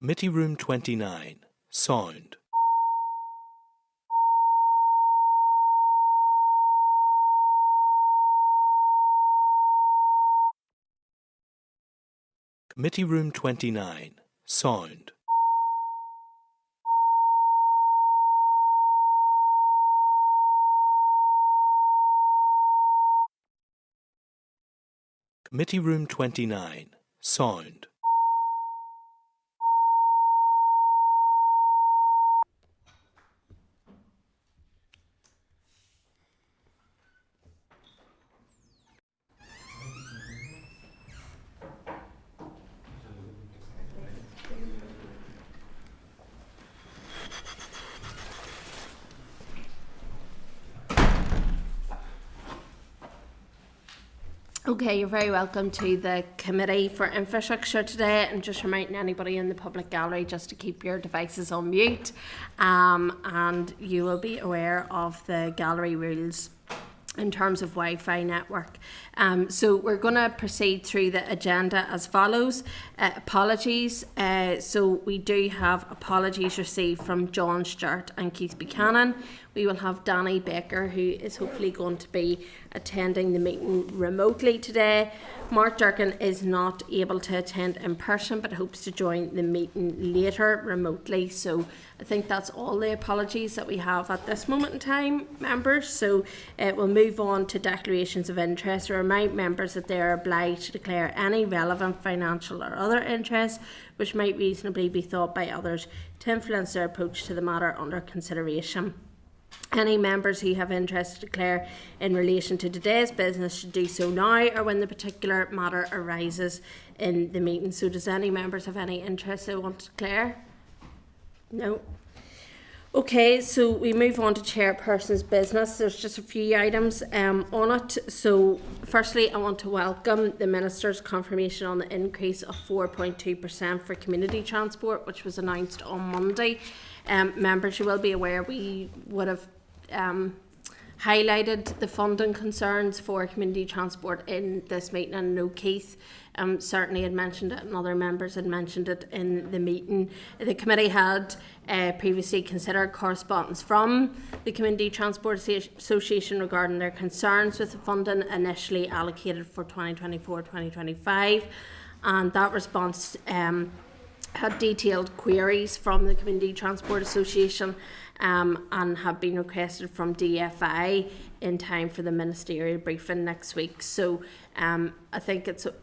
Committee Room 29, Sound. Committee Room 29, Sound. Committee Room 29, Sound. Okay, you're very welcome to the Committee for Infrastructure today, and just reminding anybody in the public gallery just to keep your devices on mute, and you will be aware of the gallery rules in terms of Wi-Fi network. So we're going to proceed through the agenda as follows. Apologies. So we do have apologies received from John Stewart and Keith Buchanan. We will have Danny Baker, who is hopefully going to be attending the meeting remotely today. Mark Durkin is not able to attend in person but hopes to join the meeting later remotely. So I think that's all the apologies that we have at this moment in time, members. So we'll move on to declarations of interest. To remind members that they are obliged to declare any relevant financial or other interests which might reasonably be thought by others to influence their approach to the matter under consideration. Any members who have interest to declare in relation to today's business should do so now or when the particular matter arises in the meeting. So does any members have any interest they want to declare? No. Okay, so we move on to chairperson's business. There's just a few items on it. So firstly, I want to welcome the Minister's confirmation on the increase of 4.2% for community transport, which was announced on Monday. Members, you will be aware we would have highlighted the funding concerns for community transport in this meeting, and no Keith certainly had mentioned it and other members had mentioned it in the meeting. The committee had previously considered correspondence from the Community Transport Association regarding their concerns with the funding initially allocated for 2024-2025, and that response had detailed queries from the Community Transport Association and have been requested from DFI in time for the ministerial briefing next week. So I think it's a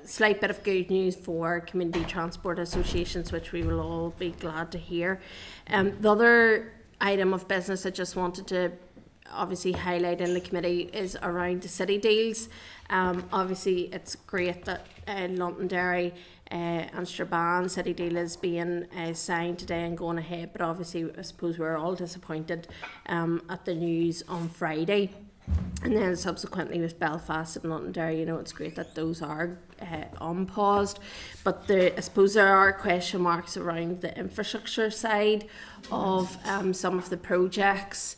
slight bit of good news for community transport associations, which we will all be glad to hear. The other item of business I just wanted to obviously highlight in the committee is around the city deals. Obviously it's great that Londonderry and Strabane city deal is being signed today and going ahead, but obviously I suppose we're all disappointed at the news on Friday. And then subsequently with Belfast and Londonderry, you know, it's great that those are unpaused, but I suppose there are question marks around the infrastructure side of some of the projects,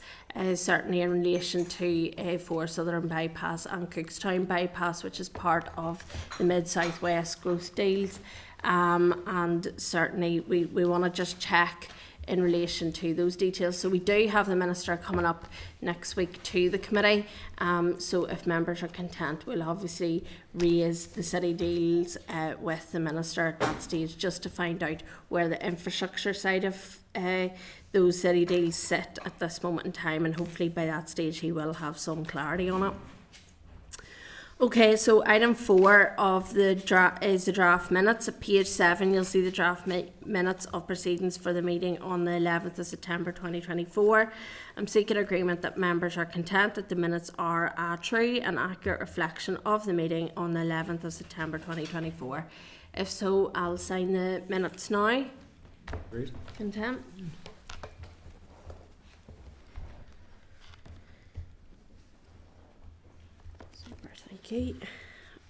certainly in relation to Forest Southern Bypass and Cookstown Bypass, which is part of the Mid-South West growth deals, and certainly we want to just check in relation to those details. So we do have the Minister coming up next week to the committee, so if members are content, we'll obviously raise the city deals with the Minister at that stage, just to find out where the infrastructure side of those city deals sit at this moment in time, and hopefully by that stage he will have some clarity on it. Okay, so item 4 of the is the draft minutes. At page 7, you'll see the draft minutes of proceedings for the meeting on the 11th of September 2024. I'm seeking agreement that members are content that the minutes are a true and accurate reflection of the meeting on the 11th of September 2024. If so, I'll sign the minutes now. Agreed. Content?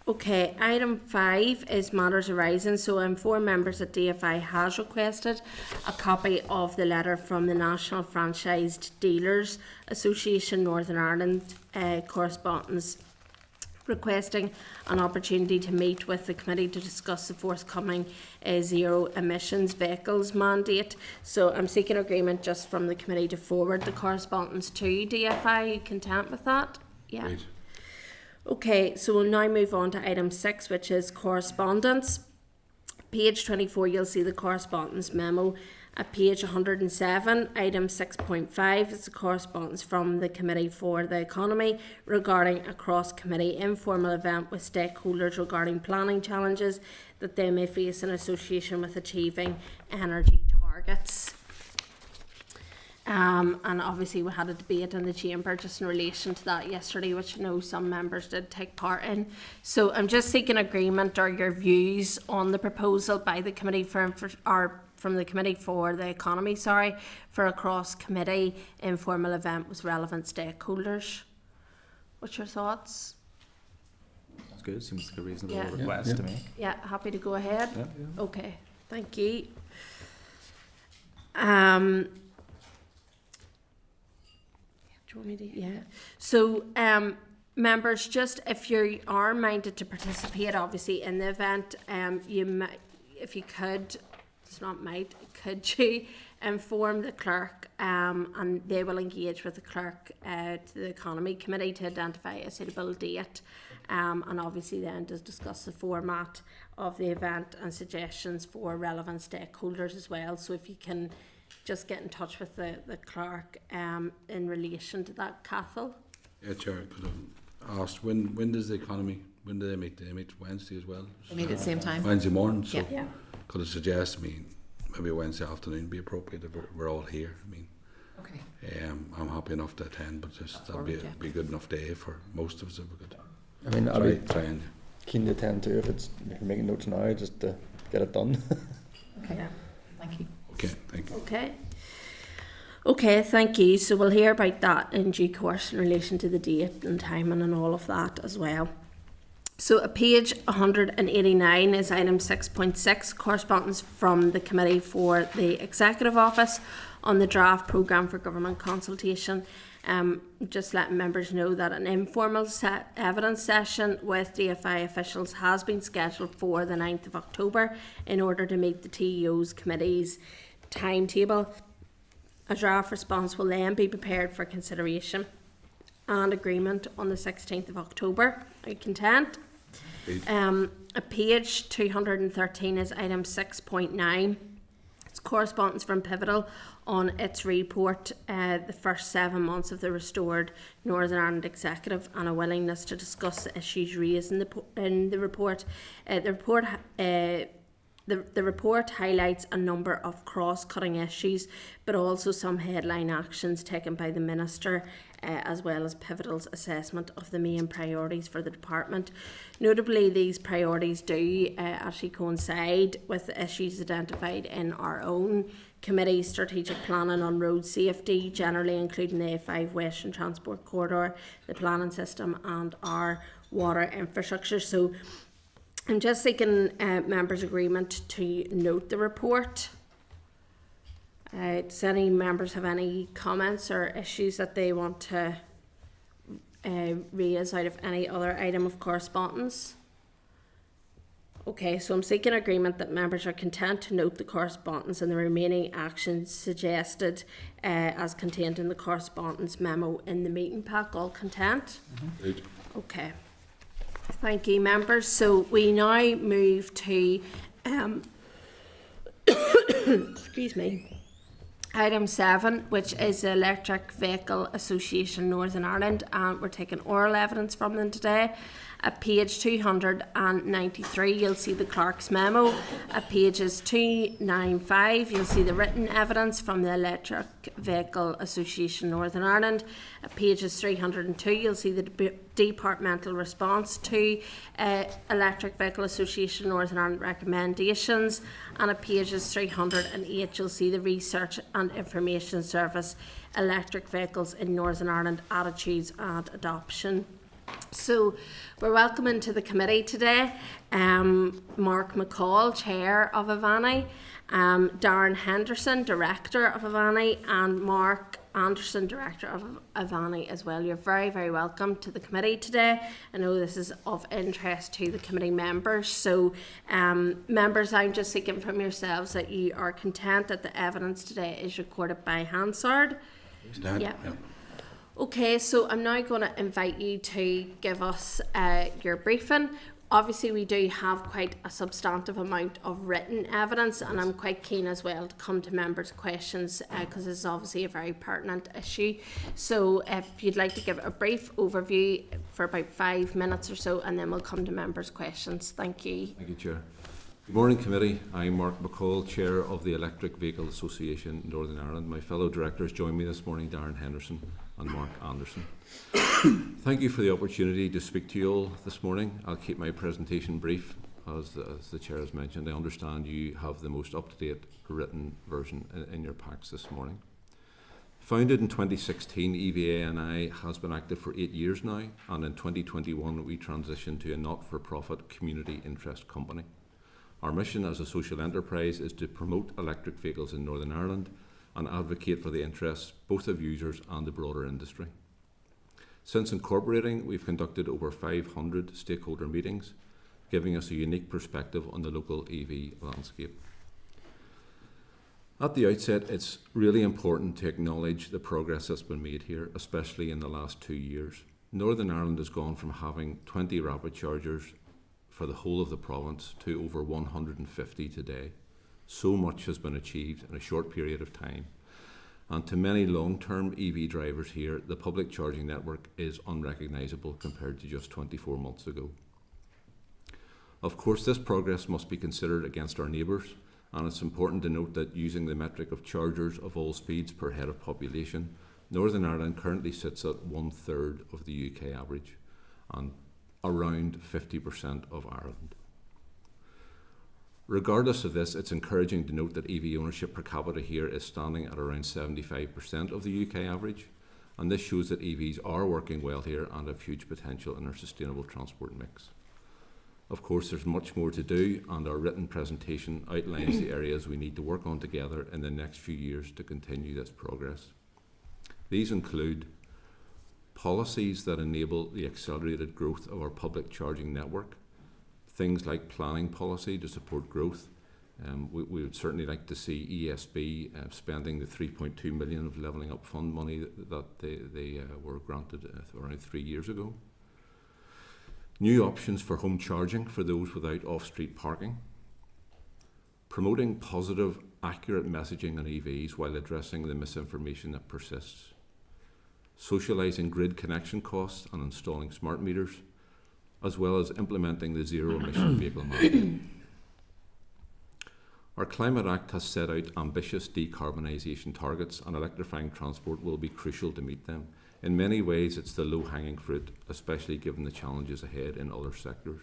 Okay, item 5 is matters arising. So I'm 4 members that DFI has requested a copy of the letter from the National Franchised Dealers Association Northern Ireland correspondence requesting an opportunity to meet with the committee to discuss the forthcoming zero emissions vehicles mandate. So I'm seeking agreement just from the committee to forward the correspondence to DFI. Are you content with that? Yeah. Great. Okay, so we'll now move on to item 6, which is correspondence. Page 24, you'll see the correspondence memo. At page 107, item 6.5 is the correspondence from the Committee for the Economy regarding a cross-committee informal event with stakeholders regarding planning challenges that they may face in association with achieving energy targets. And obviously we had a debate in the chamber just in relation to that yesterday, which I know some members did take part in. So I'm just seeking agreement or your views on the proposal by the committee from the Committee for the Economy, for a cross-committee informal event with relevant stakeholders. What's your thoughts? That's good. Seems like a reasonable Yeah. request to me. Yeah, happy to go ahead? Yeah. Okay, thank you. Do you want me to? Yeah. So, members, just if you are minded to participate, obviously in the event, you might, if you could, it's not might, could you inform the clerk, and they will engage with the clerk to the Economy Committee to identify a suitable date, and obviously then to discuss the format of the event and suggestions for relevant stakeholders as well. So if you can just get in touch with the clerk in relation to that, Cathal. Yeah, Chair, could I ask when does the Economy, when do they meet? Do they meet Wednesday as well? They meet at the same time. Wednesday morning, so Yeah. could I suggest, maybe a Wednesday afternoon be appropriate if we're all here? Okay. I'm happy enough to attend, but just that'd be a good enough day for most of us if we could. I mean, I'll be Try and keen to attend too if it's if you're making notes now, just to get it done. Okay. Yeah. Thank you. okay, thank you. Okay. Okay, thank you. So we'll hear about that in due course in relation to the date and timing and all of that as well. So at page 189 is item 6.6, correspondence from the Committee for the Executive Office on the draft programme for government consultation. Just letting members know that an informal evidence session with DFI officials has been scheduled for the 9th of October in order to meet the TEO's committee's timetable. A draft response will then be prepared for consideration and agreement on the 16th of October. Are you content? At page 213 is item 6.9. It's correspondence from Pivotal on its report, the first 7 months of the restored Northern Ireland Executive, and a willingness to discuss the issues raised in the report. The report highlights a number of cross-cutting issues, but also some headline actions taken by the Minister, as well as Pivotal's assessment of the main priorities for the department. Notably, these priorities do actually coincide with the issues identified in our own committee strategic planning on road safety, generally including the A5 Western Transport Corridor, the planning system and our water infrastructure. So I'm just seeking members' agreement to note the report. Does any members have any comments or issues that they want to raise out of any other item of correspondence? Okay, so I'm seeking agreement that members are content to note the correspondence and the remaining actions suggested as contained in the correspondence memo in the meeting pack. All content? Great. Okay. Thank you, members. So we now move to excuse me, item 7, which is the Electric Vehicle Association Northern Ireland, and we're taking oral evidence from them today. At page 293, you'll see the clerk's memo. At pages 295, you'll see the written evidence from the Electric Vehicle Association Northern Ireland. At pages 302, you'll see the departmental response to Electric Vehicle Association Northern Ireland recommendations. And at pages 308, you'll see the Research and Information Service Electric Vehicles in Northern Ireland Attitudes and Adoption. So we're welcoming to the committee today Mark McCall, Chair of Avani, Darren Henderson, Director of Avani, and Mark Anderson, Director of Avani as well. You're very, very welcome to the committee today. I know this is of interest to the committee members. So, members, I'm just seeking from yourselves that you are content that the evidence today is recorded by Hansard. Yeah. Okay, so I'm now going to invite you to give us your briefing. Obviously, we do have quite a substantive amount of written evidence, and I'm quite keen as well to come to members' questions because this is obviously a very pertinent issue. So if you'd like to give a brief overview for about 5 minutes or so, and then we'll come to members' questions. Thank you. Thank you, Chair. Good morning, Committee. I'm Mark McCall, Chair of the Electric Vehicle Association in Northern Ireland. My fellow directors join me this morning, Darren Henderson and Mark Anderson. Thank you for the opportunity to speak to you all this morning. I'll keep my presentation brief. As the Chair has mentioned, I understand you have the most up-to-date written version in your packs this morning. Founded in 2016, EVA&I has been active for 8 years now, and in 2021 we transitioned to a not-for-profit community interest company. Our mission as a social enterprise is to promote electric vehicles in Northern Ireland and advocate for the interests both of users and the broader industry. Since incorporating, we've conducted over 500 stakeholder meetings, giving us a unique perspective on the local EV landscape. At the outset, it's really important to acknowledge the progress that's been made here, especially in the last 2 years. Northern Ireland has gone from having 20 rapid chargers for the whole of the province to over 150 today. So much has been achieved in a short period of time. And to many long-term EV drivers here, the public charging network is unrecognisable compared to just 24 months ago. Of course, this progress must be considered against our neighbours, and it's important to note that using the metric of chargers of all speeds per head of population, Northern Ireland currently sits at 1/3 of the UK average and around 50% of Ireland. Regardless of this, it's encouraging to note that EV ownership per capita here is standing at around 75% of the UK average, and this shows that EVs are working well here and have huge potential in our sustainable transport mix. Of course, there's much more to do, and our written presentation outlines the areas we need to work on together in the next few years to continue this progress. These include policies that enable the accelerated growth of our public charging network, things like planning policy to support growth. We would certainly like to see ESB spending the 3.2 million of Levelling Up Fund money that they were granted around 3 years ago. New options for home charging for those without off-street parking. Promoting positive, accurate messaging on EVs while addressing the misinformation that persists. Socialising grid connection costs and installing smart meters, as well as implementing the zero-emission vehicle mandate. Our Climate Act has set out ambitious decarbonisation targets, and electrifying transport will be crucial to meet them. In many ways, it's the low-hanging fruit, especially given the challenges ahead in other sectors.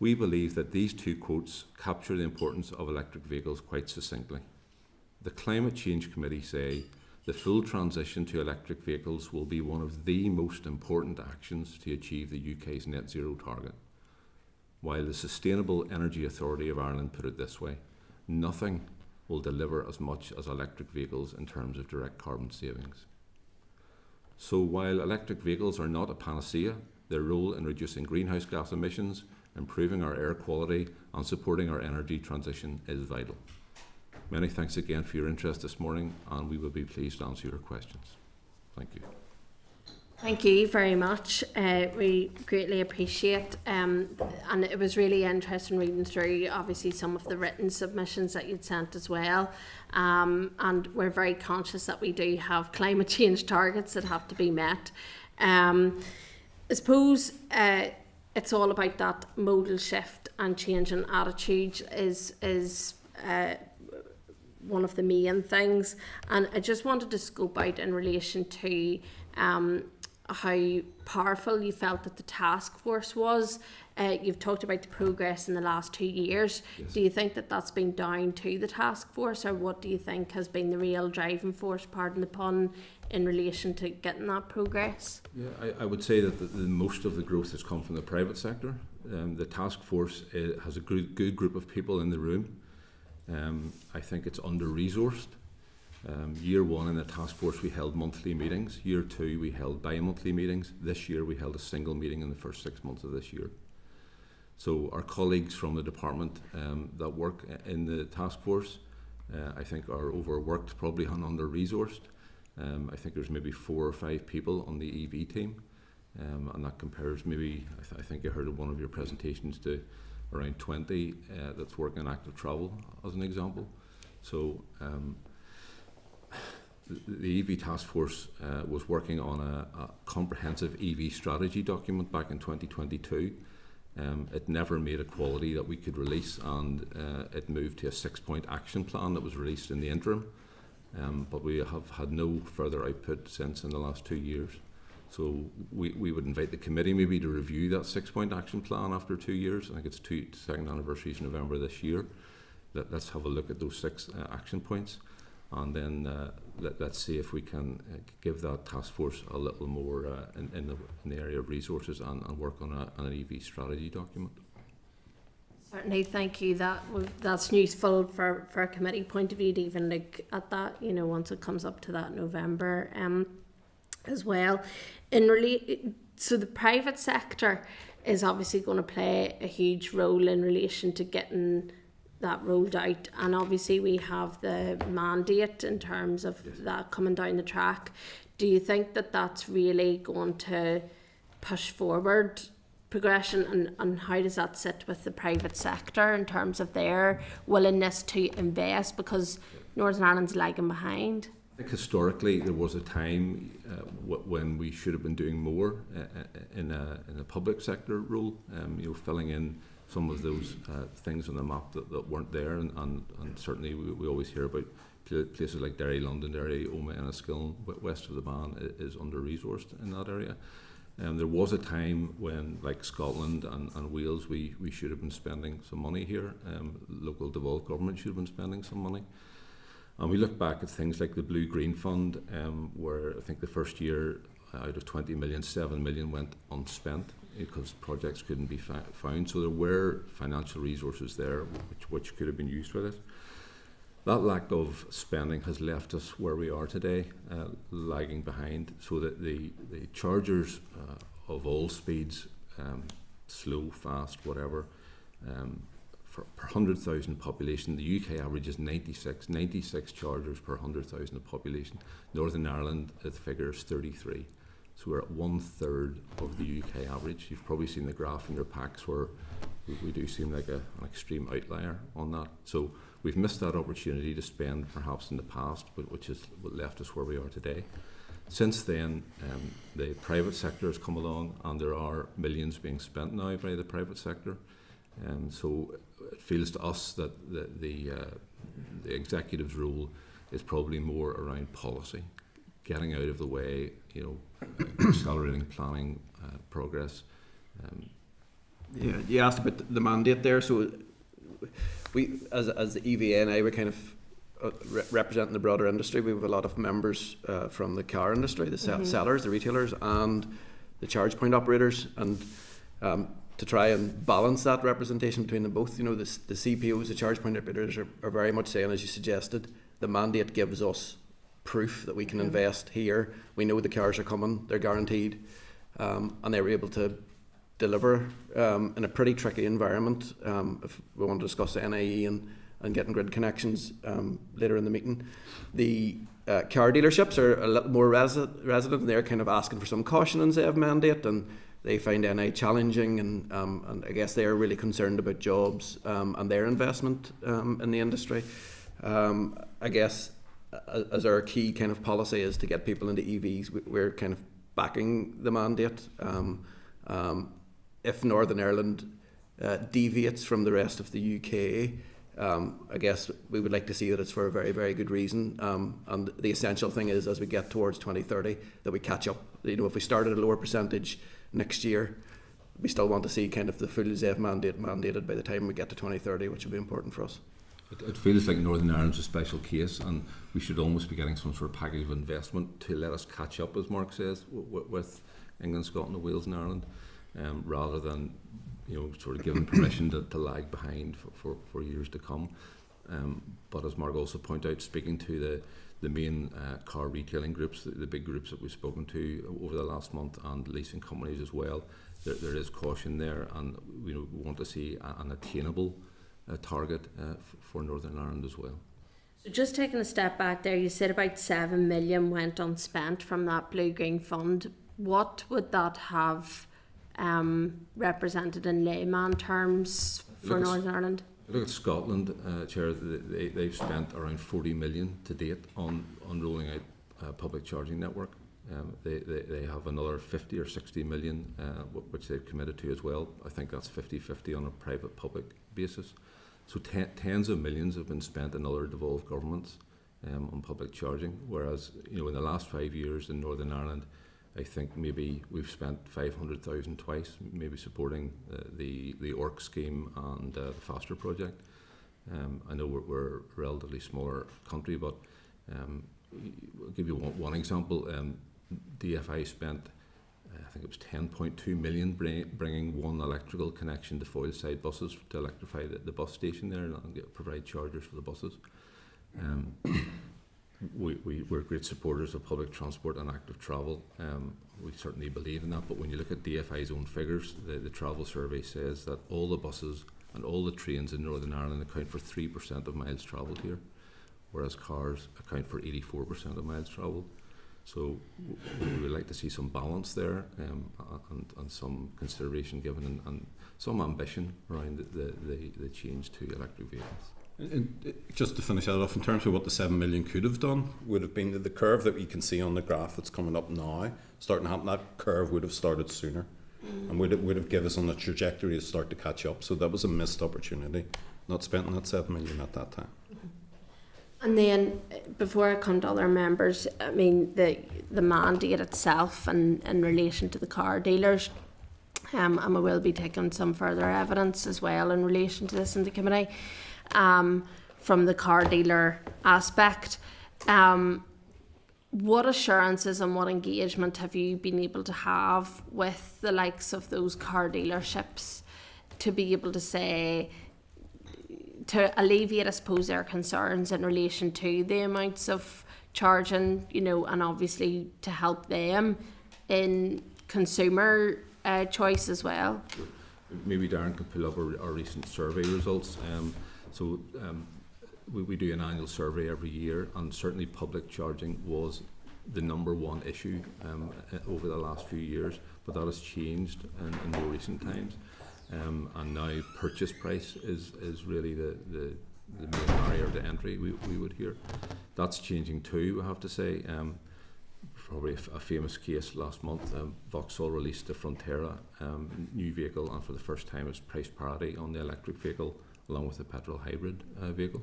We believe that these two quotes capture the importance of electric vehicles quite succinctly. The Climate Change Committee say the full transition to electric vehicles will be one of the most important actions to achieve the UK's net zero target. While the Sustainable Energy Authority of Ireland put it this way, nothing will deliver as much as electric vehicles in terms of direct carbon savings. So while electric vehicles are not a panacea, their role in reducing greenhouse gas emissions, improving our air quality and supporting our energy transition is vital. Many thanks again for your interest this morning, and we will be pleased to answer your questions. Thank you. Thank you very much. We greatly appreciate, and it was really interesting reading through obviously some of the written submissions that you'd sent as well. And we're very conscious that we do have climate change targets that have to be met. I suppose it's all about that modal shift and change in attitude is one of the main things. And I just wanted to scope out in relation to how powerful you felt that the task force was. You've talked about the progress in the last 2 years. Yes. Do you think that that's been down to the task force, or what do you think has been the real driving force, pardon the pun, in relation to getting that progress? Yeah, I would say that the most of the growth has come from the private sector. The task force has a good group of people in the room. I think it's under-resourced. Year 1 in the task force we held monthly meetings. Year 2 we held bi-monthly meetings. This year we held a single meeting in the first 6 months of this year. So our colleagues from the department that work in the task force, I think are overworked, probably under-resourced. I think there's maybe 4 or 5 people on the EV team, and that compares maybe, I think I heard in one of your presentations, to around 20 that's working in active travel as an example. So the EV task force was working on a comprehensive EV strategy document back in 2022. It never made a quality that we could release, and it moved to a 6-point action plan that was released in the interim. But we have had no further output since in the last 2 years. So we would invite the committee maybe to review that 6-point action plan after 2 years. I think it's second anniversary is November this year. Let's have a look at those 6 action points, and then let's see if we can give that task force a little more in the area of resources and work on an EV strategy document. Certainly, thank you. That's useful for a committee point of view to even look at that, you know, once it comes up to that November as well. So the private sector is obviously going to play a huge role in relation to getting that rolled out, and obviously we have the mandate in terms of that coming down the track. Do you think that that's really going to push forward progression, and how does that sit with the private sector in terms of their willingness to invest, because Northern Ireland's lagging behind? I think historically there was a time when we should have been doing more in a public sector role, filling in some of those things on the map that weren't there, and certainly we always hear about places like Derry, London, Derry, Omagh, Enniskillen, west of the Ban is under-resourced in that area. There was a time when, like Scotland and Wales, we should have been spending some money here. Local devolved government should have been spending some money. And we look back at things like the Blue Green Fund, where I think the first year out of 20 million, 7 million went unspent because projects couldn't be found. So there were financial resources there which could have been used for this. That lack of spending has left us where we are today, lagging behind, so that the chargers of all speeds, slow, fast, whatever, per 100,000 population, the UK average is 96 chargers per 100,000 of population. Northern Ireland, the figure is 33. So we're at 1/3 of the UK average. You've probably seen the graph in your packs where we do seem like an extreme outlier on that. So we've missed that opportunity to spend perhaps in the past, but which has left us where we are today. Since then, the private sector has come along, and there are millions being spent now by the private sector. So it feels to us that the executive's role is probably more around policy, getting out of the way, accelerating planning progress. You asked about the mandate there. So we, as the EVA, we're kind of representing the broader industry. We have a lot of members from the car industry, the sellers, the retailers, and the charge point operators, and to try and balance that representation between them both. The CPOs, the charge point operators, are very much saying, as you suggested, the mandate gives us proof that we can invest here. We know the cars are coming, they're guaranteed, and they were able to deliver in a pretty tricky environment. If we want to discuss the NIE and getting grid connections later in the meeting. The car dealerships are a little more resident, and they're kind of asking for some caution in ZEV mandate, and they find NI challenging, and I guess they're really concerned about jobs and their investment in the industry. I guess as our key kind of policy is to get people into EVs, we're kind of backing the mandate. If Northern Ireland deviates from the rest of the UK, I guess we would like to see that it's for a very, very good reason. And the essential thing is, as we get towards 2030, that we catch up. If we start at a lower percentage next year, we still want to see kind of the full ZEV mandate mandated by the time we get to 2030, which will be important for us. It feels like Northern Ireland's a special case, and we should almost be getting some sort of package of investment to let us catch up, as Mark says, with England, Scotland, Wales and Ireland, rather than sort of giving permission to lag behind for years to come. But as Mark also pointed out, speaking to the main car retailing groups, the big groups that we've spoken to over the last month, and leasing companies as well, there is caution there, and we want to see an attainable target for Northern Ireland as well. So just taking a step back there, you said about 7 million went unspent from that blue-green fund. What would that have represented in layman terms for Northern Ireland? Look at Scotland, Chair. They've spent around 40 million to date on rolling out a public charging network. They have another 50 or 60 million which they've committed to as well. I think that's 50-50 on a private-public basis. So tens of millions have been spent in other devolved governments on public charging, whereas in the last 5 years in Northern Ireland, I think maybe we've spent 500,000 twice, maybe supporting the ORC scheme and the FASTER project. I know we're a relatively smaller country, but I'll give you one example. DFI spent, I think it was 10.2 million bringing one electrical connection to foil-side buses to electrify the bus station there and provide chargers for the buses. We're great supporters of public transport and active travel. We certainly believe in that, but when you look at DFI's own figures, the travel survey says that all the buses and all the trains in Northern Ireland account for 3% of miles travelled here, whereas cars account for 84% of miles travelled. So we would like to see some balance there and some consideration given and some ambition around the change to electric vehicles. And just to finish that off, in terms of what the 7 million could have done, would have been the curve that you can see on the graph that's coming up now, starting to happen, that curve would have started sooner and would have given us on a trajectory to start to catch up. So that was a missed opportunity, not spending that 7 million at that time. And then, before I come to other members, I mean, the mandate itself and in relation to the car dealers, and we will be taking some further evidence as well in relation to this in the committee, from the car dealer aspect. What assurances and what engagement have you been able to have with the likes of those car dealerships to be able to say, to alleviate, I suppose, their concerns in relation to the amounts of charging, and obviously to help them in consumer choice as well? Maybe Darren could pull up our recent survey results. We do an annual survey every year, and certainly public charging was the number one issue over the last few years, but that has changed in more recent times. And now purchase price is really the main barrier to entry, we would hear. That's changing too, we have to say. Probably a famous case last month, Vauxhall released the Frontera new vehicle, and for the first time it's price parity on the electric vehicle along with the petrol hybrid vehicle.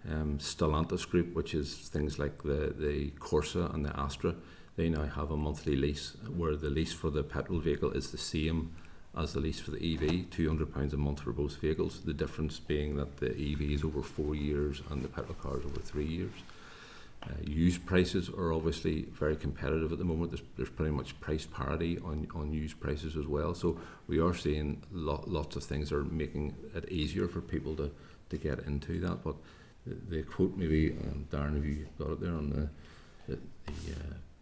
Stellantis Group, which is things like the Corsa and the Astra, they now have a monthly lease where the lease for the petrol vehicle is the same as the lease for the EV, £200 a month for both vehicles, the difference being that the EV is over 4 years and the petrol car is over 3 years. Used prices are obviously very competitive at the moment. There's pretty much price parity on used prices as well, so we are seeing lots of things that are making it easier for people to get into that. But the quote, maybe Darren, have you got it there on the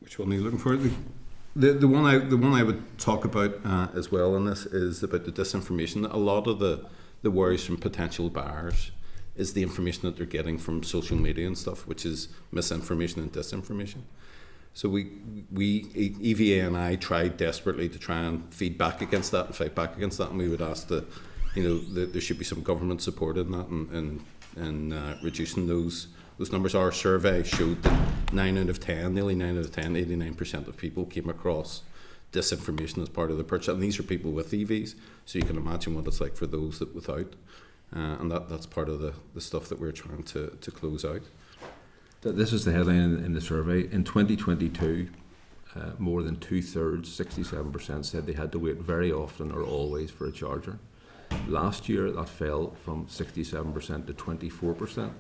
which one are you looking for? The one I would talk about as well on this is about the disinformation. A lot of the worries from potential buyers is the information that they're getting from social media and stuff, which is misinformation and disinformation. So we EVA and I tried desperately to try and feed back against that and fight back against that, and we would ask that there should be some government support in that and reducing those numbers. Our survey showed that 9 out of 10, 89% of people came across disinformation as part of the purchase, and these are people with EVs, so you can imagine what it's like for those that without. And that's part of the stuff that we're trying to close out. This is the headline in the survey. In 2022, more than 2/3, 67%, said they had to wait very often or always for a charger. Last year, that fell from 67% to 24%.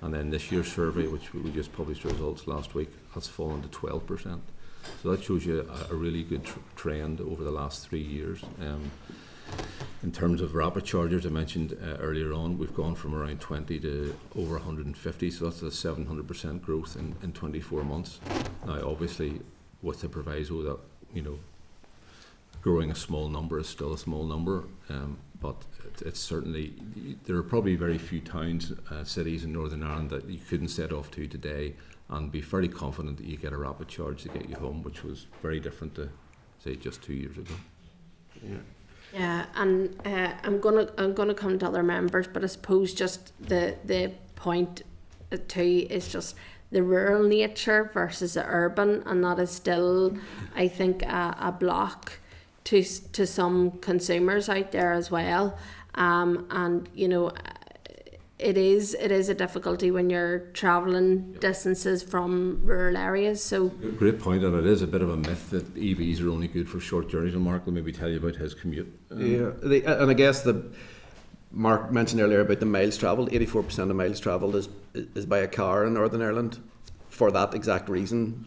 And then this year's survey, which we just published results last week, has fallen to 12%. So that shows you a really good trend over the last 3 years. In terms of rapid chargers, I mentioned earlier on, we've gone from around 20 to over 150, so that's a 700% growth in 24 months. Now, obviously, with the proviso that, you know, growing a small number is still a small number, but it's certainly, there are probably very few towns, cities in Northern Ireland that you couldn't set off to today and be fairly confident that you get a rapid charge to get you home, which was very different to, say, just 2 years ago. Yeah, and I'm gonna come to other members, but I suppose just the point too is just the rural nature versus the urban, and that is still, I think, a block to some consumers out there as well. And you know, it is a difficulty when you're travelling distances from rural areas. So great point, and it is a bit of a myth that EVs are only good for short journeys. And Mark will maybe tell you about his commute. And I guess Mark mentioned earlier about the miles travelled. 84% of miles travelled is by a car in Northern Ireland, for that exact reason.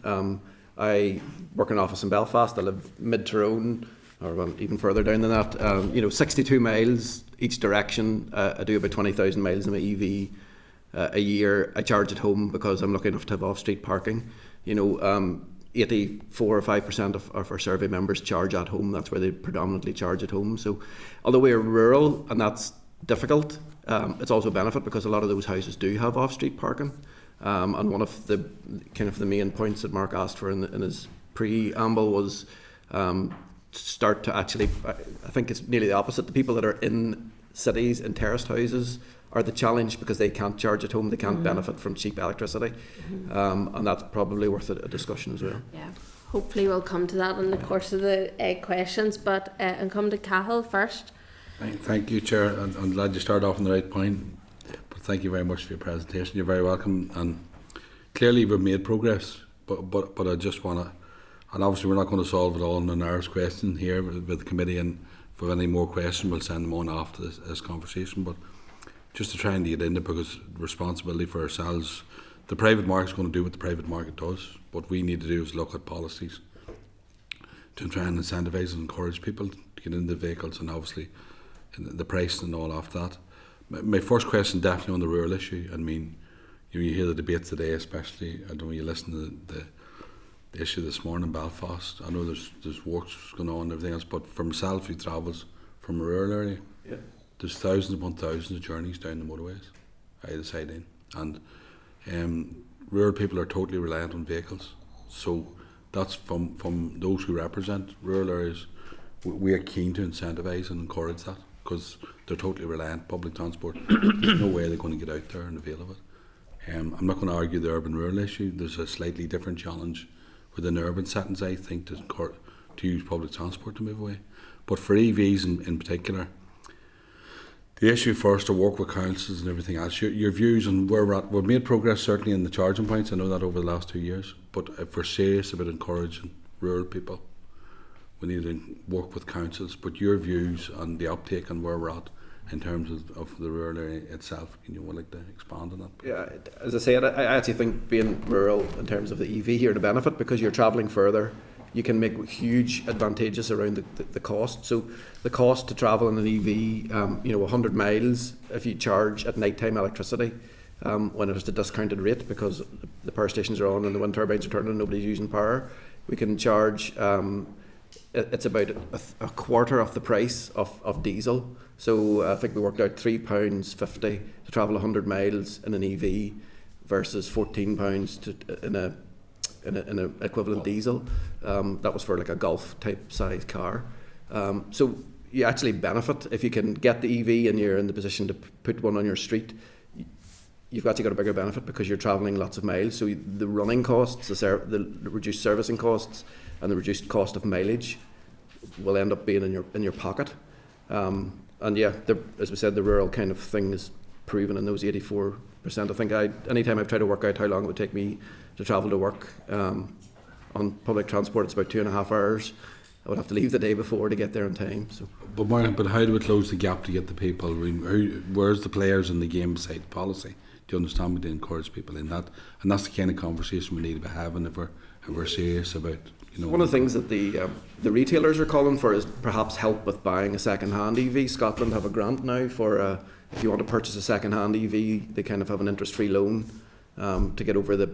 I work in an office in Belfast. I live mid-Tyrone, or well, even further down than that. 62 miles each direction. I do about 20,000 miles in my EV a year. I charge at home because I'm lucky enough to have off-street parking. 84 or 5% of our survey members charge at home. That's where they predominantly charge at home. So although we're rural and that's difficult, it's also a benefit because a lot of those houses do have off-street parking. And one of the main points that Mark asked for in his preamble was start to actually, I think it's nearly the opposite. The people that are in cities, in terraced houses, are the challenge because they can't charge at home, they can't benefit from cheap electricity. And that's probably worth a discussion as well. yeah, hopefully we'll come to that in the course of the questions, but and come to Cahill first. Thank you, Chair. I'm glad you started off on the right point. But thank you very much for your presentation. You're very welcome. And clearly we've made progress, but I just want to, and obviously we're not going to solve it all in an hour's question here with the committee, and if we have any more questions we'll send them on after this conversation. But just to try and get into, because responsibility for ourselves, the private market's going to do what the private market does. What we need to do is look at policies to try and incentivise and encourage people to get into vehicles, and obviously the price and all after that. My first question definitely on the rural issue. I mean, you hear the debate today, especially, I don't know, you listen to the issue this morning in Belfast. I know there's works going on and everything else, but for myself who travels from a rural area, there's thousands upon thousands of journeys down the motorways, either side in, and rural people are totally reliant on vehicles. So that's from those who represent rural areas. We are keen to incentivise and encourage that, because they're totally reliant on public transport. There's no way they're going to get out there and avail of it. I'm not going to argue the urban-rural issue. There's a slightly different challenge within urban settings, I think, to use public transport to move away. But for EVs in particular, the issue first to work with councils and everything else. Your views on where we're at. We've made progress certainly in the charging points. I know that over the last 2 years. But if we're serious about encouraging rural people, we need to work with councils. But your views on the uptake and where we're at in terms of the rural area itself, can you like to expand on that? Yeah, as I said, I actually think being rural in terms of the EV here is a benefit, because you're travelling further. You can make huge advantages around the cost. So the cost to travel in an EV, 100 miles if you charge at nighttime electricity, when it's a discounted rate because the power stations are on and the wind turbines are turning and nobody's using power, we can charge, it's about a quarter of the price of diesel. So I think we worked out £3.50 to travel 100 miles in an EV versus £14 in an equivalent diesel. That was for like a Golf type size car. So you actually benefit if you can get the EV and you're in the position to put one on your street. You've actually got a bigger benefit because you're travelling lots of miles. So the running costs, the reduced servicing costs, and the reduced cost of mileage will end up being in your pocket. And yeah, as we said, the rural kind of thing is proven in those 84%. I think anytime I've tried to work out how long it would take me to travel to work on public transport, it's about 2.5 hours. I would have to leave the day before to get there in time. So. But how do we close the gap to get the people? Where's the players in the game beside policy? Do you understand me, to encourage people in that? And that's the kind of conversation we need to be having if we're serious about You know, one of the things that the retailers are calling for is perhaps help with buying a second-hand EV. Scotland have a grant now for if you want to purchase a second-hand EV, they kind of have an interest-free loan to get over the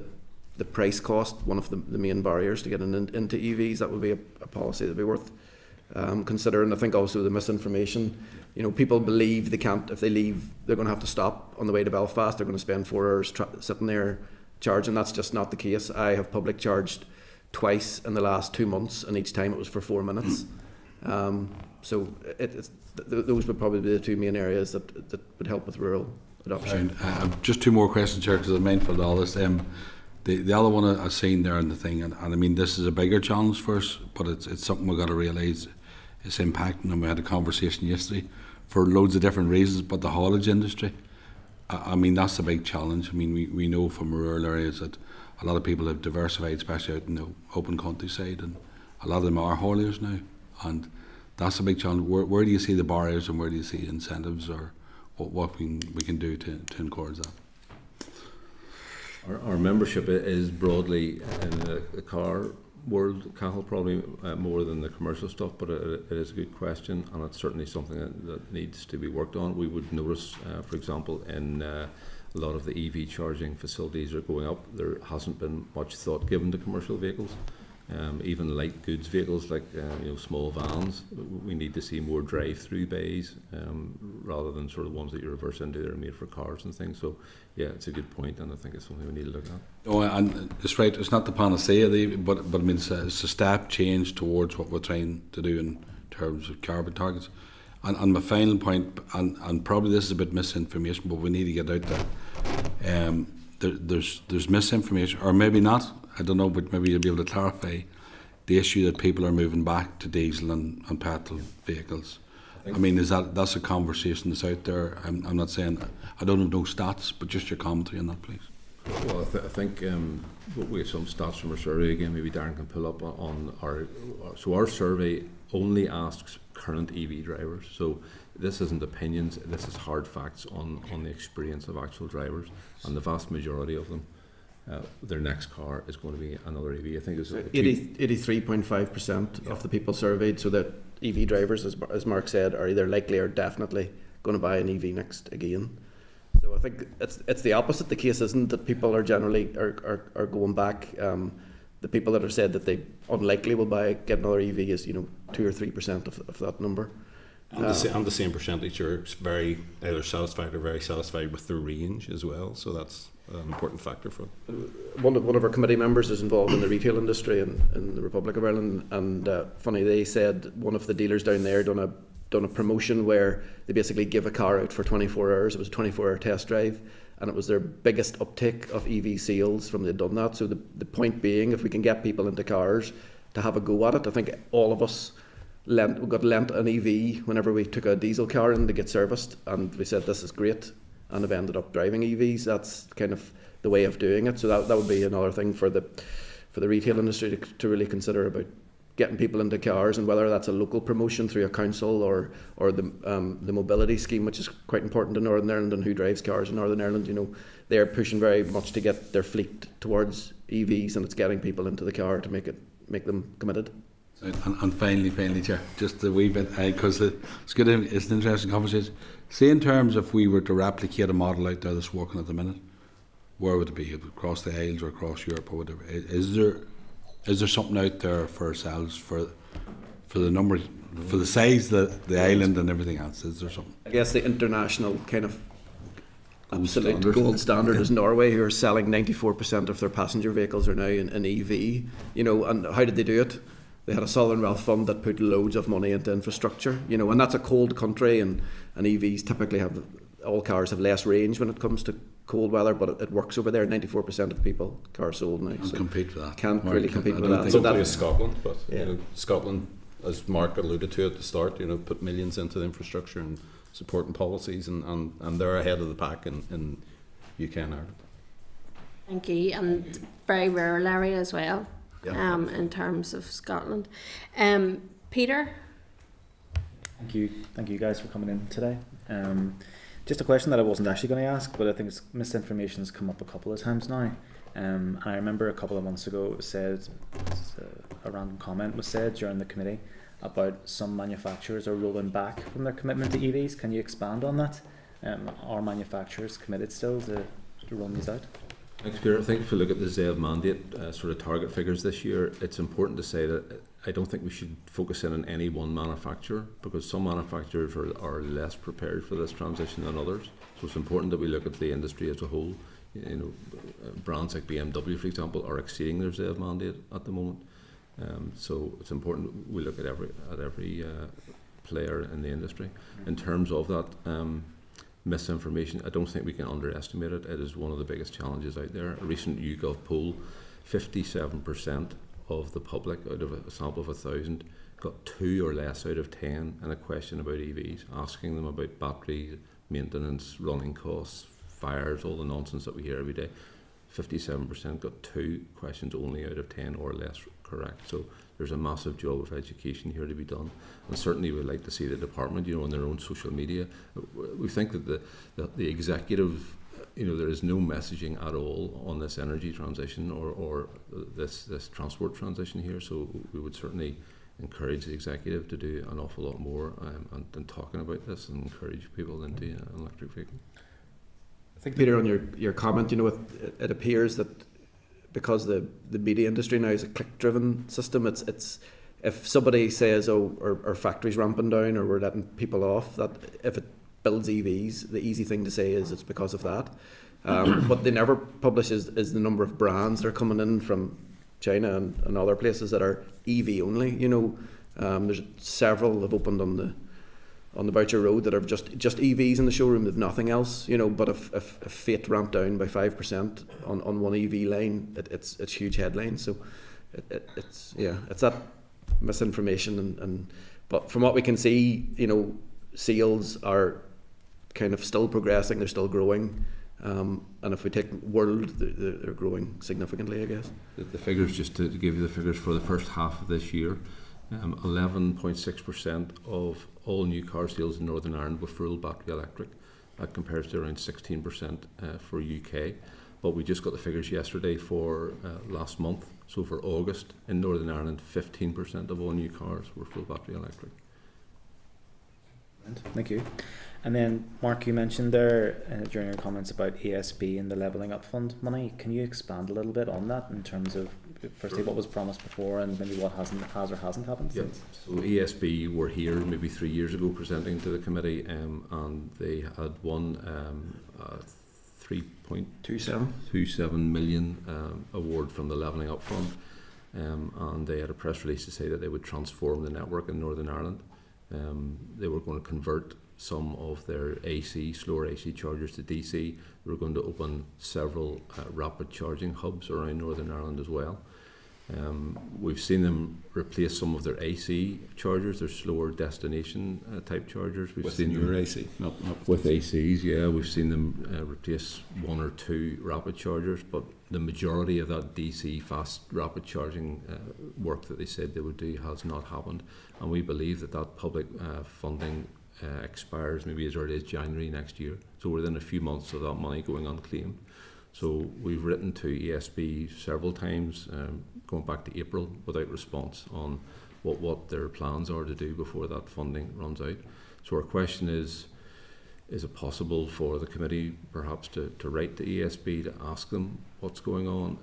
price cost. One of the main barriers to getting into EVs. That would be a policy that would be worth considering. I think also the misinformation. You know, people believe they can't, if they leave, they're going to have to stop on the way to Belfast. They're going to spend 4 hours sitting there charging. That's just not the case. I have public charged twice in the last 2 months, and each time it was for 4 minutes. So those would probably be the two main areas that would help with rural adoption. Just 2 more questions, Chair, because I'm mindful of all this. The other one I've seen there in the thing, and I mean, this is a bigger challenge for us, but it's something we've got to realise it's impacting, and we had a conversation yesterday for loads of different reasons, but the haulage industry, I mean, that's a big challenge. I mean, we know from rural areas that a lot of people have diversified, especially out in the open countryside, and a lot of them are hauliers now, and that's a big challenge. Where do you see the barriers, and where do you see incentives, or what we can do to encourage that? Our membership is broadly in the car world, Cathal, probably more than the commercial stuff, but it is a good question, and it's certainly something that needs to be worked on. We would notice, for example, in a lot of the EV charging facilities are going up. There hasn't been much thought given to commercial vehicles. Even light goods vehicles like small vans, we need to see more drive-through bays rather than sort of ones that you reverse into that are made for cars and things. So yeah, it's a good point, and I think it's something we need to look at. Oh, and it's right, it's not the panacea, but I mean, it's a step change towards what we're trying to do in terms of carbon targets. And my final point, and probably this is a bit misinformation, but we need to get out there. There's misinformation, or maybe not, I don't know, but maybe you'll be able to clarify the issue that people are moving back to diesel and petrol vehicles. I mean, that's a conversation that's out there. I'm not saying, I don't have no stats, but just your commentary on that, please. Well, I think we have some stats from our survey. Again, maybe Darren can pull up on our survey only asks current EV drivers. So this isn't opinions, this is hard facts on the experience of actual drivers, and the vast majority of them, their next car is going to be another EV. I think it's 83.5% of the people surveyed, so that EV drivers, as Mark said, are either likely or definitely going to buy an EV next again. So I think it's the opposite. The case isn't that people are generally are going back. The people that are said that they unlikely will get another EV is 2 or 3% of that number. And the same percentage are very either satisfied or very satisfied with the range as well. So that's an important factor for them. One of our committee members is involved in the retail industry in the Republic of Ireland, and funny, they said one of the dealers down there done a promotion where they basically give a car out for 24 hours. It was a 24-hour test drive, and it was their biggest uptick of EV sales from they'd done that. So the point being, if we can get people into cars to have a go at it, I think all of us got lent an EV whenever we took a diesel car in to get serviced, and we said this is great, and have ended up driving EVs. That's kind of the way of doing it. So that would be another thing for the retail industry to really consider about getting people into cars, and whether that's a local promotion through a council or the mobility scheme, which is quite important in Northern Ireland, and who drives cars in Northern Ireland. They're pushing very much to get their fleet towards EVs, and it's getting people into the car to make them committed. And finally, Chair, just a wee bit, because it's good. It's an interesting conversation. Say, in terms of if we were to replicate a model out there that's working at the minute, where would it be? Across the Isles or across Europe or whatever? Is there something out there for ourselves for the number, for the size, the island and everything else? Is there something? I guess the international kind of absolute gold standard is Norway, who are selling 94% of their passenger vehicles are now in EV. And how did they do it? They had a sovereign wealth fund that put loads of money into infrastructure, and that's a cold country, and EVs typically all cars have less range when it comes to cold weather, but it works over there. 94% of people cars sold now. Can't compete with that. Can't really compete with that. So that is Scotland, but Scotland, as Mark alluded to at the start, put millions into the infrastructure and supporting policies, and they're ahead of the pack in UK and Ireland. Thank you, and very rural area as well. Yeah. In terms of Scotland. Peter? Thank you guys for coming in today. Just a question that I wasn't actually going to ask, but I think misinformation has come up a couple of times now. And I remember a couple of months ago it was said, a random comment was said during the committee about some manufacturers are rolling back from their commitment to EVs. Can you expand on that? Are manufacturers committed still to run these out? Thanks, Peter. I think if you look at the ZEV mandate sort of target figures this year, it's important to say that I don't think we should focus in on any one manufacturer, because some manufacturers are less prepared for this transition than others. So it's important that we look at the industry as a whole. You know, brands like BMW, for example, are exceeding their ZEV mandate at the moment. So it's important we look at every player in the industry. In terms of that misinformation, I don't think we can underestimate it. It is one of the biggest challenges out there. A recent YouGov poll, 57% of the public out of a sample of 1,000 got 2 or less out of 10 in a question about EVs, asking them about battery maintenance, running costs, fires, all the nonsense that we hear every day. 57% got 2 questions only out of 10 or less correct. So there's a massive job of education here to be done, and certainly we'd like to see the department, you know, on their own social media. We think that the executive, you know, there is no messaging at all on this energy transition or this transport transition here. So we would certainly encourage the executive to do an awful lot more and talking about this and encourage people into an electric vehicle. I think, Peter, on your comment, you know, it appears that because the media industry now is a click-driven system, it's if somebody says, oh, our factory's ramping down or we're letting people off, that if it builds EVs, the easy thing to say is it's because of that. What they never publish is the number of brands that are coming in from China and other places that are EV only. You know, there's several have opened on the Boucher Road that are just EVs in the showroom. They've nothing else, you know. But if freight ramped down by 5% on one EV line, it's huge headlines. So it's that misinformation and but from what we can see, you know, sales are kind of still progressing. They're still growing. And if we take world, they're growing significantly, I guess. The figures, just to give you the figures for the first half of this year, 11.6% of all new car sales in Northern Ireland were full battery electric. That compares to around 16% for UK. But we just got the figures yesterday for last month. So for August in Northern Ireland, 15% of all new cars were full battery electric. Thank you. And then, Mark, you mentioned there during your comments about ESB and the Levelling Up Fund money. Can you expand a little bit on that in terms of, firstly, what was promised before and maybe what has or hasn't happened since? So ESB were here maybe 3 years ago presenting to the committee, and they had won 3.27 million award from the Levelling Up Fund, and they had a press release to say that they would transform the network in Northern Ireland. They were going to convert some of their slower AC chargers to DC. They were going to open several rapid charging hubs around Northern Ireland as well. We've seen them replace some of their AC chargers, their slower destination type chargers. We've seen your AC, not with ACs. Yeah, we've seen them replace 1 or 2 rapid chargers, but the majority of that DC fast rapid charging work that they said they would do has not happened, and we believe that public funding expires maybe as early as January next year. So within a few months of that money going unclaimed. So we've written to ESB several times, going back to April, without response on what their plans are to do before that funding runs out. So our question is it possible for the committee perhaps to write to ESB to ask them what's going on,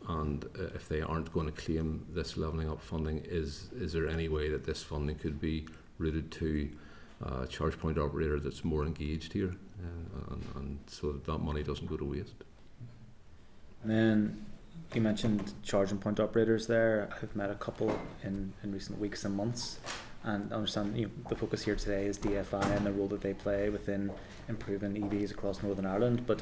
and if they aren't going to claim this Levelling Up funding, is there any way that this funding could be routed to a charge point operator that's more engaged here, and so that money doesn't go to waste? And then you mentioned charging point operators there. I've met a couple in recent weeks and months, and I understand the focus here today is DFI and the role that they play within improving EVs across Northern Ireland. But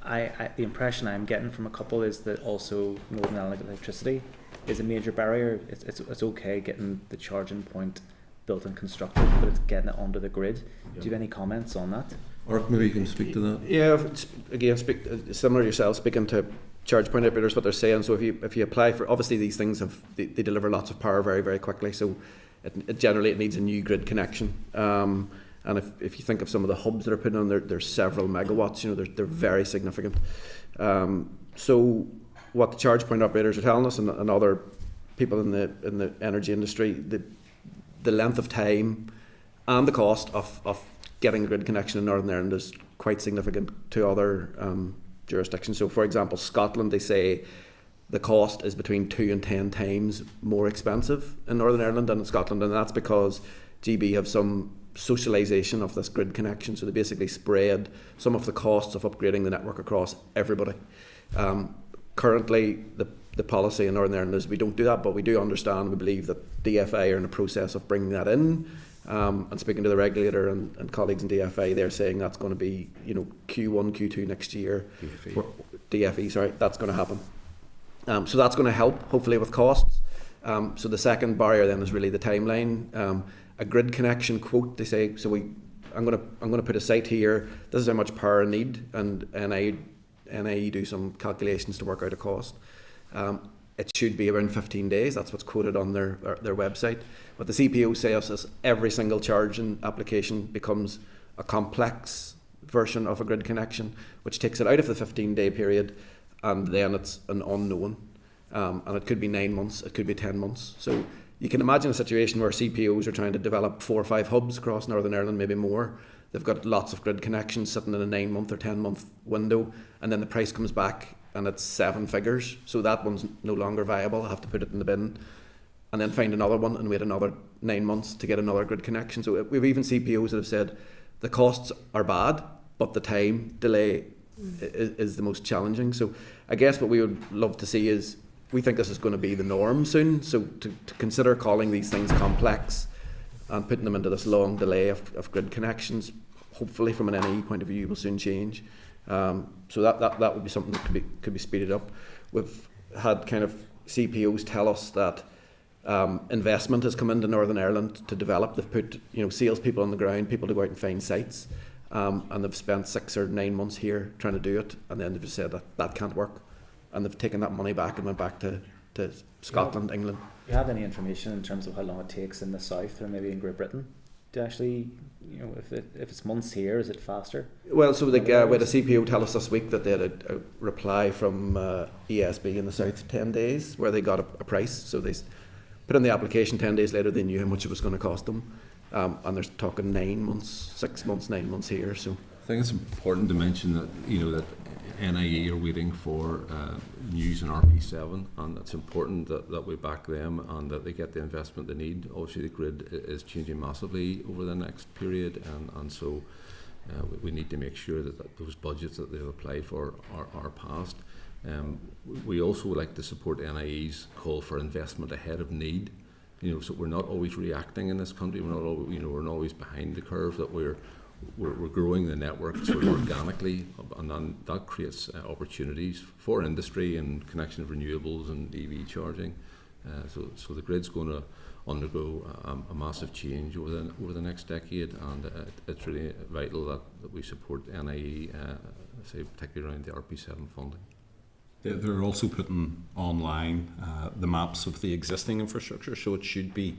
the impression I'm getting from a couple is that also Northern Ireland electricity is a major barrier. It's okay getting the charging point built and constructed, but it's getting it onto the grid. Do you have any comments on that? Or maybe you can speak to that. Yeah, again, similar to yourself, speaking to charge point operators, what they're saying. So if you apply for, obviously these things they deliver lots of power very, very quickly. So it generally needs a new grid connection. And if you think of some of the hubs that are put on, there's several megawatts. They're very significant. So what the charge point operators are telling us, and other people in the energy industry, the length of time and the cost of getting a grid connection in Northern Ireland is quite significant to other jurisdictions. So, for example, Scotland, they say the cost is between 2 and 10 times more expensive in Northern Ireland than in Scotland, and that's because GB have some socialisation of this grid connection. So they basically spread some of the costs of upgrading the network across everybody. Currently, the policy in Northern Ireland is we don't do that, but we do understand, we believe that DFI are in the process of bringing that in. And speaking to the regulator and colleagues in DFI, they're saying that's going to be, Q1, Q2 next year. DFE, sorry, that's going to happen. So that's going to help, hopefully, with costs. So the second barrier then is really the timeline. A grid connection quote, they say, so I'm going to put a site here, this is how much power I need, and NIE do some calculations to work out a cost. It should be around 15 days. That's what's quoted on their website. But the CPO says is every single charging application becomes a complex version of a grid connection, which takes it out of the 15-day period, and then it's an unknown. And it could be 9 months, it could be 10 months. So you can imagine a situation where CPOs are trying to develop 4 or 5 hubs across Northern Ireland, maybe more. They've got lots of grid connections sitting in a 9-month or 10-month window, and then the price comes back and it's 7 figures, so that one's no longer viable. I have to put it in the bin and then find another one and wait another 9 months to get another grid connection. So we've even CPOs that have said the costs are bad, but the time delay is the most challenging. So I guess what we would love to see is, we think this is going to be the norm soon, so to consider calling these things complex and putting them into this long delay of grid connections, hopefully from an NE point of view, will soon change. So that would be something that could be speeded up. We've had kind of CPOs tell us that investment has come into Northern Ireland to develop. They've put salespeople on the ground, people to go out and find sites, and they've spent 6 or 9 months here trying to do it, and then they've just said that can't work, and they've taken that money back and went back to Scotland, England. Do you have any information in terms of how long it takes in the south or maybe in Great Britain to actually, if it's months here, is it faster? Well, so we had a CPO tell us this week that they had a reply from ESB in the south 10 days where they got a price. So they put in the application, 10 days later they knew how much it was going to cost them. And they're talking 9 months, 6 months, 9 months here. So I think it's important to mention that that NIE are waiting for news in RP7, and it's important that we back them and that they get the investment they need. Obviously the grid is changing massively over the next period, and so we need to make sure that those budgets that they've applied for are passed. We also would like to support NIE's call for investment ahead of need. So we're not always reacting in this country. We're not always, we're not always behind the curve. That we're growing the network sort of organically, and then that creates opportunities for industry and connection of renewables and EV charging. So the grid's going to undergo a massive change over the next decade, and it's really vital that we support NIE, say particularly around the RP7 funding. They're also putting online the maps of the existing infrastructure, so it should be,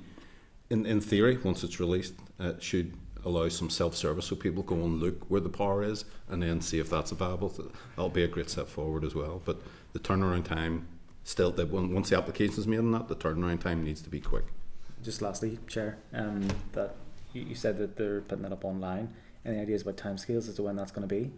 in theory, once it's released, it should allow some self-service so people go and look where the power is and then see if that's available. That'll be a great step forward as well. But the turnaround time, still, once the application is made on that, the turnaround time needs to be quick. Just lastly, Chair, that you said that they're putting that up online. Any ideas about timescales as to when that's going to be?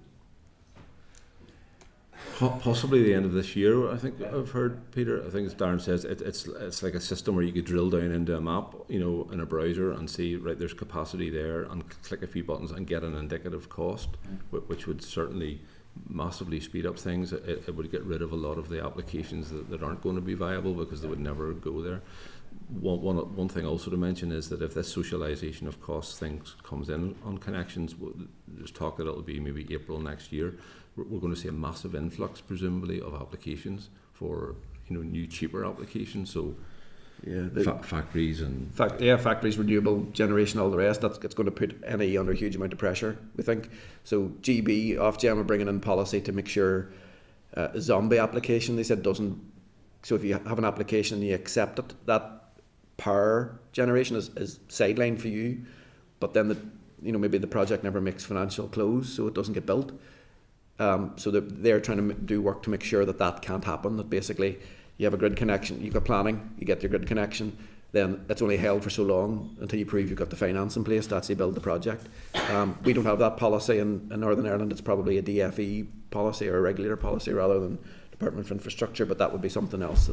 Possibly the end of this year, I think. I've heard, Peter. I think as Darren says, it's like a system where you could drill down into a map, in a browser and see, right, there's capacity there, and click a few buttons and get an indicative cost, which would certainly massively speed up things. It would get rid of a lot of the applications that aren't going to be viable because they would never go there. One thing also to mention is that if this socialisation of costs things comes in on connections, there's talk that it'll be maybe April next year. We're going to see a massive influx, presumably, of applications for new cheaper applications. So factories and factories, renewable generation, all the rest. It's going to put NE under a huge amount of pressure, we think. So GB, Ofgem are bringing in policy to make sure a zombie application, they said, doesn't. So if you have an application and you accept it, that power generation is sidelined for you, but then maybe the project never makes financial close, so it doesn't get built. So they're trying to do work to make sure that can't happen. That basically you have a grid connection, you've got planning, you get your grid connection, then it's only held for so long until you prove you've got the finance in place to actually build the project. We don't have that policy in Northern Ireland. It's probably a DFE policy or a regulator policy rather than Department for Infrastructure, but that would be something else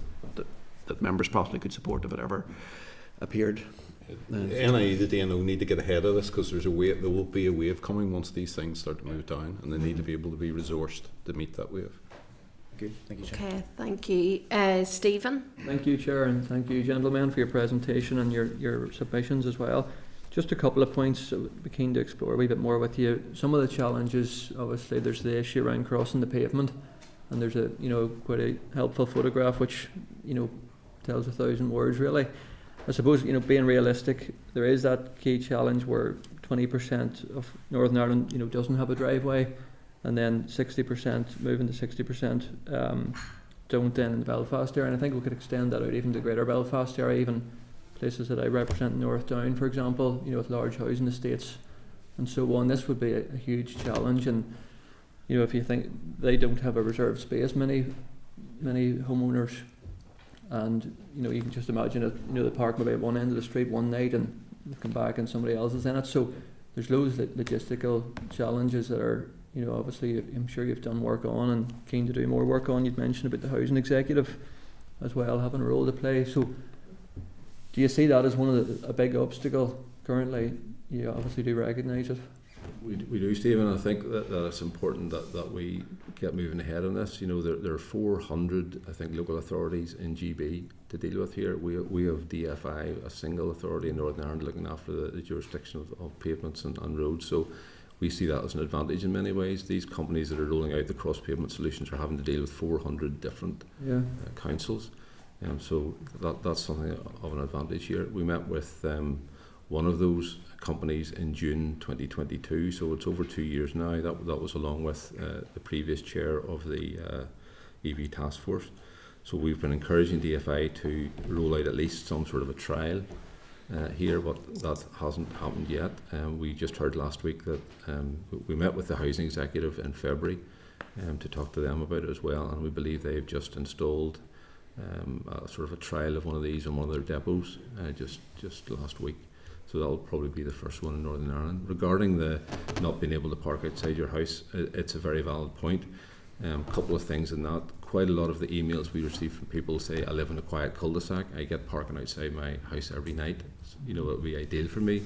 that members possibly could support if it ever appeared. NI, the DNO need to get ahead of this, because there will be a wave coming once these things start to move down, and they need to be able to be resourced to meet that wave. Good. Thank you, Chair. Okay, thank you. Stephen? Thank you, Chair, and thank you, gentlemen, for your presentation and your submissions as well. Just a couple of points I'd be keen to explore a wee bit more with you. Some of the challenges, obviously, there's the issue around crossing the pavement, and there's a quite a helpful photograph which tells 1,000 words really. I suppose being realistic, there is that key challenge where 20% of Northern Ireland doesn't have a driveway, and then 60%, moving to 60%, don't then in the Belfast area. And I think we could extend that out even to Greater Belfast area, even places that I represent, North Down, for example, with large housing estates and so on. This would be a huge challenge, and if you think they don't have a reserved space, many homeowners, and you can just imagine it, the park maybe at one end of the street one night and come back and somebody else is in it. So there's loads of logistical challenges that are obviously I'm sure you've done work on and keen to do more work on. You'd mentioned about the housing executive as well having a role to play. So do you see that as one of a big obstacle currently? You obviously do recognise it. We do, Stephen. I think that it's important that we get moving ahead on this. There are 400, I think, local authorities in GB to deal with here. We have DFI, a single authority in Northern Ireland looking after the jurisdiction of pavements and roads. So we see that as an advantage in many ways. These companies that are rolling out the cross-pavement solutions are having to deal with 400 different councils. So that's something of an advantage here. We met with one of those companies in June 2022, so it's over 2 years now. That was along with the previous chair of the EV task force. So we've been encouraging DFI to roll out at least some sort of a trial here, but that hasn't happened yet. We just heard last week that we met with the housing executive in February to talk to them about it as well, and we believe they've just installed a sort of a trial of one of these on one of their depots just last week. So that'll probably be the first one in Northern Ireland. Regarding the not being able to park outside your house, it's a very valid point. Couple of things in that. Quite a lot of the emails we receive from people say, I live in a quiet cul-de-sac, I get parking outside my house every night. It would be ideal for me.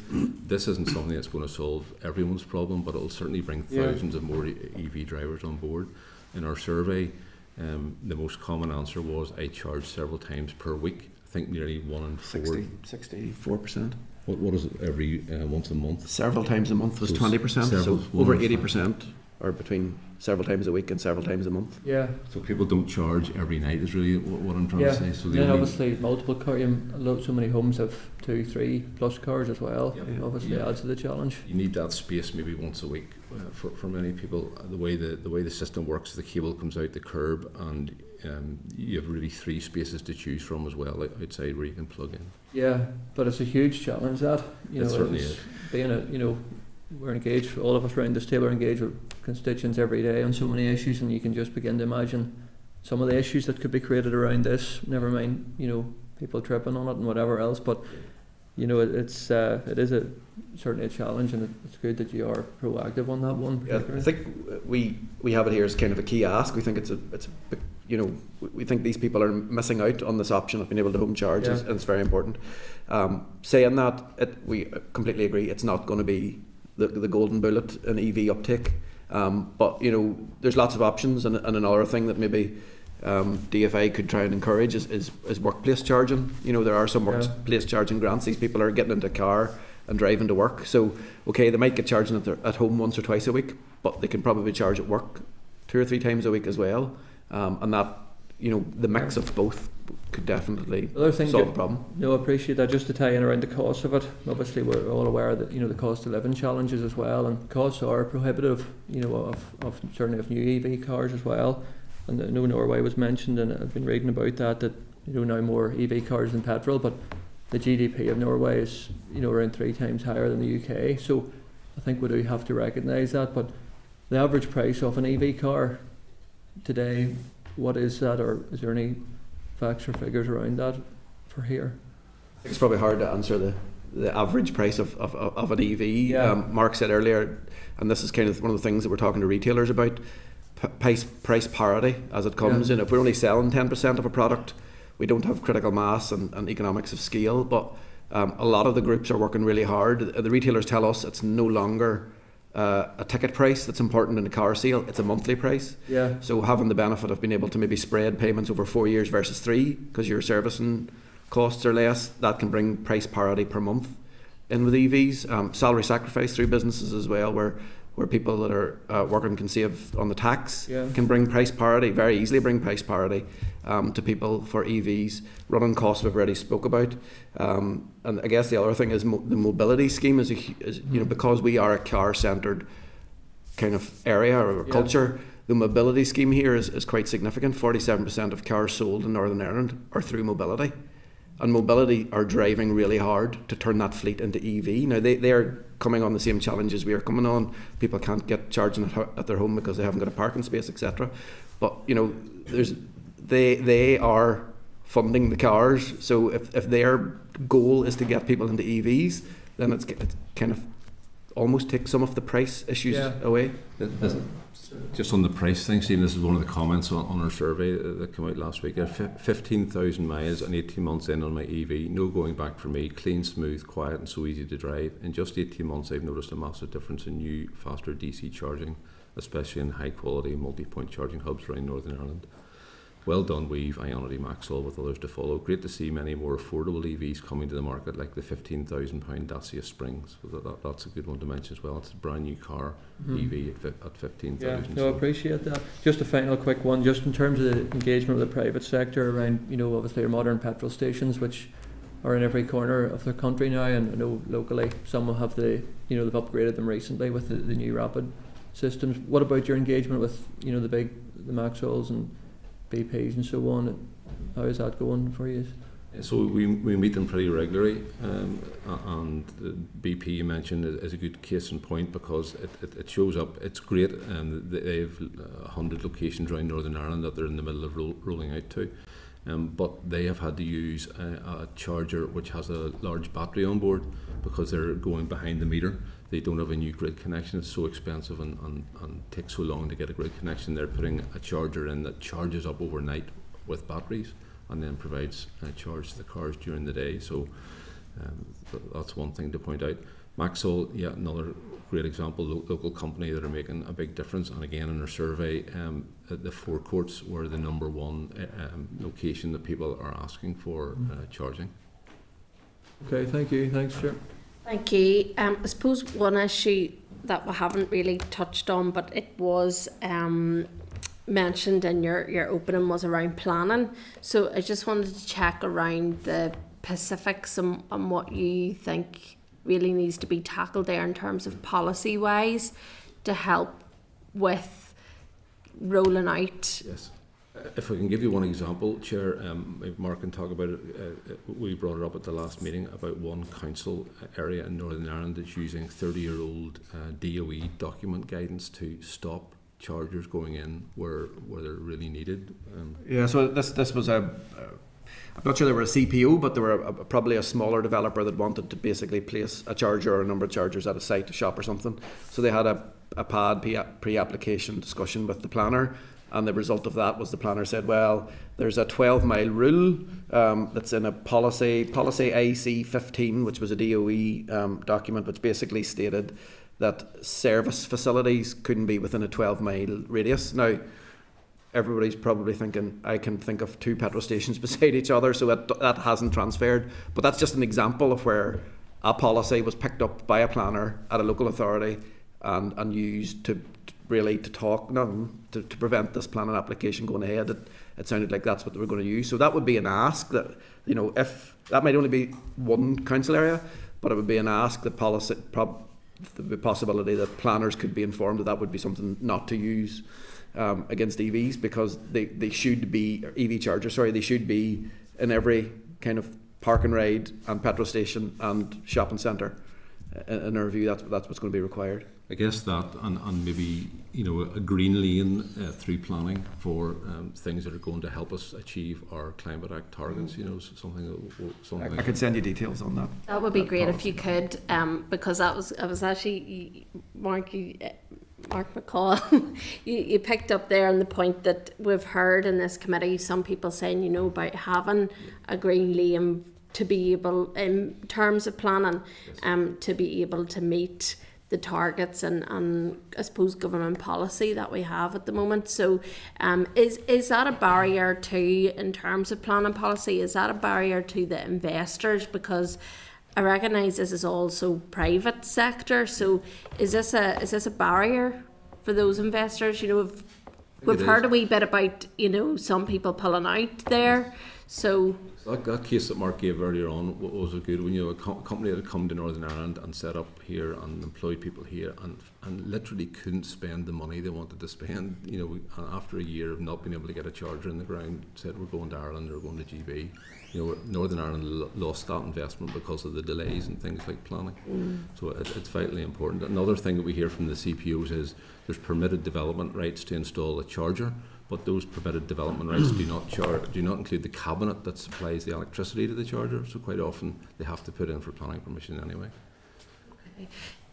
This isn't something that's going to solve everyone's problem, but it'll certainly bring thousands of more EV drivers on board. In our survey, the most common answer was, I charge several times per week. I think nearly 1 in 4. 64%. What is it, every once a month? Several times a month was 20%, so over 80% are between several times a week and several times a month. Yeah. So people don't charge every night is really what I'm trying to say. So then obviously multiple cars, so many homes have 2, 3 plus cars as well. Obviously adds to the challenge. You need that space maybe once a week for many people. The way the system works, the cable comes out the curb, and you have really 3 spaces to choose from as well outside where you can plug in. Yeah, but it's a huge challenge that it certainly is. Being we're engaged, all of us around this table are engaged with constituents every day on so many issues, and you can just begin to imagine some of the issues that could be created around this. Never mind, people tripping on it and whatever else. But it is certainly a challenge, and it's good that you are proactive on that one. Yeah, I think we have it here as kind of a key ask. We think it's we think these people are missing out on this option of being able to home charge, and it's very important. Saying that, we completely agree. It's not going to be the golden bullet in EV uptake, but there's lots of options, and another thing that maybe DFI could try and encourage is workplace charging. There are some workplace charging grants. These people are getting into a car and driving to work, so they might get charging at home once or twice a week, but they can probably charge at work 2 or 3 times a week as well, and that the mix of both could definitely solve the problem. No, I appreciate that. Just to tie in around the cost of it, obviously we're all aware that the cost of living challenges as well, and costs are prohibitive of certainly of new EV cars as well. And I know Norway was mentioned, and I've been reading about that now more EV cars than petrol, but the GDP of Norway is around 3 times higher than the UK. So I think we do have to recognise that. But the average price of an EV car today, what is that, or is there any facts or figures around that for here? I think it's probably hard to answer the average price of an EV. Yeah. Mark said earlier, and this is kind of one of the things that we're talking to retailers about, price parity as it comes in. If we're only selling 10% of a product, we don't have critical mass and economics of scale. But a lot of the groups are working really hard. The retailers tell us it's no longer a ticket price that's important in a car sale, it's a monthly price. Yeah. So having the benefit of being able to maybe spread payments over 4 years versus 3, because your servicing costs are less, that can bring price parity per month in with EVs. Salary sacrifice through businesses as well, where people that are working can save on the tax, can bring price parity, very easily bring price parity to people for EVs. Running costs we've already spoke about. And I guess the other thing is the mobility scheme is you know, because we are a car-centred kind of area or culture, the mobility scheme here is quite significant. 47% of cars sold in Northern Ireland are through mobility. And mobility are driving really hard to turn that fleet into EV. Now they are coming on the same challenges we are coming on. People can't get charging at their home because they haven't got a parking space, etc. But you know, they are funding the cars. So if their goal is to get people into EVs, then it's kind of almost take some of the price issues away. Just on the price thing, Stephen, this is one of the comments on our survey that came out last week. 15,000 miles and 18 months in on my EV, no going back for me, clean, smooth, quiet and so easy to drive. In just 18 months I've noticed a massive difference in new, faster DC charging, especially in high quality multi-point charging hubs around Northern Ireland. Well done Weave, Ionity, Maxwell with others to follow. Great to see many more affordable EVs coming to the market, like the £15,000 Dacia Springs. That's a good one to mention as well. It's a brand new car, EV at 15,000. Yeah, no, I appreciate that. Just a final quick one, just in terms of the engagement with the private sector around, you know, obviously our modern petrol stations, which are in every corner of the country now, and I know locally some will have they've upgraded them recently with the new rapid systems. What about your engagement with, you know, the Maxwells and BPs and so on? How is that going for you? So we meet them pretty regularly, and the BP you mentioned is a good case in point, because it shows up. It's great, and they have 100 locations around Northern Ireland that they're in the middle of rolling out to. But they have had to use a charger which has a large battery on board, because they're going behind the meter. They don't have a new grid connection. It's so expensive and takes so long to get a grid connection. They're putting a charger in that charges up overnight with batteries and then provides charge to the cars during the day. So that's one thing to point out. Maxwell, another great example, local company that are making a big difference. And again, in our survey, the forecourts were the number one location that people are asking for charging. Okay, thank you. Thanks, Chair. Thank you. I suppose one issue that we haven't really touched on, but it was mentioned in your opening, was around planning. So I just wanted to check around the specifics and what you think really needs to be tackled there in terms of policy wise to help with rolling out. Yes. If I can give you one example, Chair, Mark can talk about it. We brought it up at the last meeting about one council area in Northern Ireland that's using 30-year-old DOE document guidance to stop chargers going in where they're really needed. So this was I'm not sure they were a CPO, but they were probably a smaller developer that wanted to basically place a charger or a number of chargers at a site, a shop or something. So they had a PAD pre-application discussion with the planner. And the result of that was the planner said, well, there's a 12-mile rule that's in a policy IC 15, which was a DOE document, which basically stated that service facilities couldn't be within a 12-mile radius. Now, everybody's probably thinking, I can think of 2 petrol stations beside each other, so that hasn't transferred. But that's just an example of where a policy was picked up by a planner at a local authority and used to prevent this planning application going ahead. It sounded like that's what they were going to use. So that would be an ask that, you know, if that might only be one council area, but it would be an ask that the possibility that planners could be informed that would be something not to use against EVs, because they should be EV chargers. They should be in every kind of park and ride and petrol station and shopping centre. in our view, that's what's going to be required. I guess that, and maybe, you know, a green lane through planning for things that are going to help us achieve our Climate Act targets. You know, something. I could send you details on that. That would be great if you could, because I was actually Mark McCall, you picked up there on the point that we've heard in this committee some people saying, you know, about having a green lane to be able, in terms of planning, to be able to meet the targets and I suppose government policy that we have at the moment. So is that a barrier to, in terms of planning policy, is that a barrier to the investors? Because I recognise this is also private sector, so is this a barrier for those investors? You know, we've heard a wee bit about, you know, some people pulling out there, so that case that Mark gave earlier on was a good one. You know, a company that had come to Northern Ireland and set up here and employed people here and literally couldn't spend the money they wanted to spend. You know, and after a year of not being able to get a charger in the ground, said we're going to Ireland or we're going to GB. You know, Northern Ireland lost that investment because of the delays and things like planning. So it's vitally important. Another thing that we hear from the CPOs is there's permitted development rights to install a charger, but those permitted development rights do not include the cabinet that supplies the electricity to the charger. So quite often they have to put in for planning permission anyway.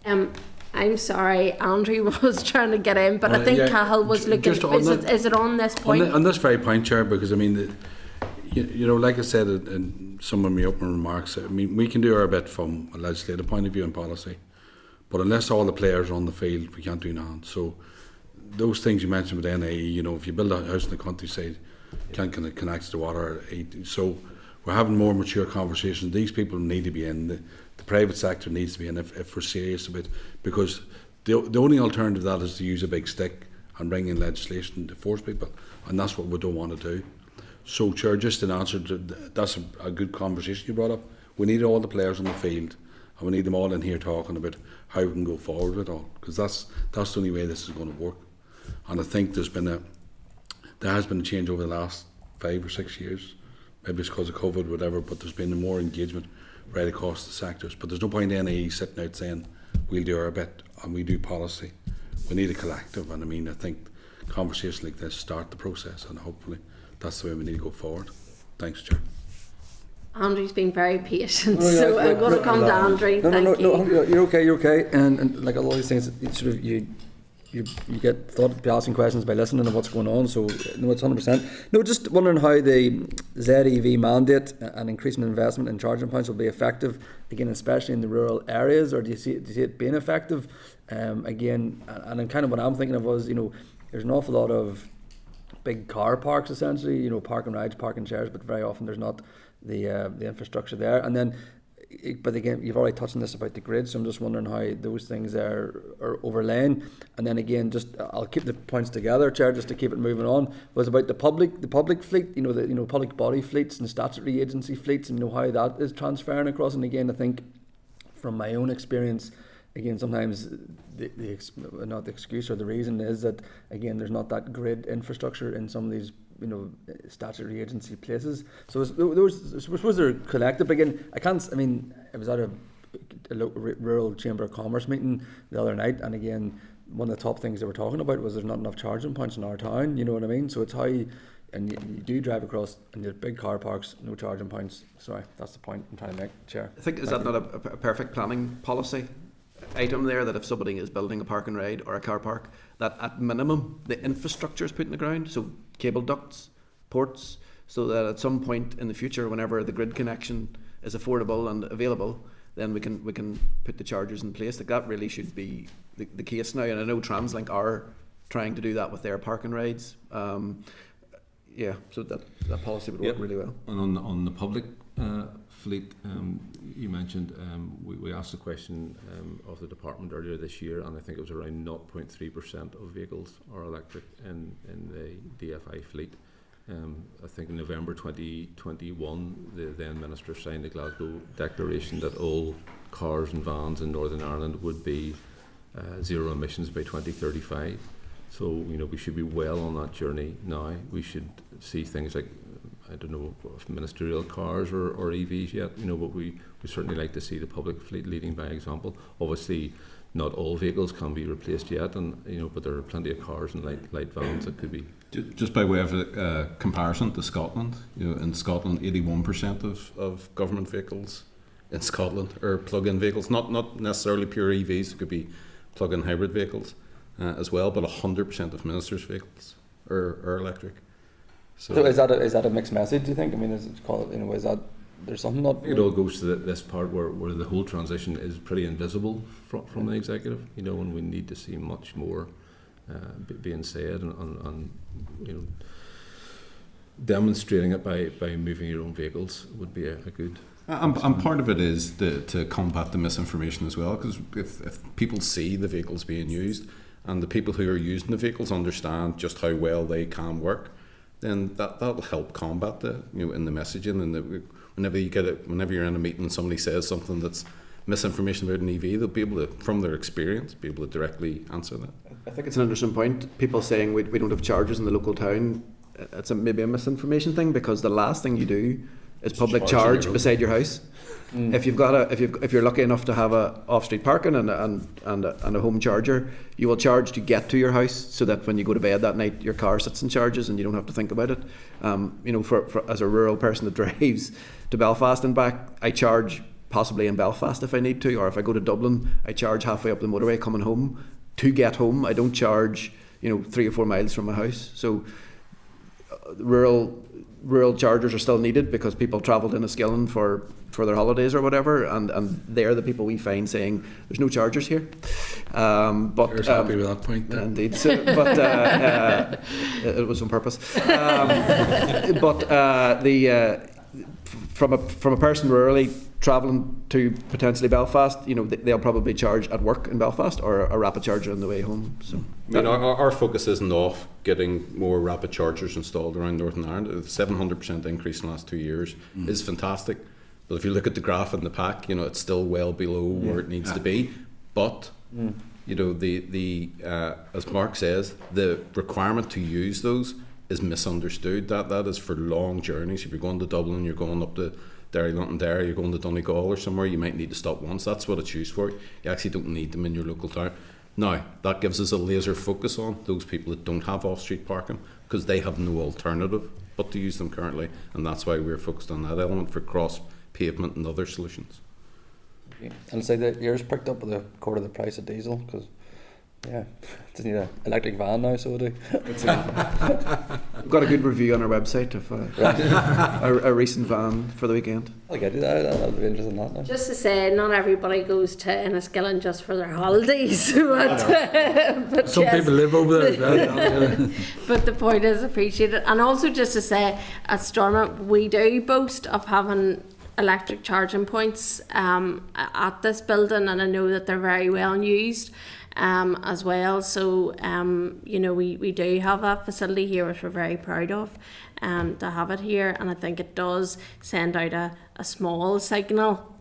Okay. I'm sorry, Andrew was trying to get in, but I think Cahill was looking. Is it on this point? On this very point, Chair, because I mean, you know, like I said in some of my opening remarks, I mean, we can do our bit from a legislative point of view and policy, but unless all the players are on the field, we can't do nothing. So those things you mentioned with NAE, you know, if you build a house in the countryside, you can't connect to the water. So we're having more mature conversations. These people need to be in. The private sector needs to be in if we're serious about it, because the only alternative to that is to use a big stick and bring in legislation to force people, and that's what we don't want to do. So, Chair, just in answer to that's a good conversation you brought up. We need all the players on the field, and we need them all in here talking about how we can go forward with it all, because that's the only way this is going to work. And I think there has been a change over the last 5 or 6 years. Maybe it's because of COVID, whatever, but there's been more engagement right across the sectors. But there's no point in NAE sitting out saying we'll do our bit and we do policy. We need a collective, and I mean, I think conversations like this start the process, and hopefully that's the way we need to go forward. Thanks, Chair. Andrew's been very patient, so I'm going to come to Andrew. No, you're okay. And like a lot of these things, sort of you get thought to be asking questions by listening to what's going on. So no, it's 100%. No, just wondering how the ZEV mandate and increasing investment in charging points will be effective again, especially in the rural areas, or do you see it being effective? Again, and then kind of what I'm thinking of was, you know, there's an awful lot of big car parks essentially, you know, parking rides, parking shares, but very often there's not the infrastructure there. And then, but again, you've already touched on this about the grid, so I'm just wondering how those things are overlaying. And then again, just I'll keep the points together, Chair, just to keep it moving on. Was about the public fleet, you know, public body fleets and statutory agency fleets, and you know how that is transferring across. And again, I think from my own experience, again, sometimes not the excuse or the reason is that again there's not that grid infrastructure in some of these, you know, statutory agency places. So those, I suppose they're collective. Again, I was at a rural chamber of commerce meeting the other night, and again, one of the top things they were talking about was there's not enough charging points in our town. You know what I mean? So it's how you do drive across, and there's big car parks, no charging points. Sorry, that's the point I'm trying to make, Chair. I think, is that not a perfect planning policy item there, that if somebody is building a park and ride or a car park, that at minimum the infrastructure is put in the ground, so cable ducts, ports, so that at some point in the future, whenever the grid connection is affordable and available, then we can put the chargers in place. Like, that really should be the case now, and I know TransLink are trying to do that with their park and rides. So that policy would work really well. And on the public fleet, you mentioned, we asked the question of the department earlier this year, and I think it was around 0.3% of vehicles are electric in the DFI fleet. I think in November 2021, the then Minister signed the Glasgow Declaration that all cars and vans in Northern Ireland would be zero emissions by 2035. So, you know, we should be well on that journey now. We should see things like I don't know if ministerial cars or EVs yet, but we certainly like to see the public fleet leading by example. Obviously, not all vehicles can be replaced yet, and but there are plenty of cars and light vans that could be. Just by way of comparison to Scotland, in Scotland, 81% of government vehicles in Scotland are plug-in vehicles, not necessarily pure EVs. It could be plug-in hybrid vehicles as well, but 100% of ministers' vehicles are electric. So is that a mixed message? Do you think? I mean, is that there's something not? It all goes to this part where the whole transition is pretty invisible from the executive. And we need to see much more being said and demonstrating it by moving your own vehicles would be a good. And part of it is to combat the misinformation as well, because if people see the vehicles being used and the people who are using the vehicles understand just how well they can work, then that'll help combat in the messaging. And whenever you're in a meeting and somebody says something that's misinformation about an EV, they'll be able to, from their experience, be able to directly answer that. I think it's an interesting point. People saying we don't have chargers in the local town, it's maybe a misinformation thing, because the last thing you do is public charge beside your house. If you're lucky enough to have a off-street parking and a home charger, you will charge to get to your house, so that when you go to bed that night, your car sits and charges and you don't have to think about it. For as a rural person that drives to Belfast and back, I charge possibly in Belfast if I need to, or if I go to Dublin, I charge halfway up the motorway coming home. To get home, I don't charge 3 or 4 miles from my house. So rural chargers are still needed, because people travelled in Enniskillen for their holidays or whatever, and they're the people we find saying there's no chargers here. But you're happy with that point then. Indeed, but it was on purpose. From a person rurally travelling to potentially Belfast, they'll probably charge at work in Belfast or a rapid charger on the way home. So our focus isn't off getting more rapid chargers installed around Northern Ireland. The 700% increase in the last 2 years is fantastic. But if you look at the graph in the pack, it's still well below where it needs to be. But as Mark says, the requirement to use those is misunderstood. That is for long journeys. If you're going to Dublin, you're going up to Derry, Londonderry, you're going to Donegal or somewhere, you might need to stop once. That's what it's used for. You actually don't need them in your local town. Now, that gives us a laser focus on those people that don't have off-street parking, because they have no alternative but to use them currently, and that's why we're focused on that element for cross-pavement and other solutions. And I'll say that yours picked up with a quarter of the price of diesel, because just need an electric van now, so I do. We've got a good review on our website of a recent van for the weekend. I'll get you that. I'll be interested in that now. Just to say, not everybody goes to Enniskillen just for their holidays, but Some people live over there. But the point is appreciated. And also just to say, at Stormont we do boast of having electric charging points at this building, and I know that they're very well used as well. So we do have that facility here, which we're very proud of to have it here, and I think it does send out a small signal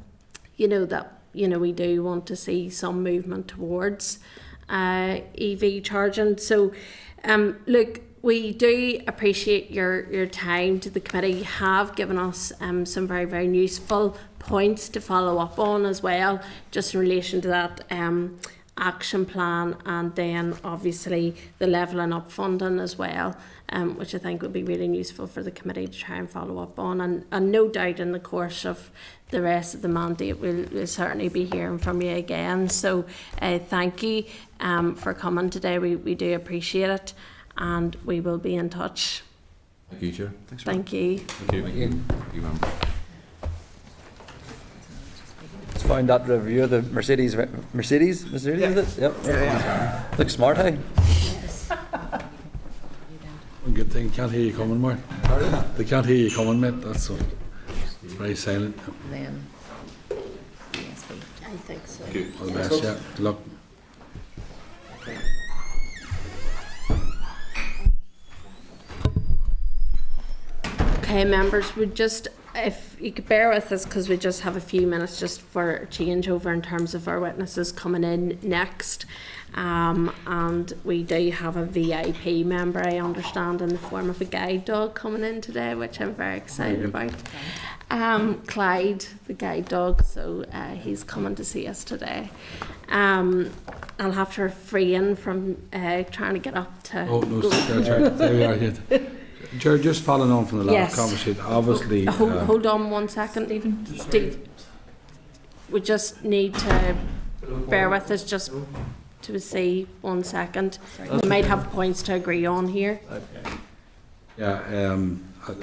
that we do want to see some movement towards EV charging. So look, we do appreciate your time to the committee. You have given us some very, very useful points to follow up on as well, just in relation to that action plan, and then obviously the levelling up funding as well, which I think would be really useful for the committee to try and follow up on, and no doubt in the course of the rest of the mandate we'll certainly be hearing from you again. So thank you for coming today. We do appreciate it, and we will be in touch. Thank you, Chair. Thank you. Thank you, member. Found that review of the Mercedes, is it? Yep. Yeah. Looks smart, hey? Yes. One good thing, can't hear you coming, Mark. They can't hear you coming, mate. That's so very silent. And then ESB. I think so. All the best, yeah. Good luck. Okay, members, we just if you could bear with us, because we just have a few minutes just for a changeover in terms of our witnesses coming in next. And we do have a VIP member, I understand, in the form of a guide dog coming in today, which I'm very excited about. Clyde, the guide dog, so he's coming to see us today. I'll have to refrain from trying to get up to... Oh, no, there we are. Jared, just following on from the last conversation, obviously... Hold on 1 second, Stephen. Steve, we just need to bear with us just to see 1 second. We might have points to agree on here. Yeah,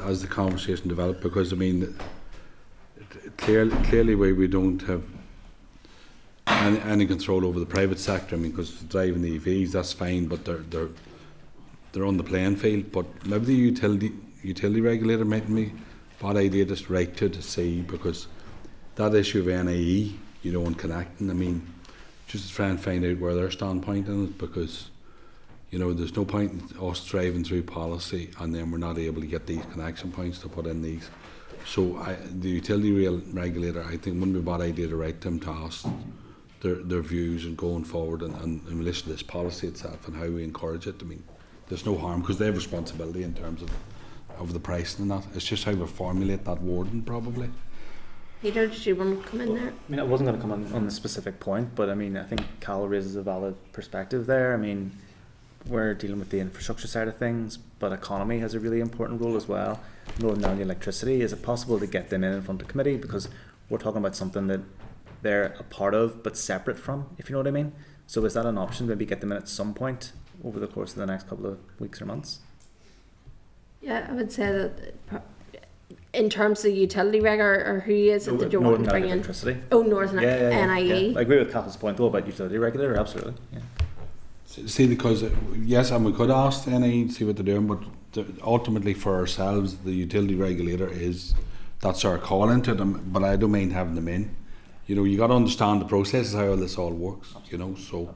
as the conversation developed, because I mean, clearly we don't have any control over the private sector. I mean, because driving the EVs, that's fine, but they're on the playing field. But maybe the utility regulator might be a bad idea just right to see, because that issue of NIE, you know, and connecting, I mean, just to try and find out where their standpoint in it, because, you know, there's no point in us driving through policy and then we're not able to get these connection points to put in these. So the utility regulator, I think, wouldn't be a bad idea to write them to ask their views and going forward and in relation to this policy itself and how we encourage it. I mean, there's no harm, because they have responsibility in terms of the pricing and that. It's just how we formulate that wording, probably. Peter, did you want to come in there? I mean, I wasn't going to come on the specific point, but I mean, I think Cal raises a valid perspective there. I mean, we're dealing with the infrastructure side of things, but economy has a really important role as well. Northern Ireland Electricity, is it possible to get them in front of committee, because we're talking about something that they're a part of but separate from, if you know what I mean? So is that an option, maybe get them in at some point over the course of the next couple of weeks or months? Yeah, I would say that in terms of utility reg, or who is it that you want to bring in? Electricity. Oh, Northern NIE. Yeah. I agree with Catherine's point though about utility regulator, absolutely. Yeah. See, because yes, and we could ask NIE to see what they're doing, but ultimately for ourselves, the utility regulator that's our call into them. But I don't mind having them in. You know, you got to understand the process, how this all works. You know, so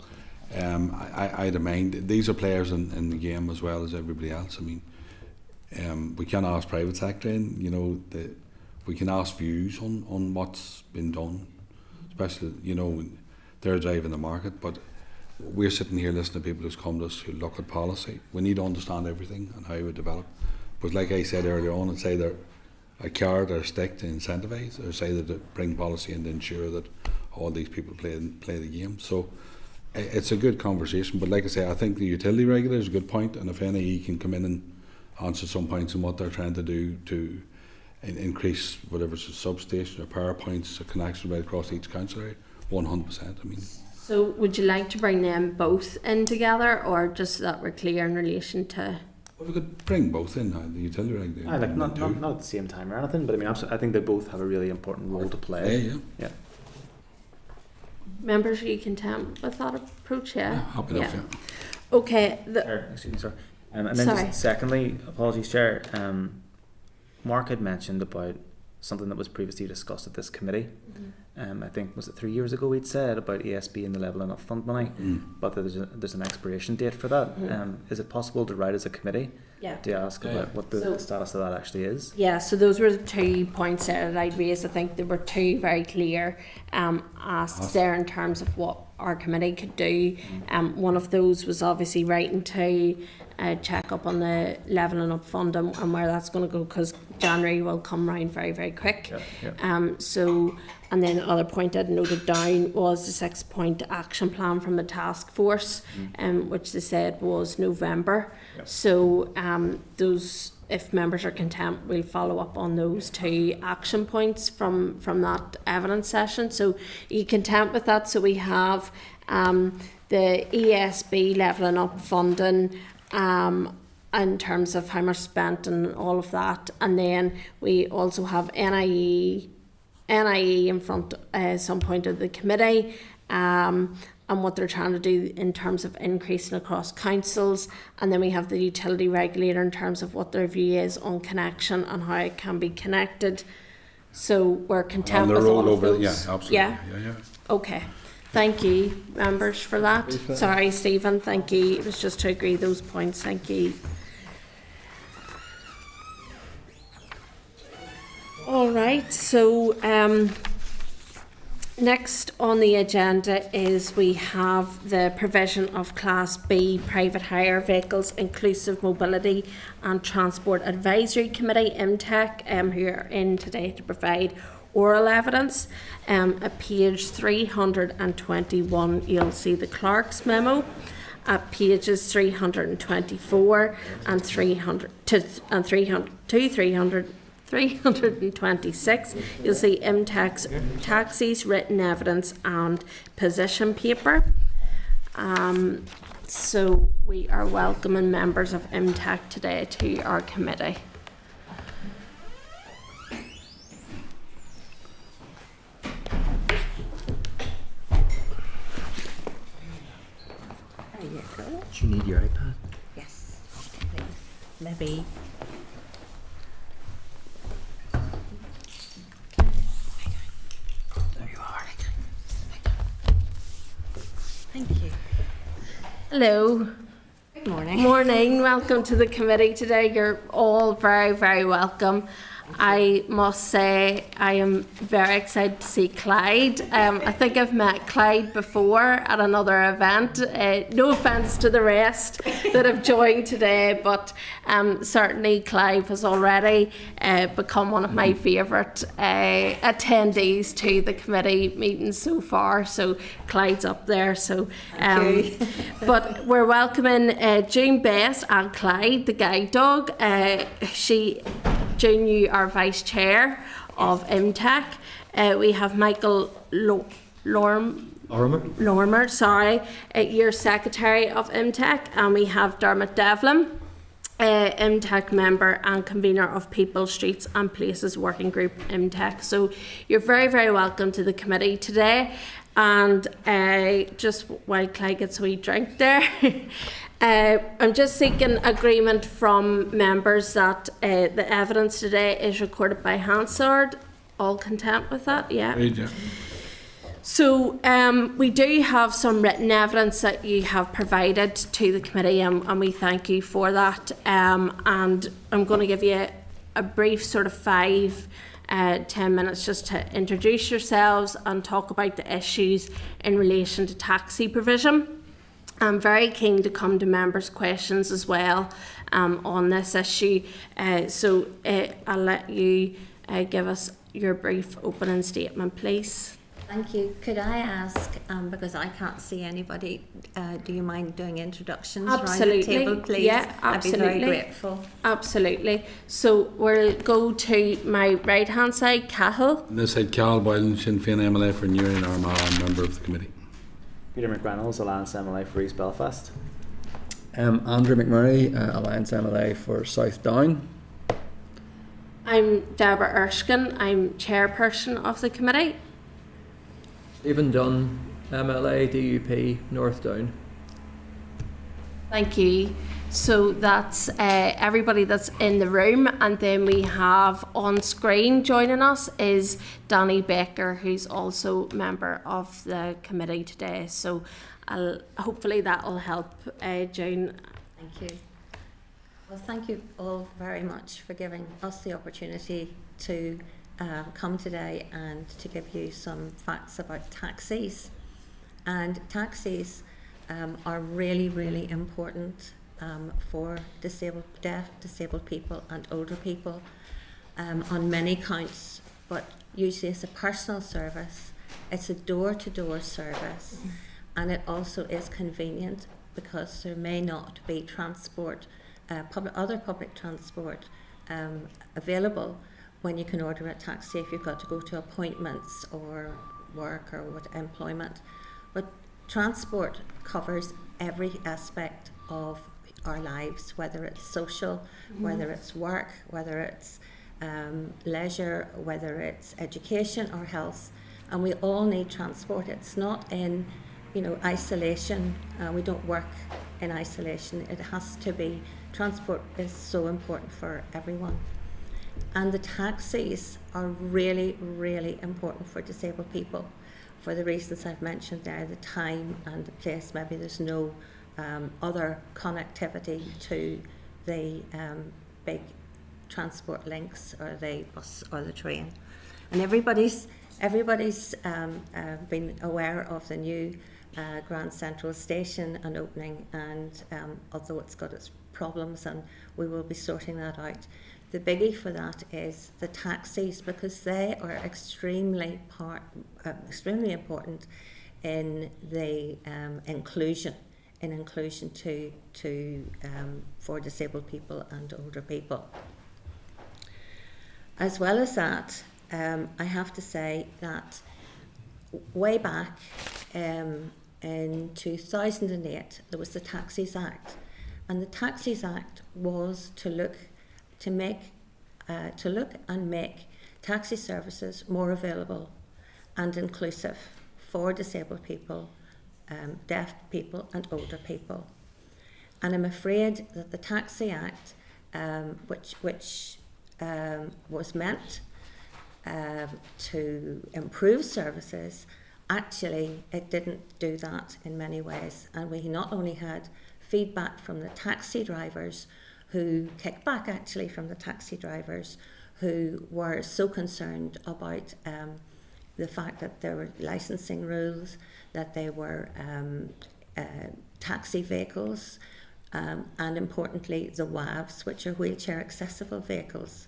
I don't mind. These are players in the game as well as everybody else. I mean, we can ask private sector in. You know, we can ask views on what's been done, especially, you know, they're driving the market, but we're sitting here listening to people who's come to us who look at policy. We need to understand everything and how we develop. But like I said earlier on, and say they're a carrot or a stick to incentivise, or say that they bring policy in to ensure that all these people play the game. So it's a good conversation. But like I say, I think the utility regulator is a good point, and if NIE can come in and answer some points on what they're trying to do to increase whatever it's a substation or power points or connection right across each council area, 100%. I mean. So would you like to bring them both in together, or just so that we're clear in relation to... Well, we could bring both in, the utility regulator. Not at the same time or anything, but I mean, I think they both have a really important role to play. Yeah. Members, are you content with that approach? Yeah. Happy enough, yeah. Okay. Excuse me, sorry. And then just secondly, apologies, Chair. Mark had mentioned about something that was previously discussed at this committee. I think, was it 3 years ago we'd said about ASB and the levelling up fund money, but there's an expiration date for that. Is it possible to write as a committee to ask about what the status of that actually is? Yeah, so those were the 2 points that I'd raised. I think there were 2 very clear asks there in terms of what our committee could do. One of those was obviously writing to check up on the levelling up fund and where that's going to go, because January will come round very, very quick. And then another point I'd noted down was the 6-point action plan from the task force, which they said was November. So those, if members are content, we'll follow up on those 2 action points from that evidence session. So are you content with that? So we have the ESB levelling up funding in terms of how much spent and all of that, and then we also have NIE in front at some point of the committee, and what they're trying to do in terms of increasing across councils, and then we have the utility regulator in terms of what their view is on connection and how it can be connected. So we're content with all of those. Yeah, absolutely. Yeah. Okay. Thank you, members, for that. Sorry, Stephen, thank you. It was just to agree those points. Thank you. All right, so next on the agenda is we have the provision of Class B private hire vehicles, inclusive mobility and transport advisory committee, IMTAC, who are in today to provide oral evidence. At page 321 you'll see the clerk's memo. At pages 324 and 326, you'll see IMTAC's taxis, written evidence and position paper. So we are welcoming members of IMTAC today to our committee. There you go. Do you need your iPad? Yes. Please. Maybe. There you are. Thank you. Hello. Good morning. Morning. Welcome to the committee today. You're all very, very welcome. I must say I am very excited to see Clyde. I think I've met Clyde before at another event. No offence to the rest that have joined today, but certainly Clyde has already become one of my favourite attendees to the committee meetings so far. So Clyde's up there. So, but we're welcoming June Best and Clyde, the guide dog. June, you are Vice Chair of IMTAC. We have Michael Lorimer, you're Secretary of IMTAC, and we have Dermot Devlin, IMTAC member and convener of People, Streets and Places Working Group IMTAC. So you're very, very welcome to the committee today. And just while Clyde gets a wee drink there, I'm just seeking agreement from members that the evidence today is recorded by Hansard. All content with that? Yeah. So we do have some written evidence that you have provided to the committee, and we thank you for that. And I'm going to give you a brief sort of 10 minutes just to introduce yourselves and talk about the issues in relation to taxi provision. I'm very keen to come to members' questions as well on this issue. So I'll let you give us your brief opening statement, please. Thank you. Could I ask, because I can't see anybody, do you mind doing introductions Absolutely. around the table, please? Yeah, absolutely. I'd be very grateful. Absolutely. So we'll go to my right-hand side, Cahill. On this side, Cal Boylan, Sinn Féin MLA for Newry and Armagh, and member of the committee. Peter McReynolds, Alliance MLA for East Belfast. Andrew McMurray, Alliance MLA for South Down. I'm Deborah Erskine. I'm chairperson of the committee. Stephen Dunn, MLA, DUP, North Down. Thank you. So that's everybody that's in the room, and then we have on screen joining us is Danny Baker, who's also member of the committee today. So hopefully that will help, June. Thank you. Well, thank you all very much for giving us the opportunity to come today and to give you some facts about taxis. And taxis are really, really important for deaf, disabled people and older people on many counts, but usually it's a personal service, it's a door-to-door service, and it also is convenient because there may not be transport, other public transport available when you can order a taxi if you've got to go to appointments or work or employment. But transport covers every aspect of our lives, whether it's social, whether it's work, whether it's leisure, whether it's education or health, and we all need transport. It's not in, isolation. We don't work in isolation. It has to be. Transport is so important for everyone. And the taxis are really, really important for disabled people for the reasons I've mentioned there, the time and the place. Maybe there's no other connectivity to the big transport links, or the bus or the train. And everybody's been aware of the new Grand Central Station and opening, and although it's got its problems, and we will be sorting that out. The biggie for that is the taxis, because they are extremely important in the inclusion for disabled people and older people. As well as that, I have to say that way back in 2008 there was the Taxis Act, and the Taxis Act was to look and make taxi services more available and inclusive for disabled people, deaf people and older people. And I'm afraid that the Taxi Act, which was meant to improve services, actually it didn't do that in many ways. And we not only had feedback from the taxi drivers, kickback actually from the taxi drivers who were so concerned about the fact that there were licensing rules, that they were taxi vehicles, and importantly the WAVs, which are wheelchair accessible vehicles.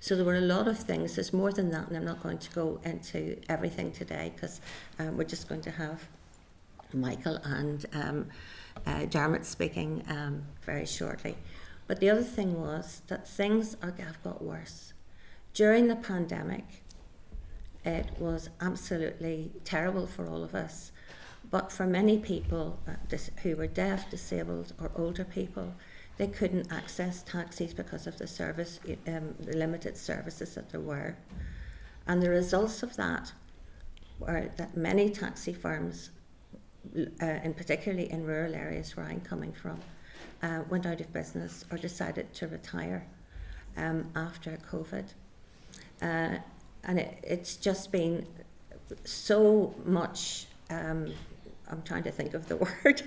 So there were a lot of things. There's more than that, and I'm not going to go into everything today because we're just going to have Michael and Dermot speaking very shortly. But the other thing was that things have got worse. During the pandemic, it was absolutely terrible for all of us. But for many people who were deaf, disabled or older people, they couldn't access taxis because of the limited services that there were. And the results of that were that many taxi firms, and particularly in rural areas where I'm coming from, went out of business or decided to retire after COVID. And it's just been so much, I'm trying to think of the word,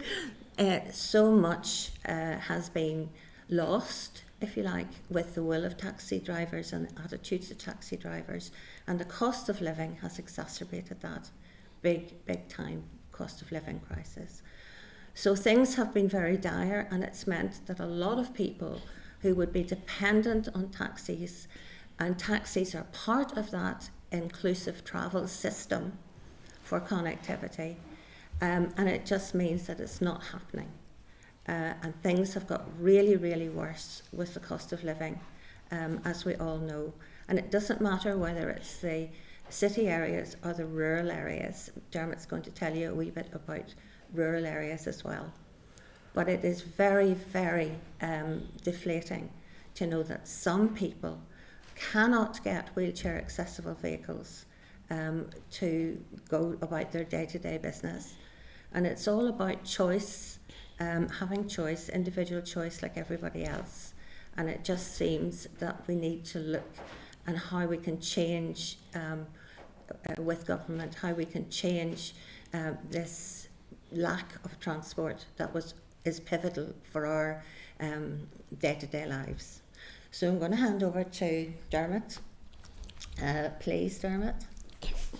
so much has been lost, if you like, with the will of taxi drivers and the attitudes of taxi drivers, and the cost of living has exacerbated that big time cost of living crisis. So things have been very dire, and it's meant that a lot of people who would be dependent on taxis, and taxis are part of that inclusive travel system for connectivity, and it just means that it's not happening. And things have got really, really worse with the cost of living, as we all know. And it doesn't matter whether it's the city areas or the rural areas. Dermot's going to tell you a wee bit about rural areas as well. But it is very, very deflating to know that some people cannot get wheelchair accessible vehicles to go about their day-to-day business. And it's all about choice, having choice, individual choice like everybody else. And it just seems that we need to look at how we can change with government, how we can change this lack of transport that is pivotal for our day-to-day lives. So I'm going to hand over to Dermot. Please, Dermot.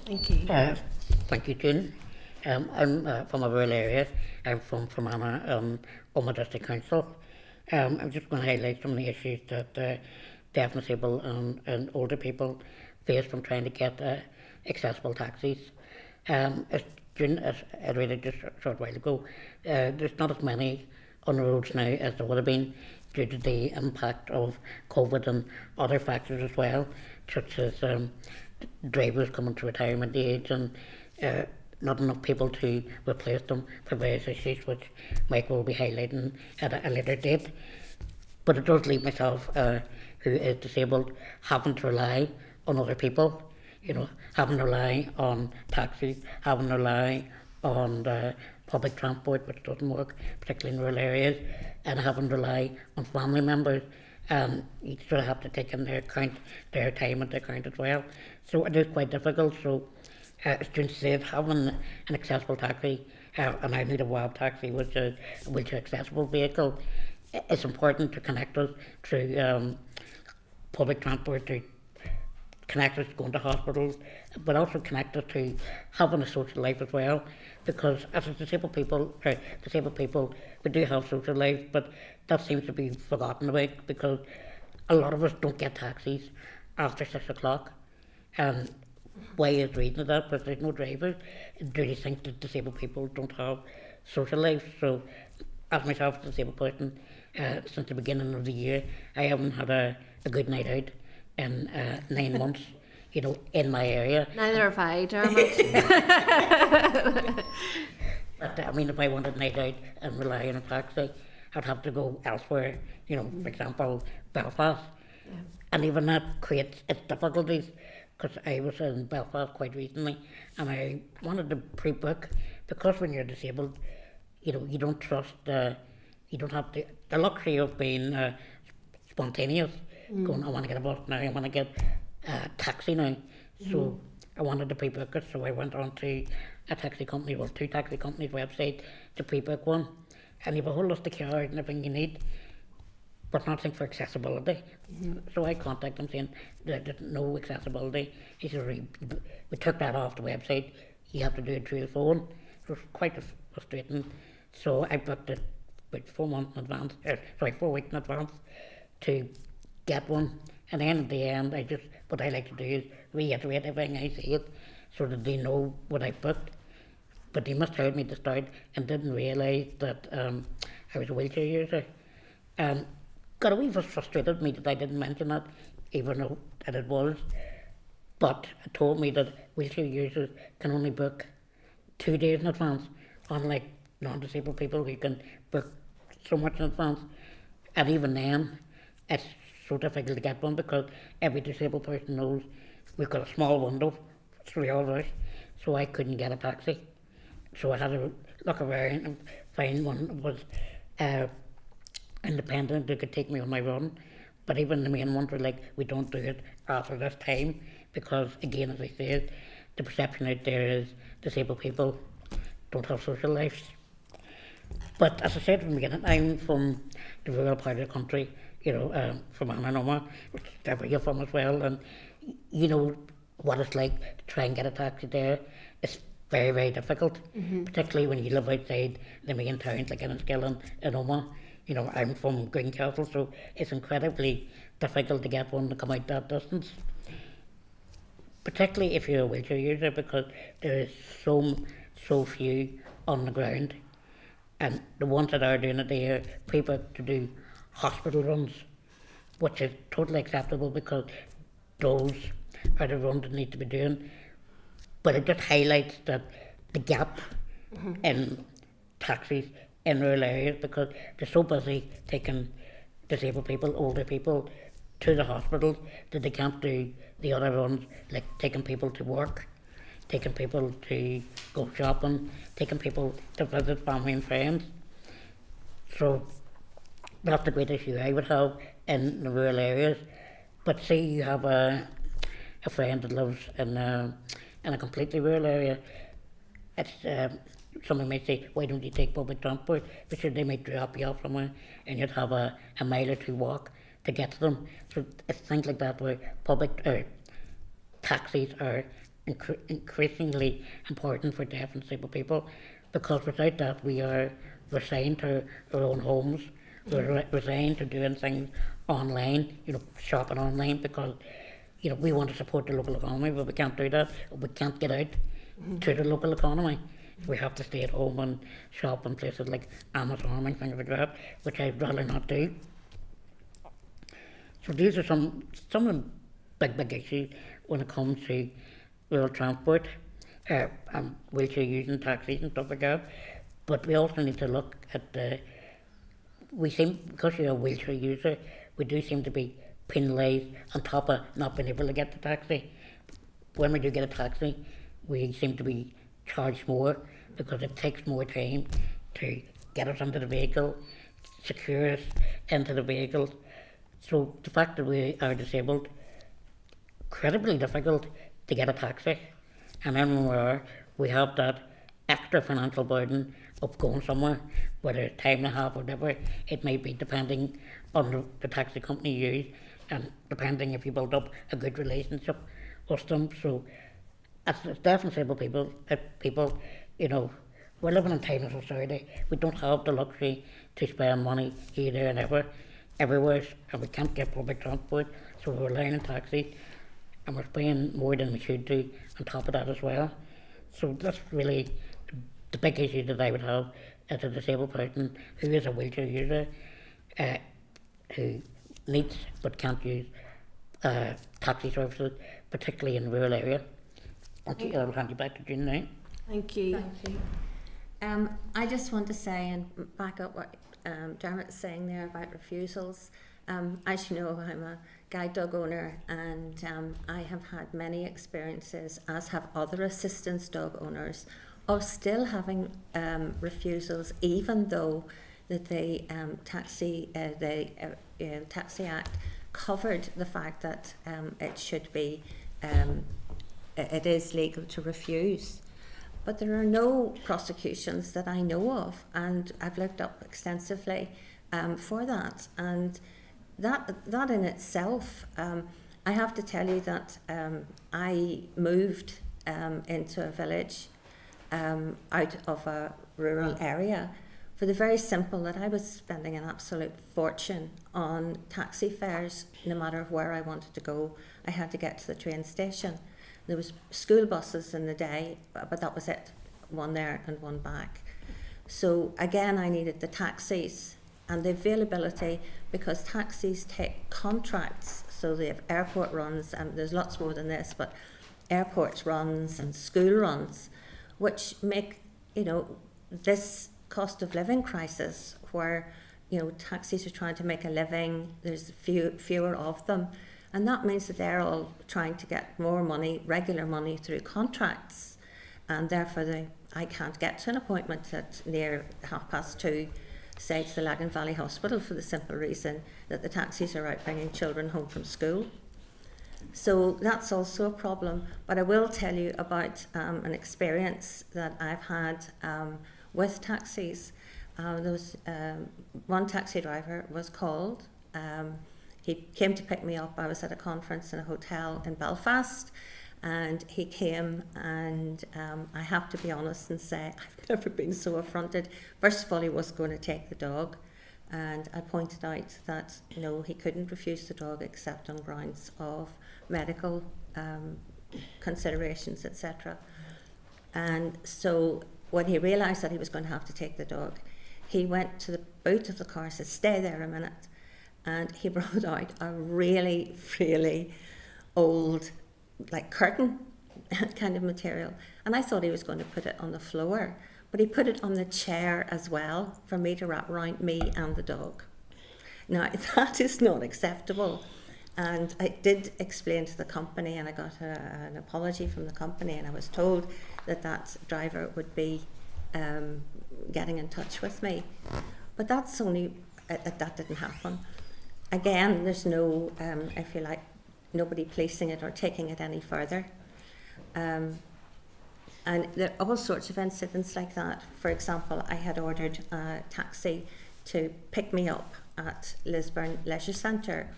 Thank you. Thank you, June. I'm from a rural area. I'm from Fermanagh, Omagh District Council. I'm just going to highlight some of the issues that deaf and disabled and older people face from trying to get accessible taxis. As June iterated just a short while ago, there's not as many on the roads now as there would have been due to the impact of COVID and other factors as well, such as drivers coming to retirement age and not enough people to replace them for various issues, which Mike will be highlighting at a later date. But it does leave myself, who is disabled, having to rely on other people, having to rely on taxis, having to rely on public transport, which doesn't work, particularly in rural areas, and having to rely on family members. You sort of have to take in their time into account as well. So it is quite difficult. So as June said, having an accessible taxi, and I need a WAV taxi, which is a wheelchair accessible vehicle, it's important to connect us through public transport to connect us to going to hospitals, but also connect us to having a social life as well. Because as disabled people, we do have social lives, but that seems to be forgotten about because a lot of us don't get taxis after 6 o'clock. And why is the reason of that? Because there's no drivers. Do you think that disabled people don't have social lives? So, as myself, a disabled person, since the beginning of the year, I haven't had a good night out in 9 months, you know, in my area. Neither have I, Dermot. But I mean, if I wanted a night out and rely on a taxi, I'd have to go elsewhere, you know, for example, Belfast. Yeah. And even that creates its difficulties, because I was in Belfast quite recently and I wanted to pre-book, because when you're disabled, you know, you don't trust, you don't have the luxury of being spontaneous, going, I want to get a bus now, I want to get a taxi now. So I wanted to pre-book it, so I went on to a taxi company, well, 2 taxi companies' website to pre-book one, and you have a whole list of cars and everything you need, but nothing for accessibility. So I contacted them saying that there's no accessibility. He said, we took that off the website, you have to do it through the phone. It was quite frustrating. So I booked it about 4 months in advance, 4 weeks in advance to get one. And then at the end, what I like to do is reiterate everything I say it so that they know what I booked. But they must have heard me at the start and didn't realise that I was a wheelchair user. Got a wee bit frustrated with me that I didn't mention that, even though that it was. But it told me that wheelchair users can only book 2 days in advance, unlike non-disabled people who can book so much in advance. And even then, it's so difficult to get one because every disabled person knows we've got a small window, 3 hours, so I couldn't get a taxi. So I had to look around and find one that was independent who could take me on my run. But even the main ones were like, we don't do it after this time because, again, as I said, the perception out there is disabled people don't have social lives. But as I said from the beginning, I'm from the rural part of the country, you know, from Ananoma, which is where you're from as well, and you know what it's like to try and get a taxi there. It's very, very difficult, particularly when you live outside the main towns like Enniskillen and Omagh. You know, I'm from Greencastle, so it's incredibly difficult to get one to come out that distance. Particularly if you're a wheelchair user, because there is so few on the ground. And the ones that are doing it, they are pre-booked to do hospital runs, which is totally acceptable because those are the runs that need to be doing. But it just highlights that the gap in taxis in rural areas because they're so busy taking disabled people, older people to the hospitals that they can't do the other runs, like taking people to work, taking people to go shopping, taking people to visit family and friends. So that's the great issue I would have in the rural areas. But say you have a friend that lives in a completely rural area, it's someone might say, why don't you take public transport? Because they might drop you off somewhere and you'd have a mile or 2 walk to get to them. So it's things like that where taxis are increasingly important for deaf and disabled people, because without that we are resigned to our own homes, we're resigned to doing things online, you know, shopping online, because you know we want to support the local economy, but we can't do that. We can't get out to the local economy. We have to stay at home and shop in places like Amazon and things like that, which I'd rather not do. So these are some of the big issues when it comes to rural transport, and wheelchair using taxis and stuff like that. But we also need to look at because you're a wheelchair user, we do seem to be penalised on top of not being able to get the taxi. When we do get a taxi, we seem to be charged more because it takes more time to get us into the vehicle, secure us into the vehicle. So the fact that we are disabled, incredibly difficult to get a taxi, and then when we are, we have that extra financial burden of going somewhere, whether it's time and a half or whatever it may be, depending on the taxi company you use. and depending if you build up a good relationship with them. So it's definitely for people. People, you know, we're living in time of society. We don't have the luxury to spend money here, there, and everywhere, and we can't get public transport. So we're relying on taxis, and we're paying more than we should do on top of that as well. So that's really the big issue that I would have as a disabled person who is a wheelchair user, who needs but can't use taxi services, particularly in the rural area. I'll hand you back to June now. Thank you. Thank you. I just want to say, and back up what Dermot's saying there about refusals. As you know, I'm a guide dog owner, and I have had many experiences, as have other assistance dog owners, of still having refusals, even though that the Taxi Act covered the fact that it should be, it is legal to refuse. But there are no prosecutions that I know of, and I've looked up extensively for that. And that in itself, I have to tell you that I moved into a village out of a rural area for the very simple that I was spending an absolute fortune on taxi fares. No matter where I wanted to go, I had to get to the train station. There was school buses in the day, but that was it, one there and one back. So again, I needed the taxis and the availability, because taxis take contracts, so they have airport runs, and there's lots more than this, but airport runs and school runs, which make, you know, this cost of living crisis where, you know, taxis are trying to make a living, there's fewer of them. And that means that they're all trying to get more money, regular money, through contracts. And therefore, I can't get to an appointment at near 2:30, say, to the Lagan Valley Hospital, for the simple reason that the taxis are out bringing children home from school. So that's also a problem. But I will tell you about an experience that I've had with taxis. There was one taxi driver was called. He came to pick me up. I was at a conference in a hotel in Belfast, and he came, and I have to be honest and say I've never been so affronted. First of all, he was going to take the dog, and I pointed out that no, he couldn't refuse the dog except on grounds of medical considerations, etc. And so when he realised that he was going to have to take the dog, he went to the boot of the car, said, "Stay there a minute." And he brought out a really, really old, like curtain kind of material. And I thought he was going to put it on the floor, but he put it on the chair as well for me to wrap around me and the dog. Now, that is not acceptable. And I did explain to the company, and I got an apology from the company, and I was told that that driver would be getting in touch with me. But that's only, that didn't happen. Again, there's no, if you like, nobody policing it or taking it any further. And there are all sorts of incidents like that. For example, I had ordered a taxi to pick me up at Lisburn Leisure Centre,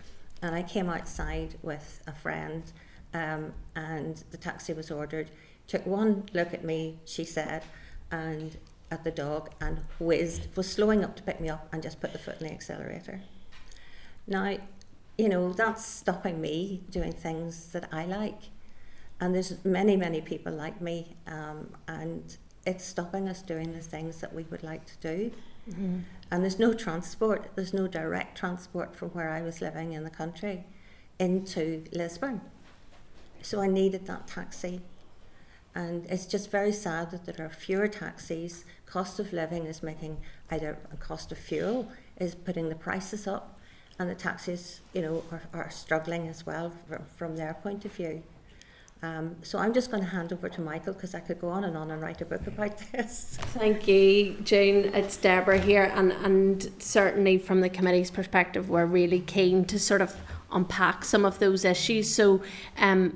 and I came outside with a friend, and the taxi was ordered, took one look at me, she said, and at the dog, and whizzed, was slowing up to pick me up, and just put the foot in the accelerator. Now, you know, that's stopping me doing things that I like. And there's many, many people like me, and it's stopping us doing the things that we would like to do. Mm-hmm. And there's no transport, there's no direct transport from where I was living in the country into Lisburn. So I needed that taxi. And it's just very sad that there are fewer taxis. Cost of living is making, either a cost of fuel is putting the prices up, and the taxis, you know, are struggling as well from their point of view. So I'm just going to hand over to Michael, because I could go on and write a book about this. Thank you, June. It's Deborah here, and certainly from the committee's perspective, we're really keen to sort of unpack some of those issues. So,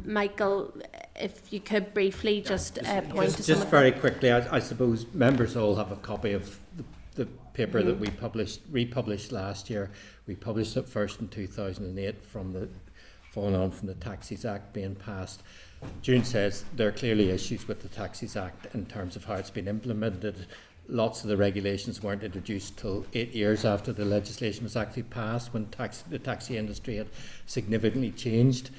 Michael, if you could briefly just point to some just very quickly, I suppose members all have a copy of the paper that we republished last year, We published it first in 2008 following on from the Taxis Act being passed. June says there are clearly issues with the Taxis Act in terms of how it's been implemented. Lots of the regulations weren't introduced till 8 years after the legislation was actually passed, when the taxi industry had significantly changed.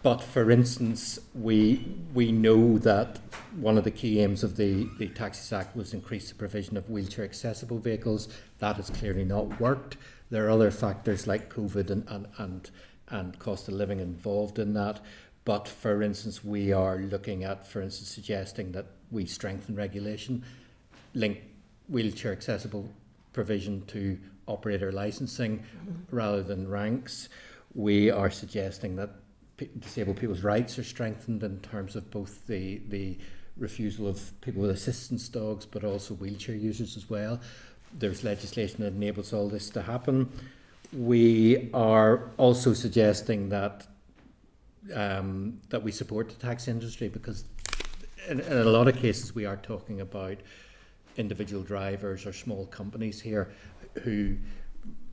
But for instance, we know that one of the key aims of the Taxis Act was increase the provision of wheelchair accessible vehicles. That has clearly not worked. There are other factors like COVID and cost of living involved in that. But for instance, we are looking at, for instance, suggesting that we strengthen regulation, link wheelchair accessible provision to operator licensing rather than ranks. We are suggesting that disabled people's rights are strengthened in terms of both the refusal of people with assistance dogs, but also wheelchair users as well. There's legislation that enables all this to happen. We are also suggesting that we support the taxi industry, because in a lot of cases we are talking about individual drivers or small companies here who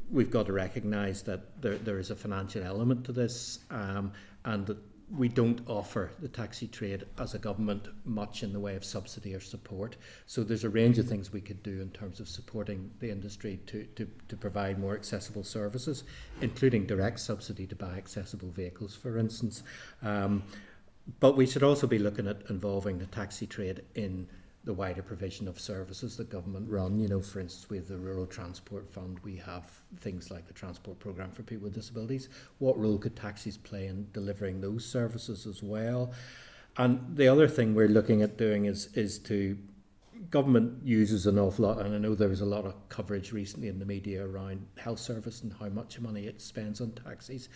we've got to recognise that there is a financial element to this, and that we don't offer the taxi trade as a government much in the way of subsidy or support. So there's a range of things we could do in terms of supporting the industry to provide more accessible services, including direct subsidy to buy accessible vehicles, for instance. But we should also be looking at involving the taxi trade in the wider provision of services that government run. You know, for instance, we have the Rural Transport Fund, we have things like the Transport Programme for People with Disabilities. What role could taxis play in delivering those services as well? And the other thing we're looking at doing is to, government uses an awful lot, and I know there was a lot of coverage recently in the media around health service and how much money it spends on taxis.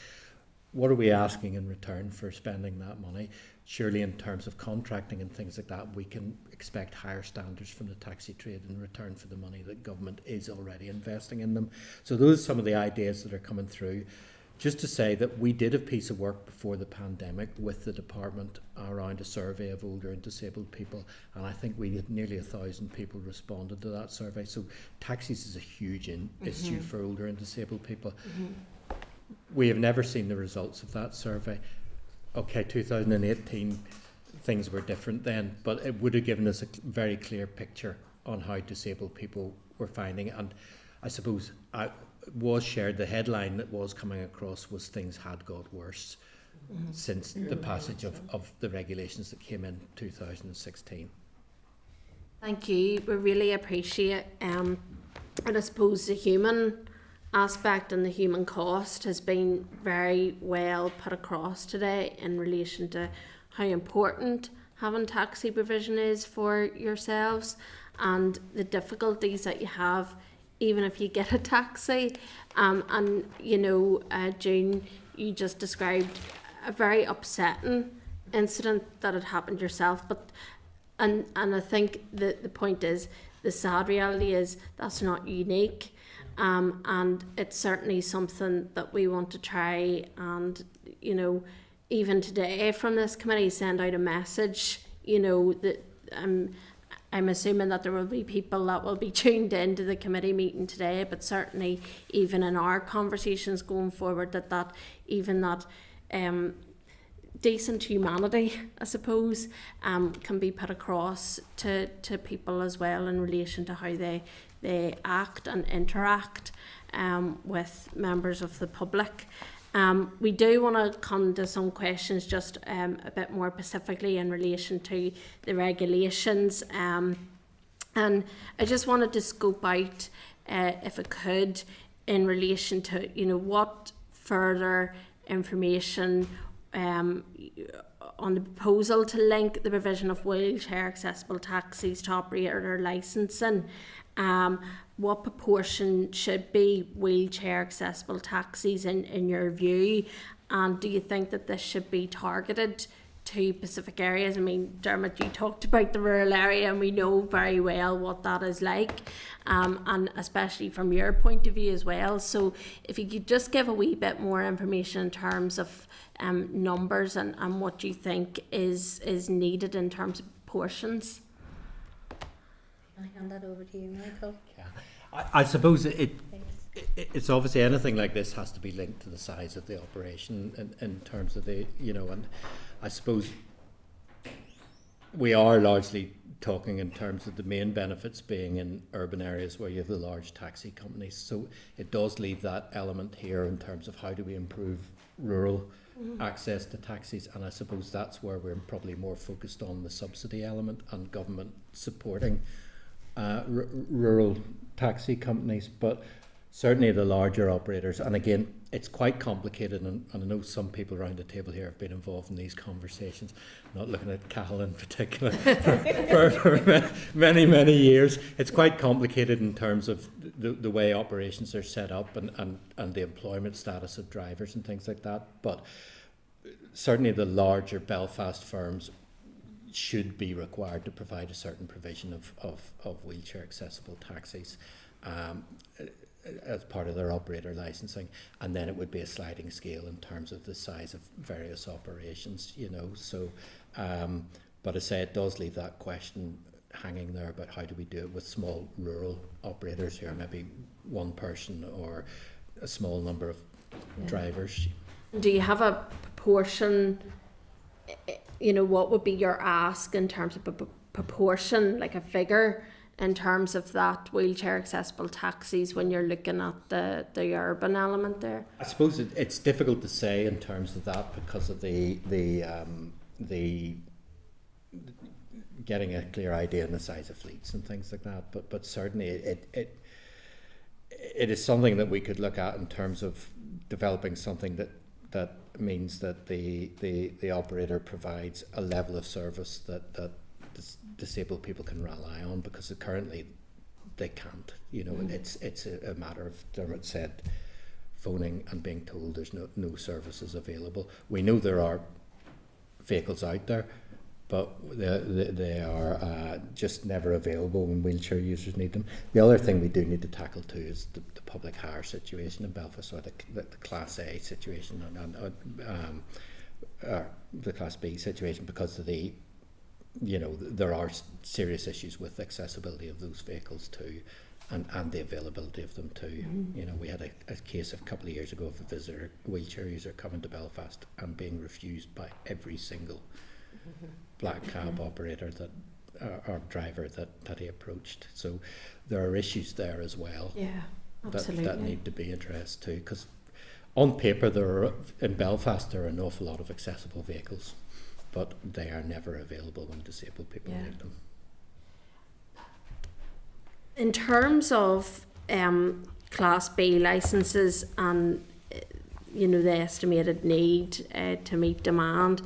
What are we asking in return for spending that money? Surely in terms of contracting and things like that, we can expect higher standards from the taxi trade in return for the money that government is already investing in them. So those are some of the ideas that are coming through. Just to say that we did a piece of work before the pandemic with the department around a survey of older and disabled people, and I think we had nearly 1,000 people responded to that survey. So taxis is a huge issue for older and disabled people. We have never seen the results of that survey. Okay, 2018, things were different then, but it would have given us a very clear picture on how disabled people were finding it. And I suppose I was shared, the headline that was coming across was things had got worse since the passage of the regulations that came in 2016. Thank you. We really appreciate and I suppose the human aspect and the human cost has been very well put across today in relation to how important having taxi provision is for yourselves and the difficulties that you have even if you get a taxi. And you know, June, you just described a very upsetting incident that had happened yourself, but and I think the point is, the sad reality is that's not unique. And it's certainly something that we want to try and, you know, even today from this committee send out a message, you know, that I'm assuming that there will be people that will be tuned into the committee meeting today, but certainly even in our conversations going forward, that decent humanity, I suppose, can be put across to people as well in relation to how they act and interact with members of the public. We do want to come to some questions just a bit more specifically in relation to the regulations, and I just wanted to scope out, if I could, in relation to, you know, what further information on the proposal to link the provision of wheelchair accessible taxis to operator licensing. What proportion should be wheelchair accessible taxis in your view, and do you think that this should be targeted to specific areas? I mean, Dermot, you talked about the rural area and we know very well what that is like, and especially from your point of view as well. So if you could just give a wee bit more information in terms of numbers and what you think is needed in terms of proportions. I hand that over to you, Michael. Yeah, I suppose it's obviously anything like this has to be linked to the size of the operation in terms of the, and I suppose we are largely talking in terms of the main benefits being in urban areas where you have the large taxi companies. So it does leave that element here in terms of how do we improve rural access to taxis, and I suppose that's where we're probably more focused on the subsidy element and government supporting rural taxi companies. But certainly the larger operators, and again, it's quite complicated, and I know some people around the table here have been involved in these conversations, not looking at Cahill in particular, for many, many years. It's quite complicated in terms of the way operations are set up and the employment status of drivers and things like that. But certainly the larger Belfast firms should be required to provide a certain provision of wheelchair accessible taxis as part of their operator licensing, and then it would be a sliding scale in terms of the size of various operations, so but I say it does leave that question hanging there about how do we do it with small rural operators who are maybe one person or a small number of drivers. Do you have a proportion, what would be your ask in terms of proportion, like a figure in terms of that wheelchair accessible taxis when you're looking at the urban element there? I suppose it's difficult to say in terms of that because of the getting a clear idea on the size of fleets and things like that. But certainly it is something that we could look at in terms of developing something that means that the operator provides a level of service that disabled people can rely on, because currently they can't. It's a matter of, Dermot said, phoning and being told there's no services available. We know there are vehicles out there, but they are just never available when wheelchair users need them. The other thing we do need to tackle too is the public hire situation in Belfast, or the Class A situation and the Class B situation, because of there are serious issues with accessibility of those vehicles too, and the availability of them too. We had a case a couple of years ago of a wheelchair user coming to Belfast and being refused by every single black cab operator or driver that he approached. So there are issues there as well. Yeah, absolutely. That need to be addressed too, because on paper in Belfast there are an awful lot of accessible vehicles, but they are never available when disabled people need them. In terms of Class B licences and the estimated need to meet demand,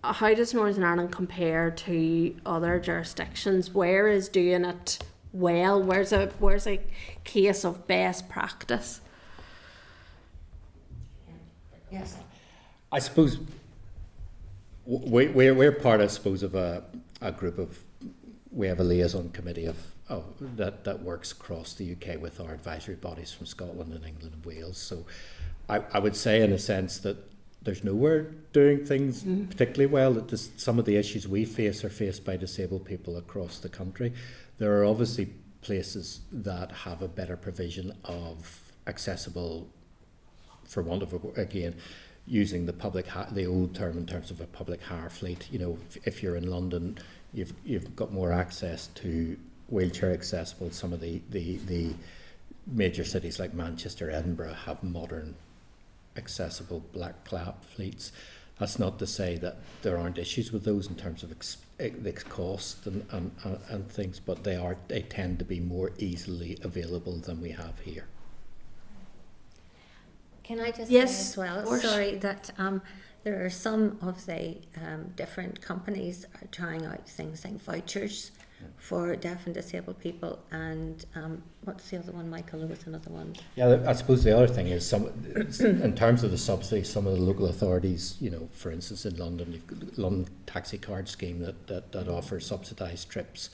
how does Northern Ireland compare to other jurisdictions? Where is doing it well? Where's a case of best practice? Yes. I suppose we're part, I suppose, of a group of. We have a liaison committee that works across the UK with our advisory bodies from Scotland and England and Wales. So I would say, in a sense, that there's nowhere doing things particularly well. That some of the issues we face are faced by disabled people across the country. There are obviously places that have a better provision of accessible, for want of again, using the old term in terms of a public hire fleet. If you're in London, you've got more access to wheelchair accessible. Some of the major cities like Manchester, Edinburgh have modern accessible black cab fleets. That's not to say that there aren't issues with those in terms of the cost and things, but they tend to be more easily available than we have here. Can I just Yes, say as of well, course. sorry, that there are some of the different companies are trying out things like vouchers for deaf and disabled people, and what's the other one, Michael? There was another one. Yeah, I suppose the other thing is in terms of the subsidy, some of the local authorities, for instance in London, you've got the London taxi card scheme that offers subsidised trips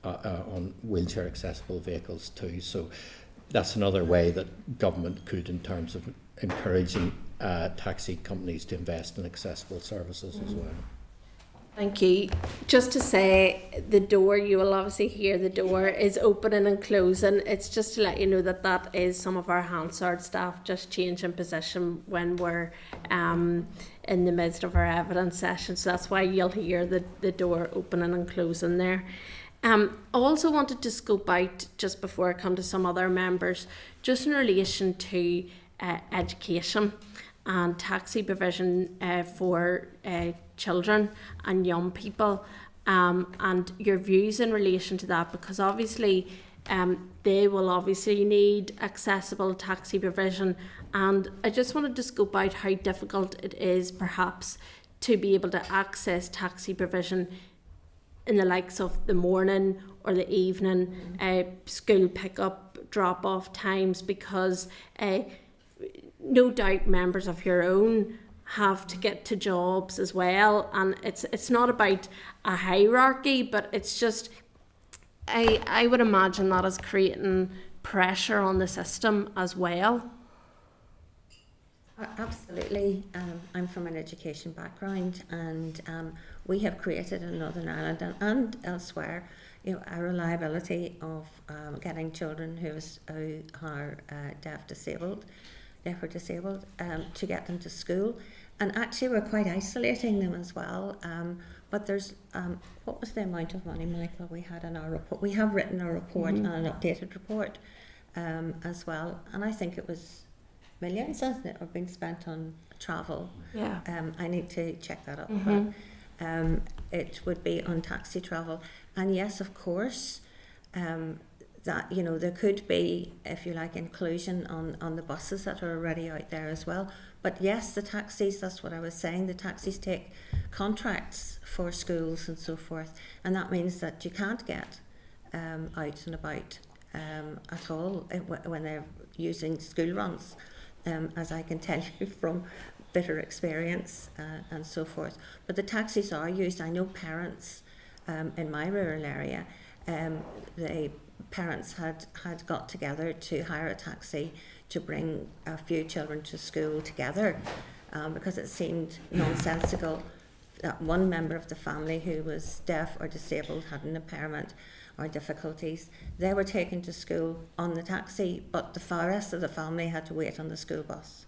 on wheelchair accessible vehicles too. So that's another way that government could, in terms of encouraging taxi companies to invest in accessible services as well. Thank you. Just to say, the door, you will obviously hear the door is opening and closing. It's just to let you know that that is some of our Hansard staff just changing position when we're in the midst of our evidence session. So that's why you'll hear the door opening and closing there. I also wanted to scope out, just before I come to some other members, just in relation to education and taxi provision for children and young people, and your views in relation to that, because obviously they will obviously need accessible taxi provision, and I just wanted to scope out how difficult it is perhaps to be able to access taxi provision in the likes of the morning or the evening, school pick-up, drop-off times, because no doubt members of your own have to get to jobs as well, and it's not about a hierarchy, but it's just I would imagine that is creating pressure on the system as well. Absolutely. I'm from an education background, and we have created in Northern Ireland and elsewhere, a reliability of getting children who are deaf or disabled to get them to school. And actually we're quite isolating them as well. But there's, what was the amount of money, Michael, we had in our report? We have written a report and an updated report as well. And I think it was millions, hasn't it, are being spent on travel. Yeah. I need to check that up. But it would be on taxi travel. And yes, of course, that there could be, if you like, inclusion on the buses that are already out there as well. But yes, the taxis, that's what I was saying, the taxis take contracts for schools and so forth, and that means that you can't get out and about at all when they're using school runs, as I can tell you from bitter experience and so forth. But the taxis are used. I know parents in my rural area, the parents had got together to hire a taxi to bring a few children to school together, because it seemed nonsensical that one member of the family who was deaf or disabled, had an impairment or difficulties, they were taken to school on the taxi, but the rest of the family had to wait on the school bus.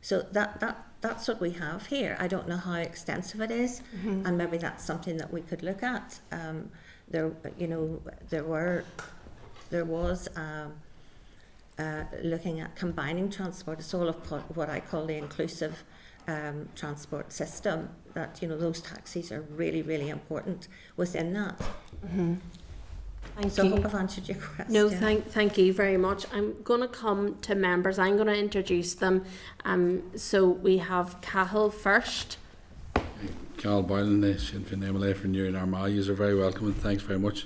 So that's what we have here. I don't know how extensive it is, and maybe that's something that we could look at. There was looking at combining transport. It's all of what I call the inclusive transport system. That those taxis are really, really important within that. Thank So you. I hope I've answered your question. No, thank you very much. I'm going to come to members. I'm going to introduce them. So we have Cahill first. Carl Boylan, the Sinn Féin MLA for New and Armagh. You are very welcome, and thanks very much.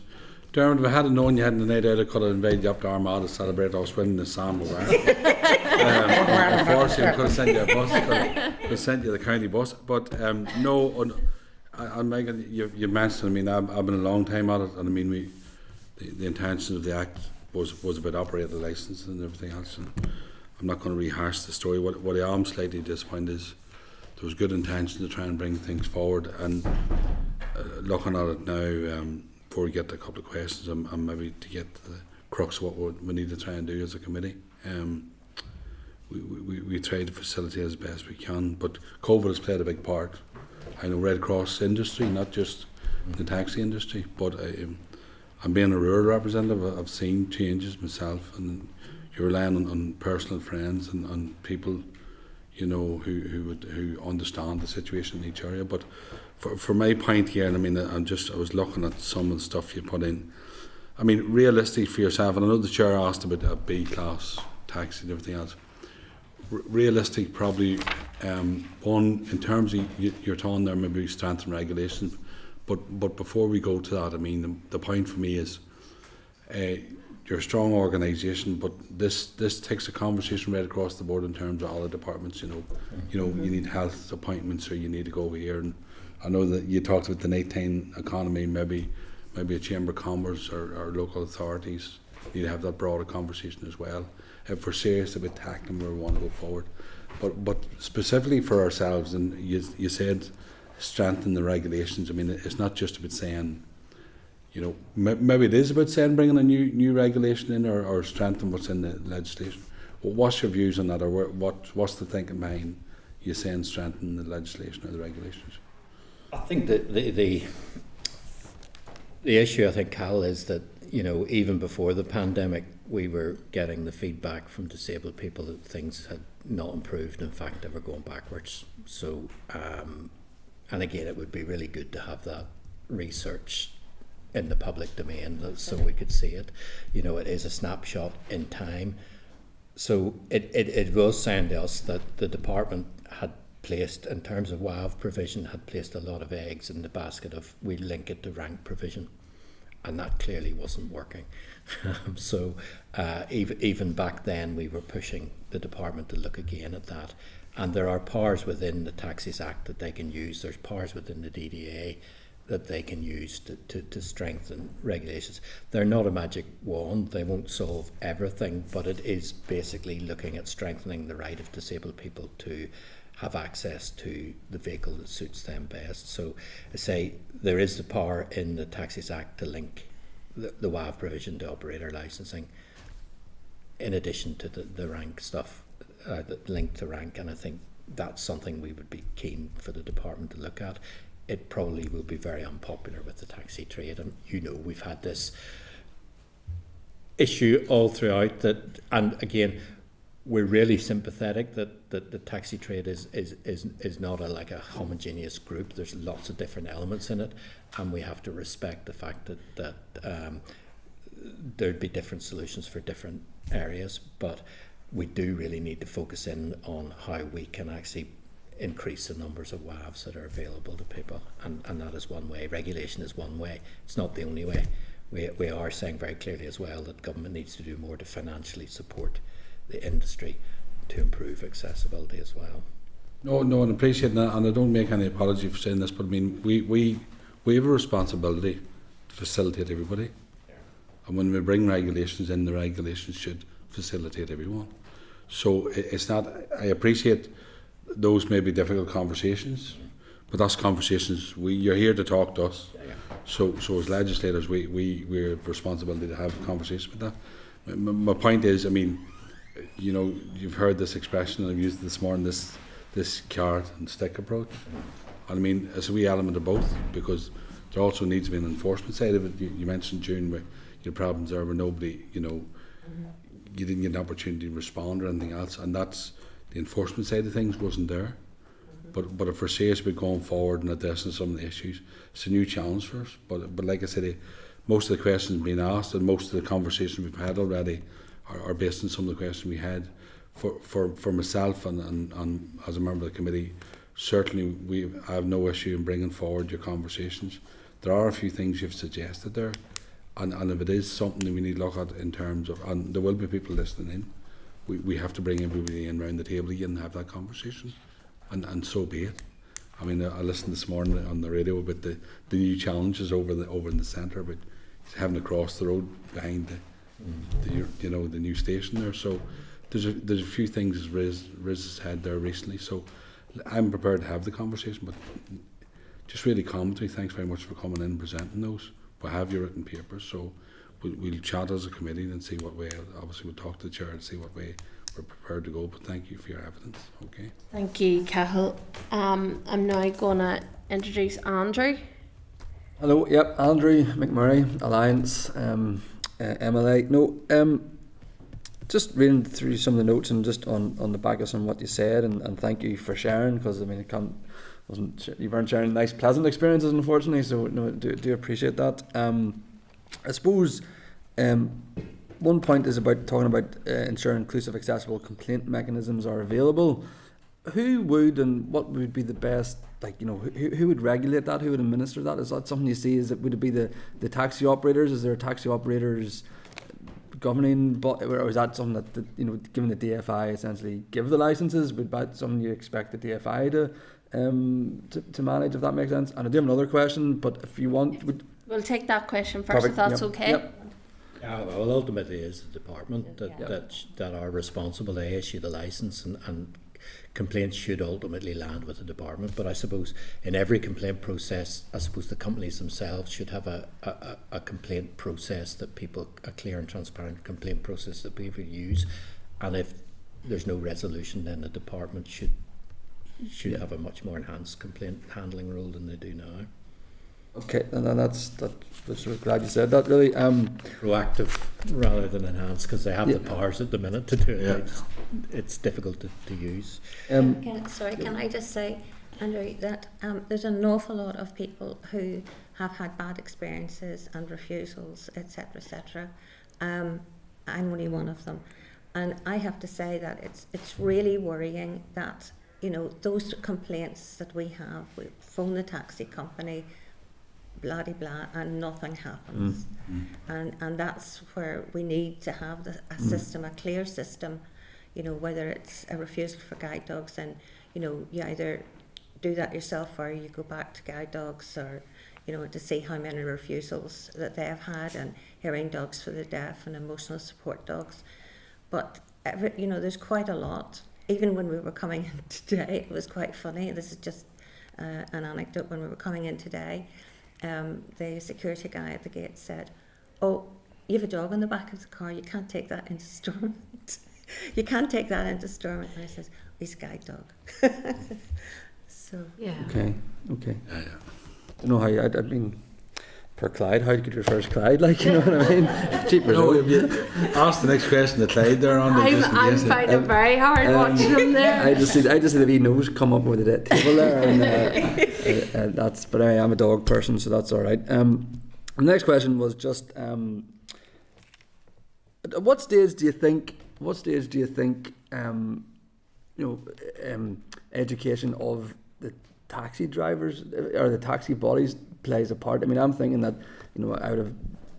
Dermot, if I hadn't known you hadn't the night out, I could have invited you up to Armagh to celebrate us winning the Sam O'Brien. Unfortunately, I could have sent you a bus, could have sent you the county bus. But no, and Megan, you mentioned, I've been a long time at it, and the intention of the Act was about operator licence and everything else. And I'm not going to rehash the story. What I am slightly disappointed is there was good intention to try and bring things forward, and looking at it now, before we get to a couple of questions, and maybe to get to the crux of what we need to try and do as a committee. We try to facilitate as best we can, but COVID has played a big part. I know Red Cross industry, not just the taxi industry, but I'm being a rural representative. I've seen changes myself, and you're relying on personal friends and people, who understand the situation in each area. But for my point here, and I was looking at some of the stuff you put in. Realistic for yourself, and I know the chair asked about a B-class taxi and everything else. Realistic, probably one in terms of you're talking there maybe strengthen regulations, but before we go to that, the point for me is you're a strong organisation, but this takes a conversation right across the board in terms of all the departments. You need health appointments, or you need to go over here. And I know that you talked about the nighttime economy, maybe a chamber of commerce or local authorities need to have that broader conversation as well. If we're serious about tackling where we want to go forward, but specifically for ourselves, and you said strengthen the regulations. I mean, it's not just about saying, you know, maybe it is about saying bringing a new regulation in or strengthen what's in the legislation. Well, what's your views on that, or what's the thinking behind you saying strengthen the legislation or the regulations? I think that the issue, I think, Cal, is that, you know, even before the pandemic, we were getting the feedback from disabled people that things had not improved. In fact, they were going backwards. So, and again, it would be really good to have that research in the public domain so we could see it. You know, it is a snapshot in time. So it was saying to us that the department had placed, in terms of WAV provision, had placed a lot of eggs in the basket of we link it to rank provision, and that clearly wasn't working. So even back then we were pushing the department to look again at that, and there are powers within the Taxis Act that they can use. There's powers within the DDA that they can use to strengthen regulations. They're not a magic wand, they won't solve everything, but it is basically looking at strengthening the right of disabled people to have access to the vehicle that suits them best. So I say there is the power in the Taxis Act to link the WAV provision to operator licensing, in addition to the rank stuff, the link to rank, and I think that's something we would be keen for the department to look at. It probably will be very unpopular with the taxi trade, and you know, we've had this issue all throughout that, and again, we're really sympathetic that the taxi trade is not like a homogeneous group. There's lots of different elements in it, and we have to respect the fact that there'd be different solutions for different areas, but we do really need to focus in on how we can actually increase the numbers of WAVs that are available to people, and that is one way. Regulation is one way. It's not the only way. We are saying very clearly as well that government needs to do more to financially support the industry to improve accessibility as well. No, and I appreciate that, and I don't make any apology for saying this, but I mean, we have a responsibility to facilitate everybody, and when we bring regulations in, the regulations should facilitate everyone. So it's not, I appreciate those may be difficult conversations, but that's conversations, you're here to talk to us. So as legislators, we have responsibility to have a conversation with that. My point is, I mean, you know, you've heard this expression, and I've used it this morning, this carrot and stick approach. And I mean, it's a wee element of both, because there also needs to be an enforcement side of it. You mentioned, June, where your problems there where nobody, you know, you didn't get an opportunity to respond or anything else, and that's the enforcement side of things wasn't there. But if we're serious about going forward and addressing some of the issues, it's a new challenge for us. But like I said, most of the questions being asked and most of the conversations we've had already are based on some of the questions we had. For myself and as a member of the committee, certainly I have no issue in bringing forward your conversations. There are a few things you've suggested there, and if it is something that we need to look at in terms of, and there will be people listening in, we have to bring everybody in round the table again and have that conversation, and so be it. I mean, I listened this morning on the radio about the new challenges over in the centre, about having to cross the road behind the new station there. So there's a few things Riz has had there recently. So I'm prepared to have the conversation, but just really commentary. Thanks very much for coming in and presenting those. We'll have your written papers, so we'll chat as a committee and see what way. Obviously, we'll talk to the chair and see what way we're prepared to go. But thank you for your evidence. Okay. Thank you, Cahill. I'm now going to introduce Andrew. Hello. Yep, Andrew McMurray, Alliance, MLA. No, just reading through some of the notes and just on the back of some of what you said, and thank you for sharing, because I mean you weren't sharing nice pleasant experiences, unfortunately, so no, do appreciate that. I suppose one point is about talking about ensuring inclusive, accessible complaint mechanisms are available. Who would and what would be the best, like, you know, who would regulate that? Who would administer that? Is that something you see? Would it be the taxi operators? Is there taxi operators governing, or is that something that you know, given the DFI essentially give the licenses? Would that something you expect the DFI to manage, if that makes sense? And I do have another question, but if you want, we'll take that question first. Perfect. If that's Yep. okay. Yep. Well, ultimately, it is the department that are responsible to issue the licence, and complaints should ultimately land with the department. But I suppose in every complaint process, I suppose the companies themselves should have a complaint process that people, a clear and transparent complaint process that people use. And if there's no resolution, then the department should have a much more enhanced complaint handling role than they do now. Okay, and then that's sort of glad you said that. Really, proactive rather than enhanced, because they have the powers at the minute to do it. It's difficult to use. Can I just say, Andrew, that there's an awful lot of people who have had bad experiences and refusals, etc., etc. I'm only one of them, and I have to say that it's really worrying that, you know, those complaints that we have, we phone the taxi company, blah de blah, and nothing happens. And that's where we need to have a system, a clear system, you know, whether it's a refusal for guide dogs, and, you know, you either do that yourself or you go back to guide dogs, or, you know, to see how many refusals that they have had, and hearing dogs for the deaf and emotional support dogs. But you know, there's quite a lot. Even when we were coming in today, it was quite funny. This is just an anecdote. When we were coming in today, the security guy at the gate said, "Oh, you have a dog in the back of the car. You can't take that into Stormont. You can't take that into Stormont." And I says, "He's a guide dog." So yeah. Okay. You know how I mean, per Clyde, how could you refer to Clyde? Like, you know what I mean? Cheaper. No, ask the next question to Clyde there on. I'm finding it very hard watching him there. I just see the wee nose come up with a table there, and that's. But I am a dog person, so that's all right. The next question was just, at what stage do you think? Education of the taxi drivers or the taxi bodies plays a part. I mean, I'm thinking that, you know,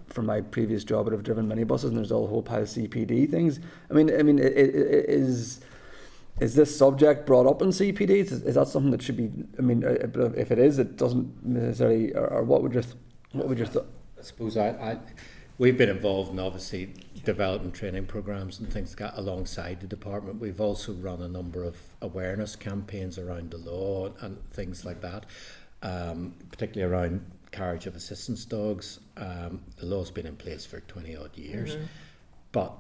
from my previous job, I would have driven minibuses, and there's a whole pile of CPD things. I mean, is this subject brought up in CPDs? Is that something that should be? I mean, if it is, it doesn't necessarily. Or what would your thought? I suppose we've been involved in obviously developing training programs and things like that alongside the department. We've also run a number of awareness campaigns around the law and things like that, particularly around carriage of assistance dogs. The law's been in place for 20 odd years, but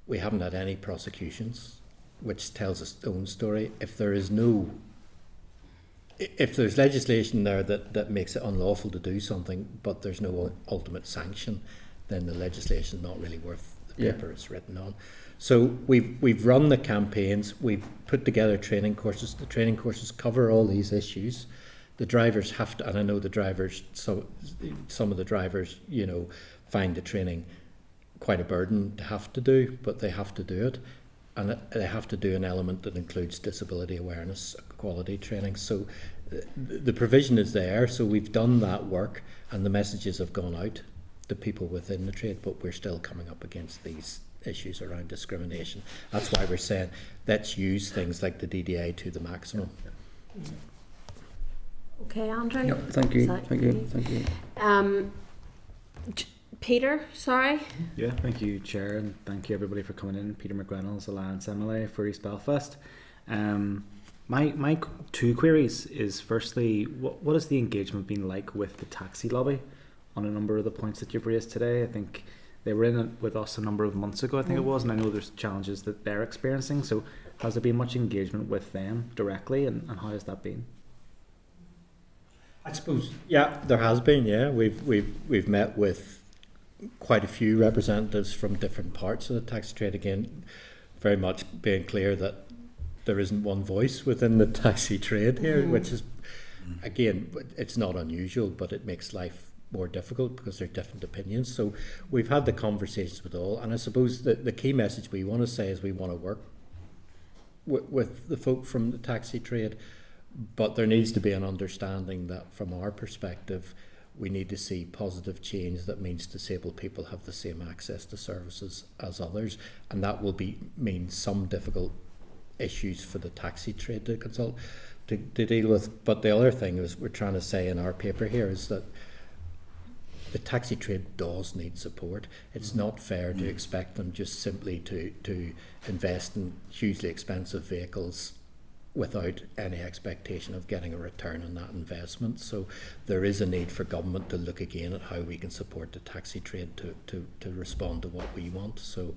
we haven't had any prosecutions, which tells its own story. If there's legislation there that makes it unlawful to do something, but there's no ultimate sanction, then the legislation is not really worth the paper it's written on. So we've run the campaigns, we've put together training courses. The training courses cover all these issues. The drivers have to, and I know the drivers, some of the drivers, you know, find the training quite a burden to have to do, but they have to do it. And they have to do an element that includes disability awareness, quality training. So the provision is there, so we've done that work, and the messages have gone out to people within the trade, but we're still coming up against these issues around discrimination. That's why we're saying let's use things like the DDA to the maximum. Okay, Andrew. Yep, thank you. Peter, sorry. Yeah, thank you, Chair, and thank you everybody for coming in. Peter McReynolds, Alliance MLA for East Belfast. My two queries is, firstly, what has the engagement been like with the taxi lobby on a number of the points that you've raised today? I think they were in it with us a number of months ago, I think it was, and I know there's challenges that they're experiencing. So has there been much engagement with them directly, and how has that been? I suppose, yeah, there has been. Yeah, we've met with quite a few representatives from different parts of the taxi trade. Again, very much being clear that there isn't one voice within the taxi trade here, which is, again, it's not unusual, but it makes life more difficult because there are different opinions. So we've had the conversations with all, and I suppose the key message we want to say is we want to work with the folk from the taxi trade, but there needs to be an understanding that from our perspective we need to see positive change that means disabled people have the same access to services as others, and that will mean some difficult issues for the taxi trade to consult to deal with. But the other thing is we're trying to say in our paper here is that the taxi trade does need support. It's not fair to expect them just simply to invest in hugely expensive vehicles without any expectation of getting a return on that investment. So there is a need for government to look again at how we can support the taxi trade to respond to what we want. So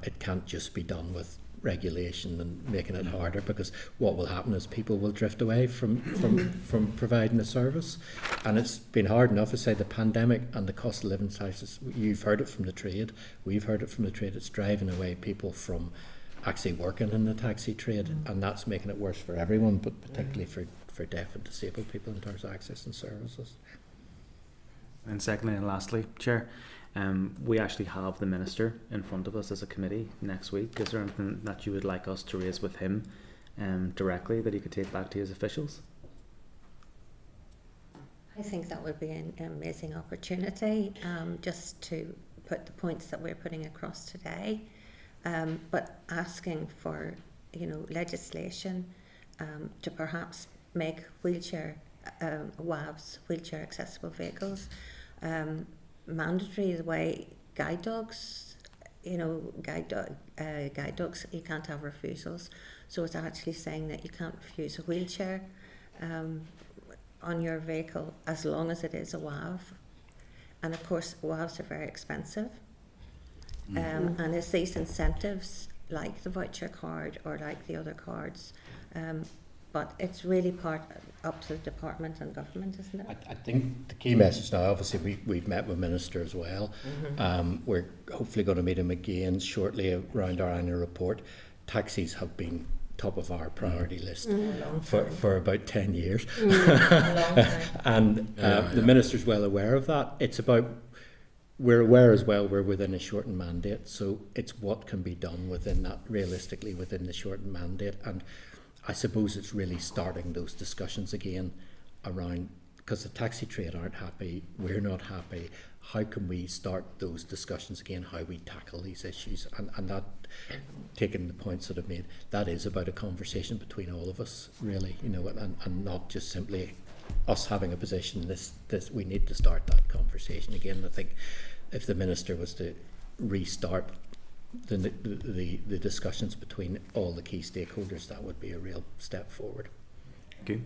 it can't just be done with regulation and making it harder, because what will happen is people will drift away from providing a service. And it's been hard enough. I say the pandemic and the cost of living crisis, you've heard it from the trade, we've heard it from the trade, it's driving away people from actually working in the taxi trade, and that's making it worse for everyone, but particularly for deaf and disabled people in terms of access and services. And secondly and lastly, Chair, we actually have the Minister in front of us as a committee next week. Is there anything that you would like us to raise with him directly that he could take back to his officials? I think that would be an amazing opportunity, just to put the points that we're putting across today, but asking for, legislation to perhaps make wheelchair WAVs, wheelchair accessible vehicles, mandatory, the way guide dogs, guide dogs, you can't have refusals. So it's actually saying that you can't refuse a wheelchair on your vehicle as long as it is a WAV. And of course, WAVs are very expensive. And it's these incentives like the voucher card or like the other cards. But it's really up to the department and government, isn't it? I think the key message now, obviously we've met with Minister as well. We're hopefully going to meet him again shortly around our annual report. Taxis have been top of our priority list for about 10 years. And the Minister's well aware of that. It's about, we're aware as well we're within a shortened mandate, so it's what can be done within that, realistically within the shortened mandate. And I suppose it's really starting those discussions again around, because the taxi trade aren't happy, we're not happy. How can we start those discussions again, how we tackle these issues? And that, taking the points that I've made, that is about a conversation between all of us, really, and not just simply us having a position. This we need to start that conversation again. I think if the Minister was to restart the discussions between all the key stakeholders, that would be a real step forward.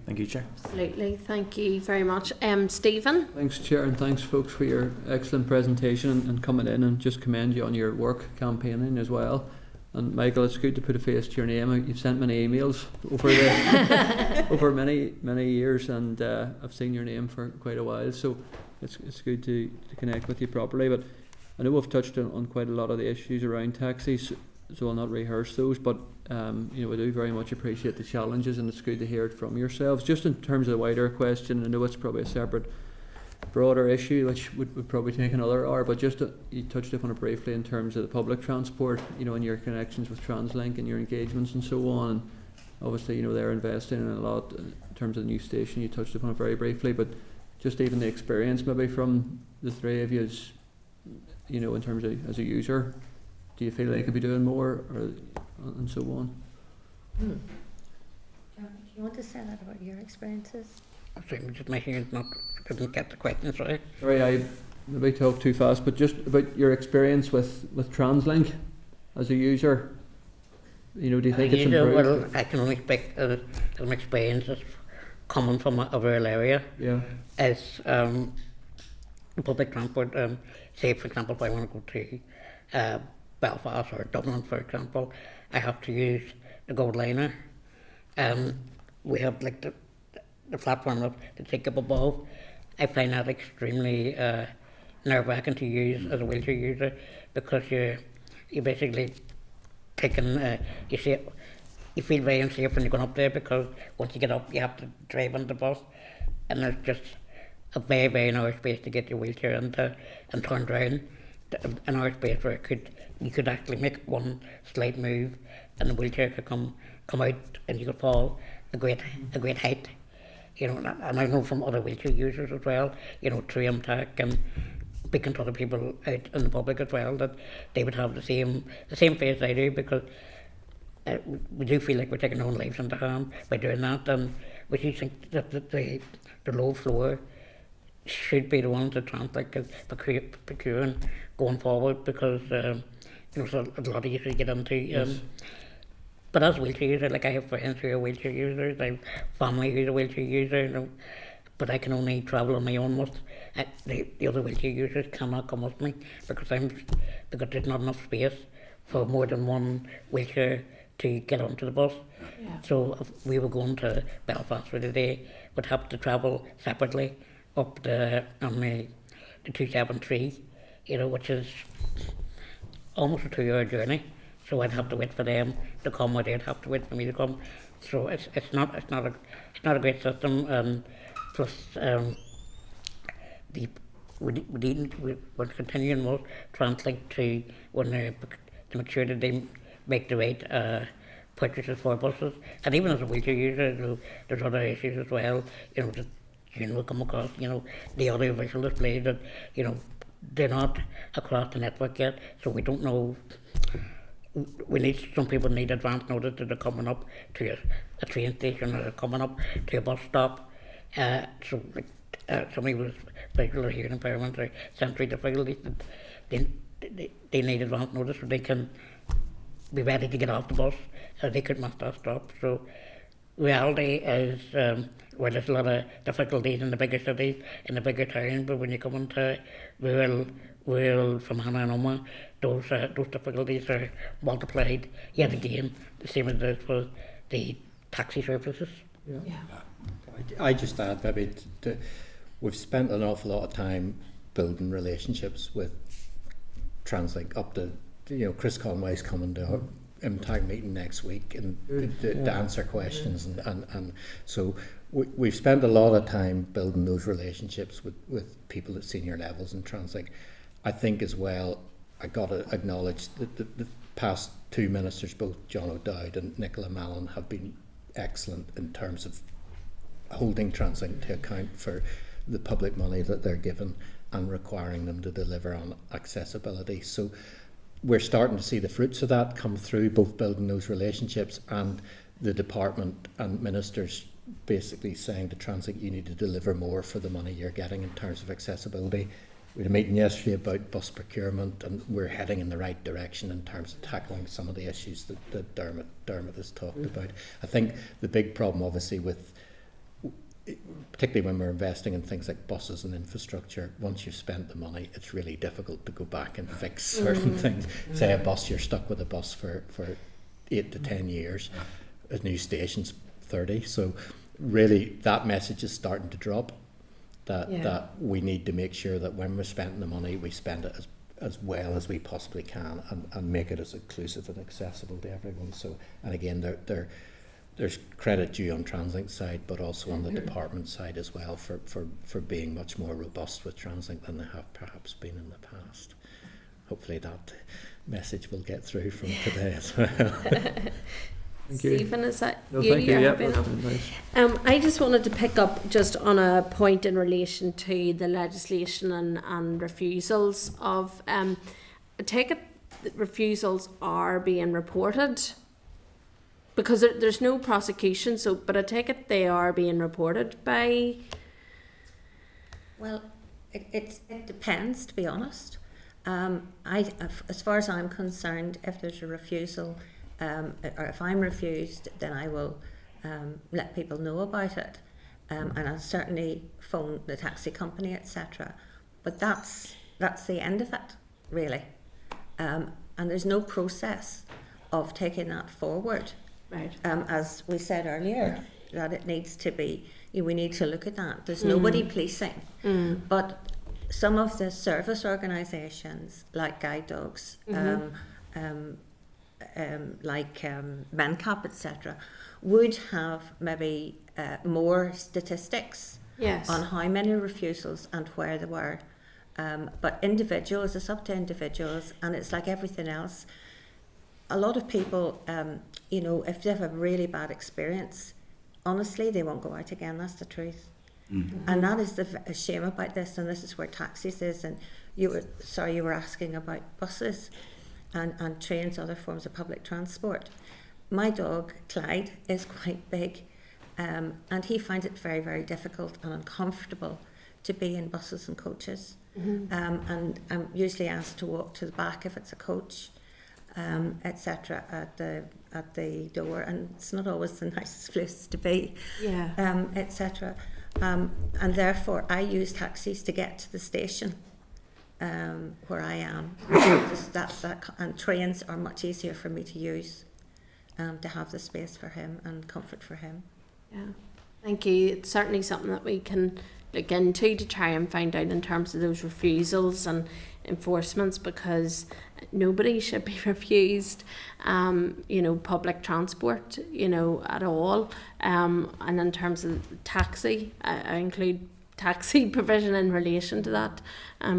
Thank you, Chair. Absolutely, thank you very much. Stephen? Thanks, Chair, and thanks folks for your excellent presentation and coming in, and just commend you on your work campaigning as well. And Michael, it's good to put a face to your name. You've sent many emails over many years, and I've seen your name for quite a while, so it's good to connect with you properly. But I know we've touched on quite a lot of the issues around taxis, so I'll not rehearse those, but we do very much appreciate the challenges, and it's good to hear it from yourselves. Just in terms of the wider question, I know it's probably a separate, broader issue which would probably take another hour, but just you touched upon it briefly in terms of the public transport, and your connections with TransLink and your engagements and so on. And obviously, they're investing in a lot in terms of the new station. You touched upon it very briefly, but just even the experience maybe from the three of you, in terms of as a user, do you feel they could be doing more, and so on? Do you want to say that about your experiences? I'm just making it didn't get the questions right. Sorry, I maybe talked too fast, but just about your experience with TransLink as a user. Do you think it's improved? Well, I can only speak as an experience coming from a rural area. Yeah. As public transport, say for example, if I want to go to Belfast or Dublin, for example, I have to use the Gold Liner. We have like the platform of the take up above. I find that extremely nerve-wracking to use as a wheelchair user, because you basically taking you feel very unsafe when you're going up there, because once you get up you have to drive on the bus, and there's just a very, very narrow space to get your wheelchair into and turn around. A narrow space where you could actually make one slight move and the wheelchair could come out and you could fall a great height. And I know from other wheelchair users as well, through IMTAC and speaking to other people out in the public as well, that they would have the same face I do, because we do feel like we're taking our own lives into hand by doing that, and we do think that the low floor should be the ones that TransLink is procuring going forward, because it's a lot easier to get into. Yes. But as a wheelchair user, like I have friends who are wheelchair users, I have family who's a wheelchair user, you know, but I can only travel on my own. The other wheelchair users cannot come with me because there's not enough space for more than one wheelchair to get onto the bus. Yeah. So if we were going to Belfast for the day, we'd have to travel separately up on the 273, you know, which is almost a 2-hour journey. So I'd have to wait for them to come, or they'd have to wait for me to come. So it's not a great system. Plus, we're continuing with TransLink to make sure that they make the right purchases for buses. And even as a wheelchair user, you know, there's other issues as well. You know, that we come across, you know, the audio visual display that, you know, they're not across the network yet, so we don't know. Some people need advance notice that they're coming up to a train station, or they're coming up to a bus stop. So somebody with visual or hearing impairment or sensory difficulties, they need advance notice so they can be ready to get off the bus. They could miss that stop. So reality is, well, there's a lot of difficulties in the bigger cities, in the bigger towns, but when you come into rural from Hannah and Oma, those difficulties are multiplied yet again, the same as it was the taxi services. Yeah. I just add maybe we've spent an awful lot of time building relationships with TransLink up to, you know, Chris Conway's coming to our IMTAC meeting next week and to answer questions and so we've spent a lot of time building those relationships with people at senior levels in TransLink. I think as well, I got to acknowledge that the past two ministers, both John O'Dowd and Nicola Mallon, have been excellent in terms of holding TransLink to account for the public money that they're given and requiring them to deliver on accessibility. So we're starting to see the fruits of that come through, both building those relationships and the department and ministers basically saying to TransLink, you need to deliver more for the money you're getting in terms of accessibility. We had a meeting yesterday about bus procurement, and we're heading in the right direction in terms of tackling some of the issues that Dermot has talked about. I think the big problem obviously with, particularly when we're investing in things like buses and infrastructure, once you've spent the money, it's really difficult to go back and fix certain things. Say a bus, you're stuck with a bus for 8 to 10 years, a new station's 30. So really that message is starting to drop, that we need to make sure that when we're spending the money, we spend it as well as we possibly can and make it as inclusive and accessible to everyone. So, and again, there's credit due on TransLink's side, but also on the department side as well for being much more robust with TransLink than they have perhaps been in the past. Hopefully that message will get through from today as well. Thank you. Stephen, is that No, you? thank you. You're Yep, happy that's enough? been nice. I just wanted to pick up just on a point in relation to the legislation and refusals of. I take it that refusals are being reported because there's no prosecution. So, but I take it they are being reported by. Well, it depends, to be honest. As far as I'm concerned, if there's a refusal, or if I'm refused, then I will let people know about it, and I'll certainly phone the taxi company, etc. But that's the end of it, really. And there's no process of taking that forward. Right. As we said earlier, that it needs to be, we need to look at that. There's nobody policing, but some of the service organisations like Guide Dogs, like MenCap, etc., would have maybe more statistics on how many refusals and where they were. But individuals, it's up to individuals, and it's like everything else. A lot of people, if they have a really bad experience, honestly, they won't go out again. That's the truth. And that is the shame about this, and this is where taxis is. And you were asking about buses and trains, other forms of public transport. My dog, Clyde, is quite big, and he finds it very, very difficult and uncomfortable to be in buses and coaches. And I'm usually asked to walk to the back if it's a coach, etc. at the at the door, and it's not always the nicest place to be, Yeah. etc. And therefore, I use taxis to get to the station where I am. Just and trains are much easier for me to use to have the space for him and comfort for him. Yeah. Thank you. It's certainly something that we can look into to try and find out in terms of those refusals and enforcements, because nobody should be refused, public transport, at all. And in terms of taxi, I include taxi provision in relation to that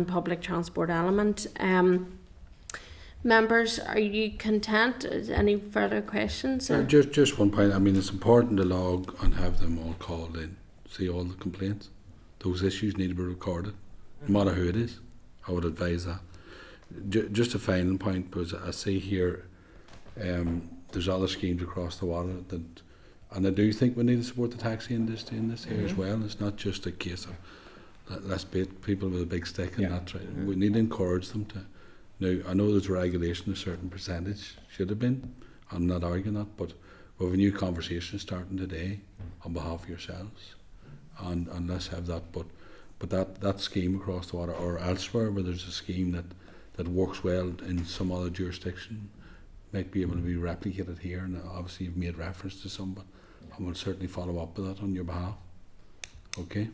public transport element. Members, are you content? Any further questions? Just one point. I mean, it's important to log and have them all called in. See all the complaints. Those issues need to be recorded, no matter who it is. I would advise that. Just a final point, because I see here there's other schemes across the water that, and I do think we need to support the taxi industry in this area as well. It's not just a case of let's beat people with a big stick and that. Right. We need to encourage them to. Now, I know there's regulation, a certain percentage should have been. I'm not arguing that, but we have a new conversation starting today on behalf of yourselves, and let's have that. But that scheme across the water or elsewhere where there's a scheme that works well in some other jurisdiction might be able to be replicated here. And obviously you've made reference to some, but I will certainly follow up with that on your behalf. Okay.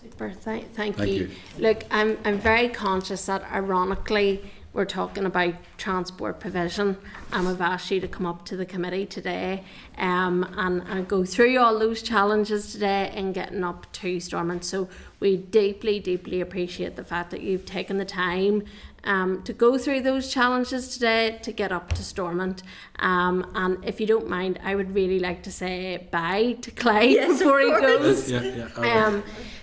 Super. Thank you. Look, I'm very conscious that ironically we're talking about transport provision, and we've asked you to come up to the committee today and go through all those challenges today in getting up to Stormont. So we deeply, deeply appreciate the fact that you've taken the time to go through those challenges today to get up to Stormont. And if you don't mind, I would really like to say bye to Clyde before he goes.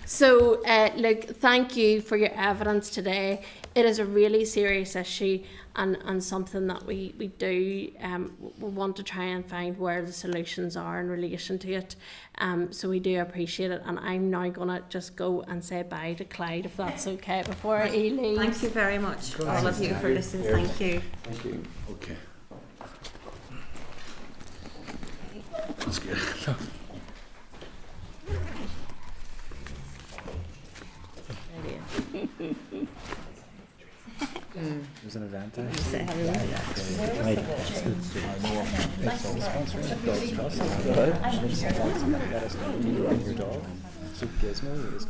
So look, thank you for your evidence today. It is a really serious issue and something that we do we want to try and find where the solutions are in relation to it. So we do appreciate it, and I'm now going to just go and say bye to Clyde, if that's okay, before he leaves. Thank you very much, all of you, for listening. Thank you. Thank you. Okay. That's good. It was an event.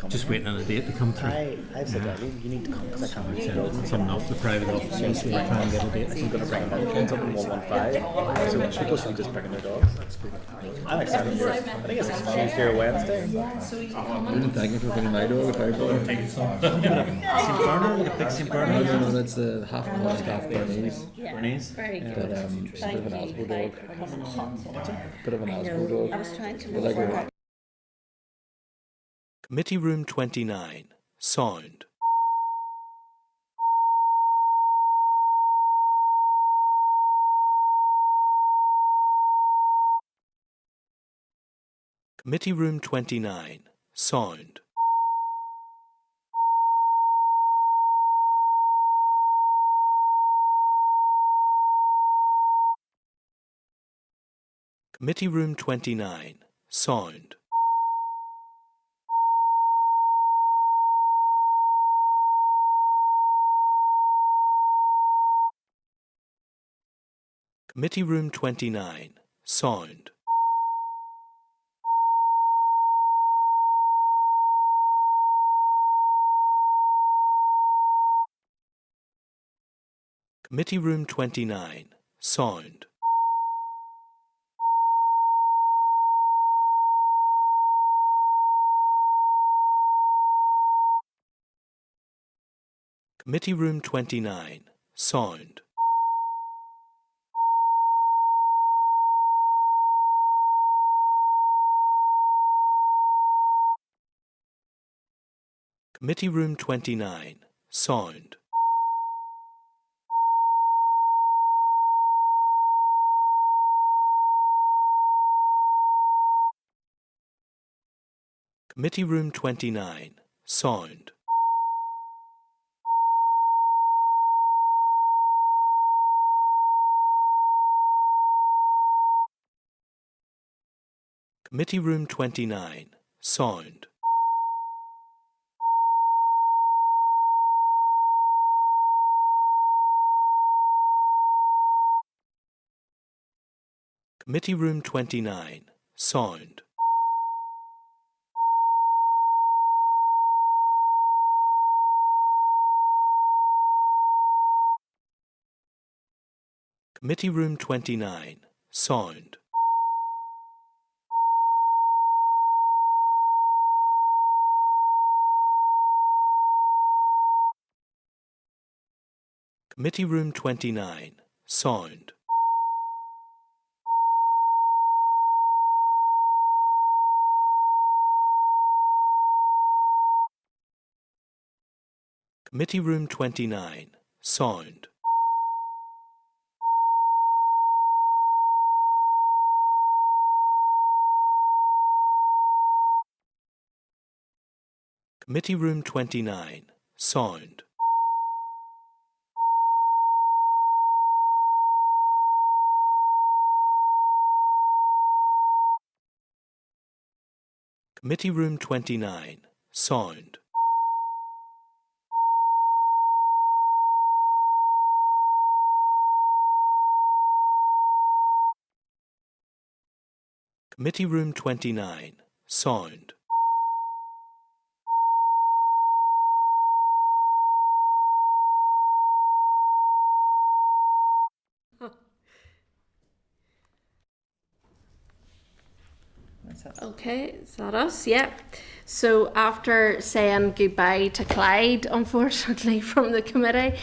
Just waiting on a date to come through. I've said earlier, you need to come because I can't Send something off the private office, so we're trying to get a date. I'm going to bring them in something 115, so people should be just bringing their dogs. I'm excited. I think it's Tuesday or Wednesday. Thank you for bringing my dog if I brought it. St. Bernard, with a big St. Bernard. No, that's the half Cornish, half Bernese. Bernese. Very good. But it's a bit of an Asbo dog. Bit of an Asbo dog. I was trying to Well, look like for Committee Room 29. Sound. Committee Room 29. Sound. Committee Room 29. Sound. Committee Room 29. Sound. Committee Room 29. Sound. Committee Room 29. Sound. Committee Room 29. Sound. Committee Room 29. Sound. Committee Room 29, Sound. Committee Room 29, Sound. Committee Room 29, Sound. Committee Room 29, Sound. Committee Room 29, Sound. Committee Room 29, Sound. Committee Room 29, Sound. Committee Room 29, Sound. Okay, is that us? Yeah. So after saying goodbye to Clyde, unfortunately, from the committee,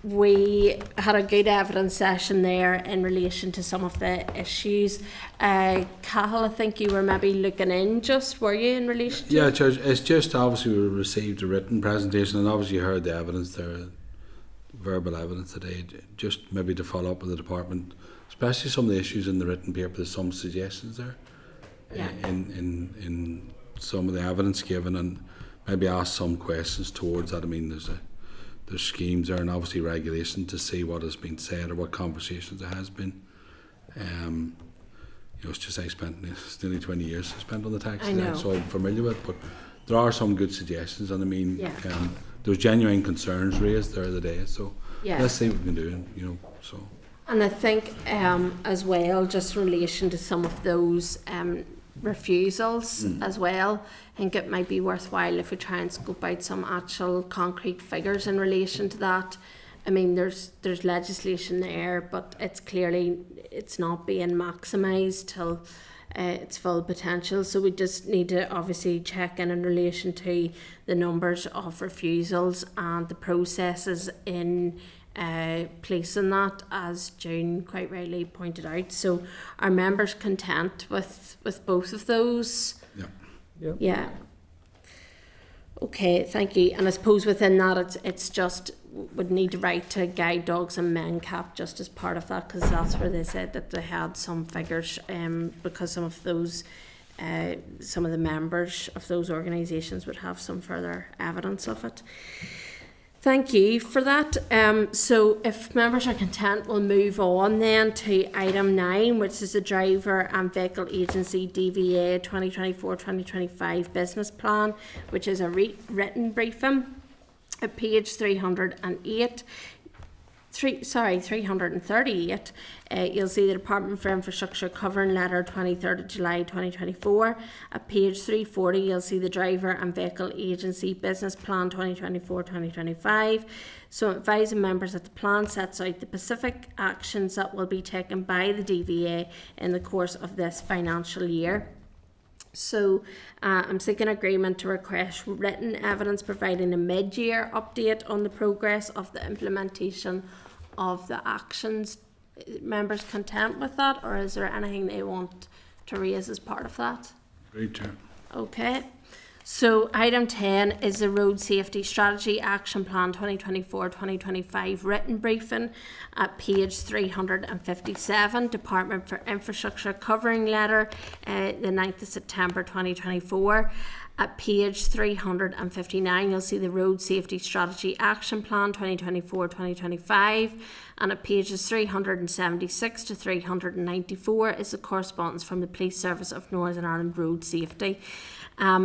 we had a good evidence session there in relation to some of the issues. Cahill, I think you were maybe looking in just, were you, in relation to? Yeah, Judge, it's just obviously we received a written presentation and obviously you heard the evidence there, verbal evidence today, just maybe to follow up with the department, especially some of the issues in the written paper. There's some suggestions there. Yeah. In some of the evidence given, and maybe ask some questions towards that. I mean, there's schemes there and obviously regulation to see what has been said or what conversations there has been. It's just it's nearly 20 years I spent on the tax, so I'm familiar with it, but there are some good suggestions, and I mean, there was genuine concerns raised there the day, so let's see what we can do, so. And I think as well, just in relation to some of those refusals as well, I think it might be worthwhile if we try and scope out some actual concrete figures in relation to that. I mean, there's legislation there, but it's not being maximised till its full potential. So we just need to obviously check in relation to the numbers of refusals and the processes in placing that, as June quite rightly pointed out. So are members content with both of those? Yeah. Okay, thank you. And I suppose within that, it's just would need to write to guide dogs and MenCap just as part of that, because that's where they said that they had some figures, because some of the members of those organisations would have some further evidence of it. Thank you for that. So if members are content, we'll move on then to item 9, which is the Driver and Vehicle Agency DVA 2024-2025 business plan, which is a written briefing at page 338. 338, you'll see the Department for Infrastructure covering letter 23rd of July 2024. At page 340, you'll see the Driver and Vehicle Agency Business Plan 2024-2025. So advising members that the plan sets out the specific actions that will be taken by the DVA in the course of this financial year. So I'm seeking agreement to request written evidence providing a mid-year update on the progress of the implementation of the actions. Members content with that, or is there anything they want to raise as part of that? Great, Chair. Okay. So item 10 is the Road Safety Strategy Action Plan 2024-2025 written briefing at page 357, Department for Infrastructure covering letter, the 9th of September 2024. At page 359, you'll see the Road Safety Strategy Action Plan 2024-2025, and at pages 376 to 394 is the correspondence from the Police Service of Northern Ireland Road Safety.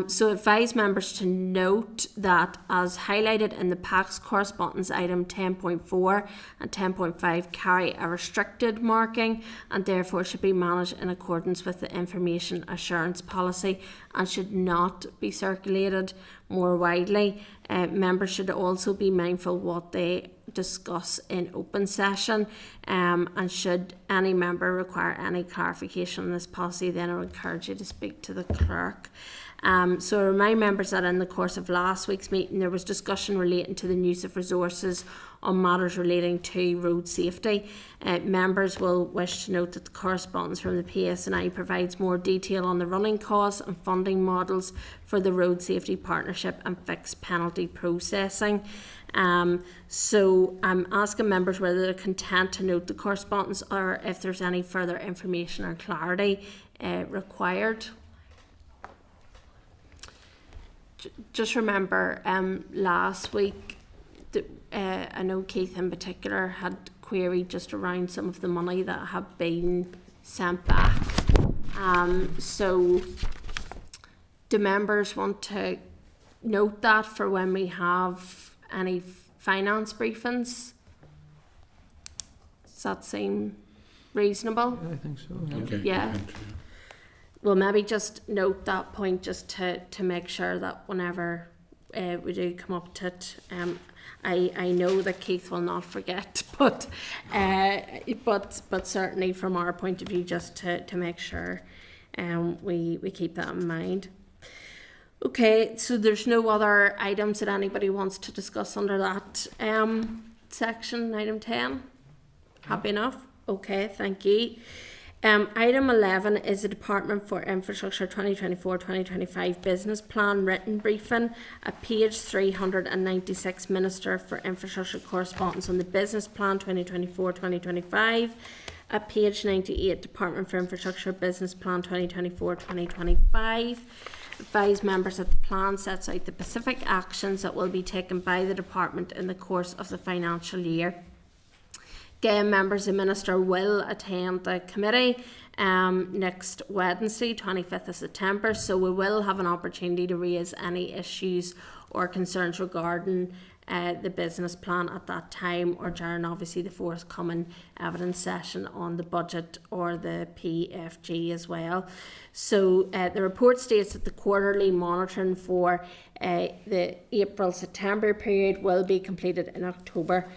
So advise members to note that, as highlighted in the PAC's correspondence, item 10.4 and 10.5 carry a restricted marking and therefore should be managed in accordance with the information assurance policy and should not be circulated more widely. Members should also be mindful what they discuss in open session, and should any member require any clarification on this policy, then I would encourage you to speak to the clerk. So I remind members that in the course of last week's meeting there was discussion relating to the use of resources on matters relating to road safety. Members will wish to note that the correspondence from the PSNI provides more detail on the running costs and funding models for the Road Safety Partnership and fixed penalty processing. So I'm asking members whether they're content to note the correspondence or if there's any further information or clarity required. Just remember, last week, I know Keith in particular had queried just around some of the money that had been sent back. So do members want to note that for when we have any finance briefings? Does that seem reasonable? I think so. Okay. Yeah. Well, maybe just note that point just to make sure that whenever we do come up to it, I know that Keith will not forget, but certainly from our point of view, just to make sure we keep that in mind. Okay, so there's no other items that anybody wants to discuss under that section, item 10? Happy enough? Okay, thank you. Item 11 is the Department for Infrastructure 2024-2025 Business Plan written briefing at page 396, Minister for Infrastructure correspondence on the Business Plan 2024-2025. At page 98, Department for Infrastructure Business Plan 2024-2025. Advise members that the plan sets out the specific actions that will be taken by the Department in the course of the financial year. Again, members, the Minister will attend the committee next Wednesday, 25th of September, so we will have an opportunity to raise any issues or concerns regarding the business plan at that time, or during obviously the forthcoming evidence session on the budget or the PFG as well. So the report states that the quarterly monitoring for the April-September period will be completed in October.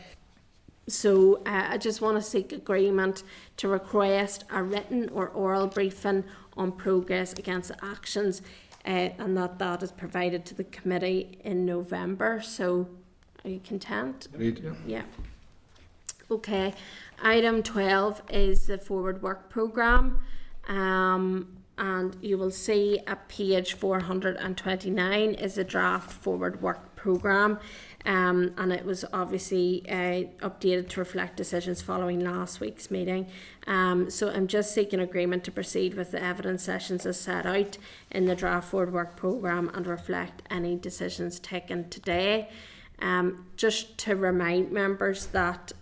So I just want to seek agreement to request a written or oral briefing on progress against the actions, and that is provided to the committee in November. So are you content? Yeah. Okay. Item 12 is the Forward Work Programme. And you will see at page 429 is the draft Forward Work Programme. And it was obviously updated to reflect decisions following last week's meeting. So I'm just seeking agreement to proceed with the evidence sessions as set out in the draft Forward Work Programme and reflect any decisions taken today. Just to remind members that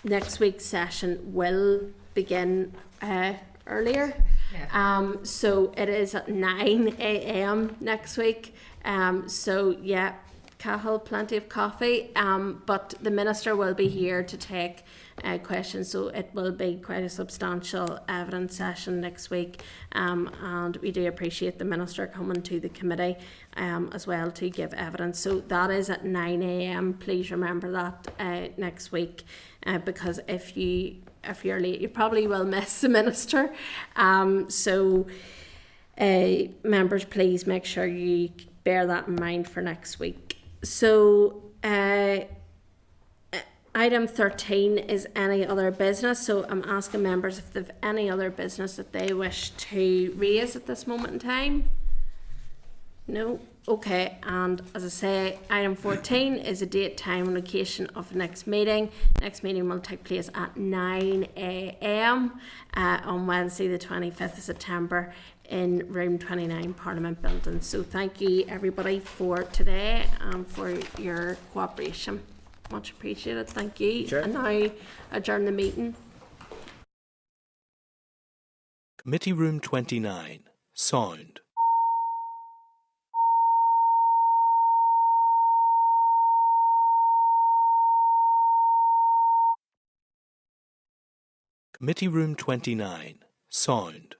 next week's session will begin earlier. Yeah. So it is at 9 a.m. next week. So yeah, Cahill, plenty of coffee. But the Minister will be here to take questions, so it will be quite a substantial evidence session next week. And we do appreciate the Minister coming to the committee as well to give evidence. So that is at 9 a.m. Please remember that next week, because if you're late, you probably will miss the Minister. So members, please make sure you bear that in mind for next week. So item 13 is any other business. So I'm asking members if they have any other business that they wish to raise at this moment in time. No? Okay, and as I say, item 14 is a date, time and location of the next meeting. Next meeting will take place at 9 a.m. On Wednesday the 25th of September in room 29 Parliament Building. So thank you everybody for today and for your cooperation. Much appreciated, thank you. Sure. And now adjourn the meeting. Committee Room 29. Sound. Committee Room 29. Sound.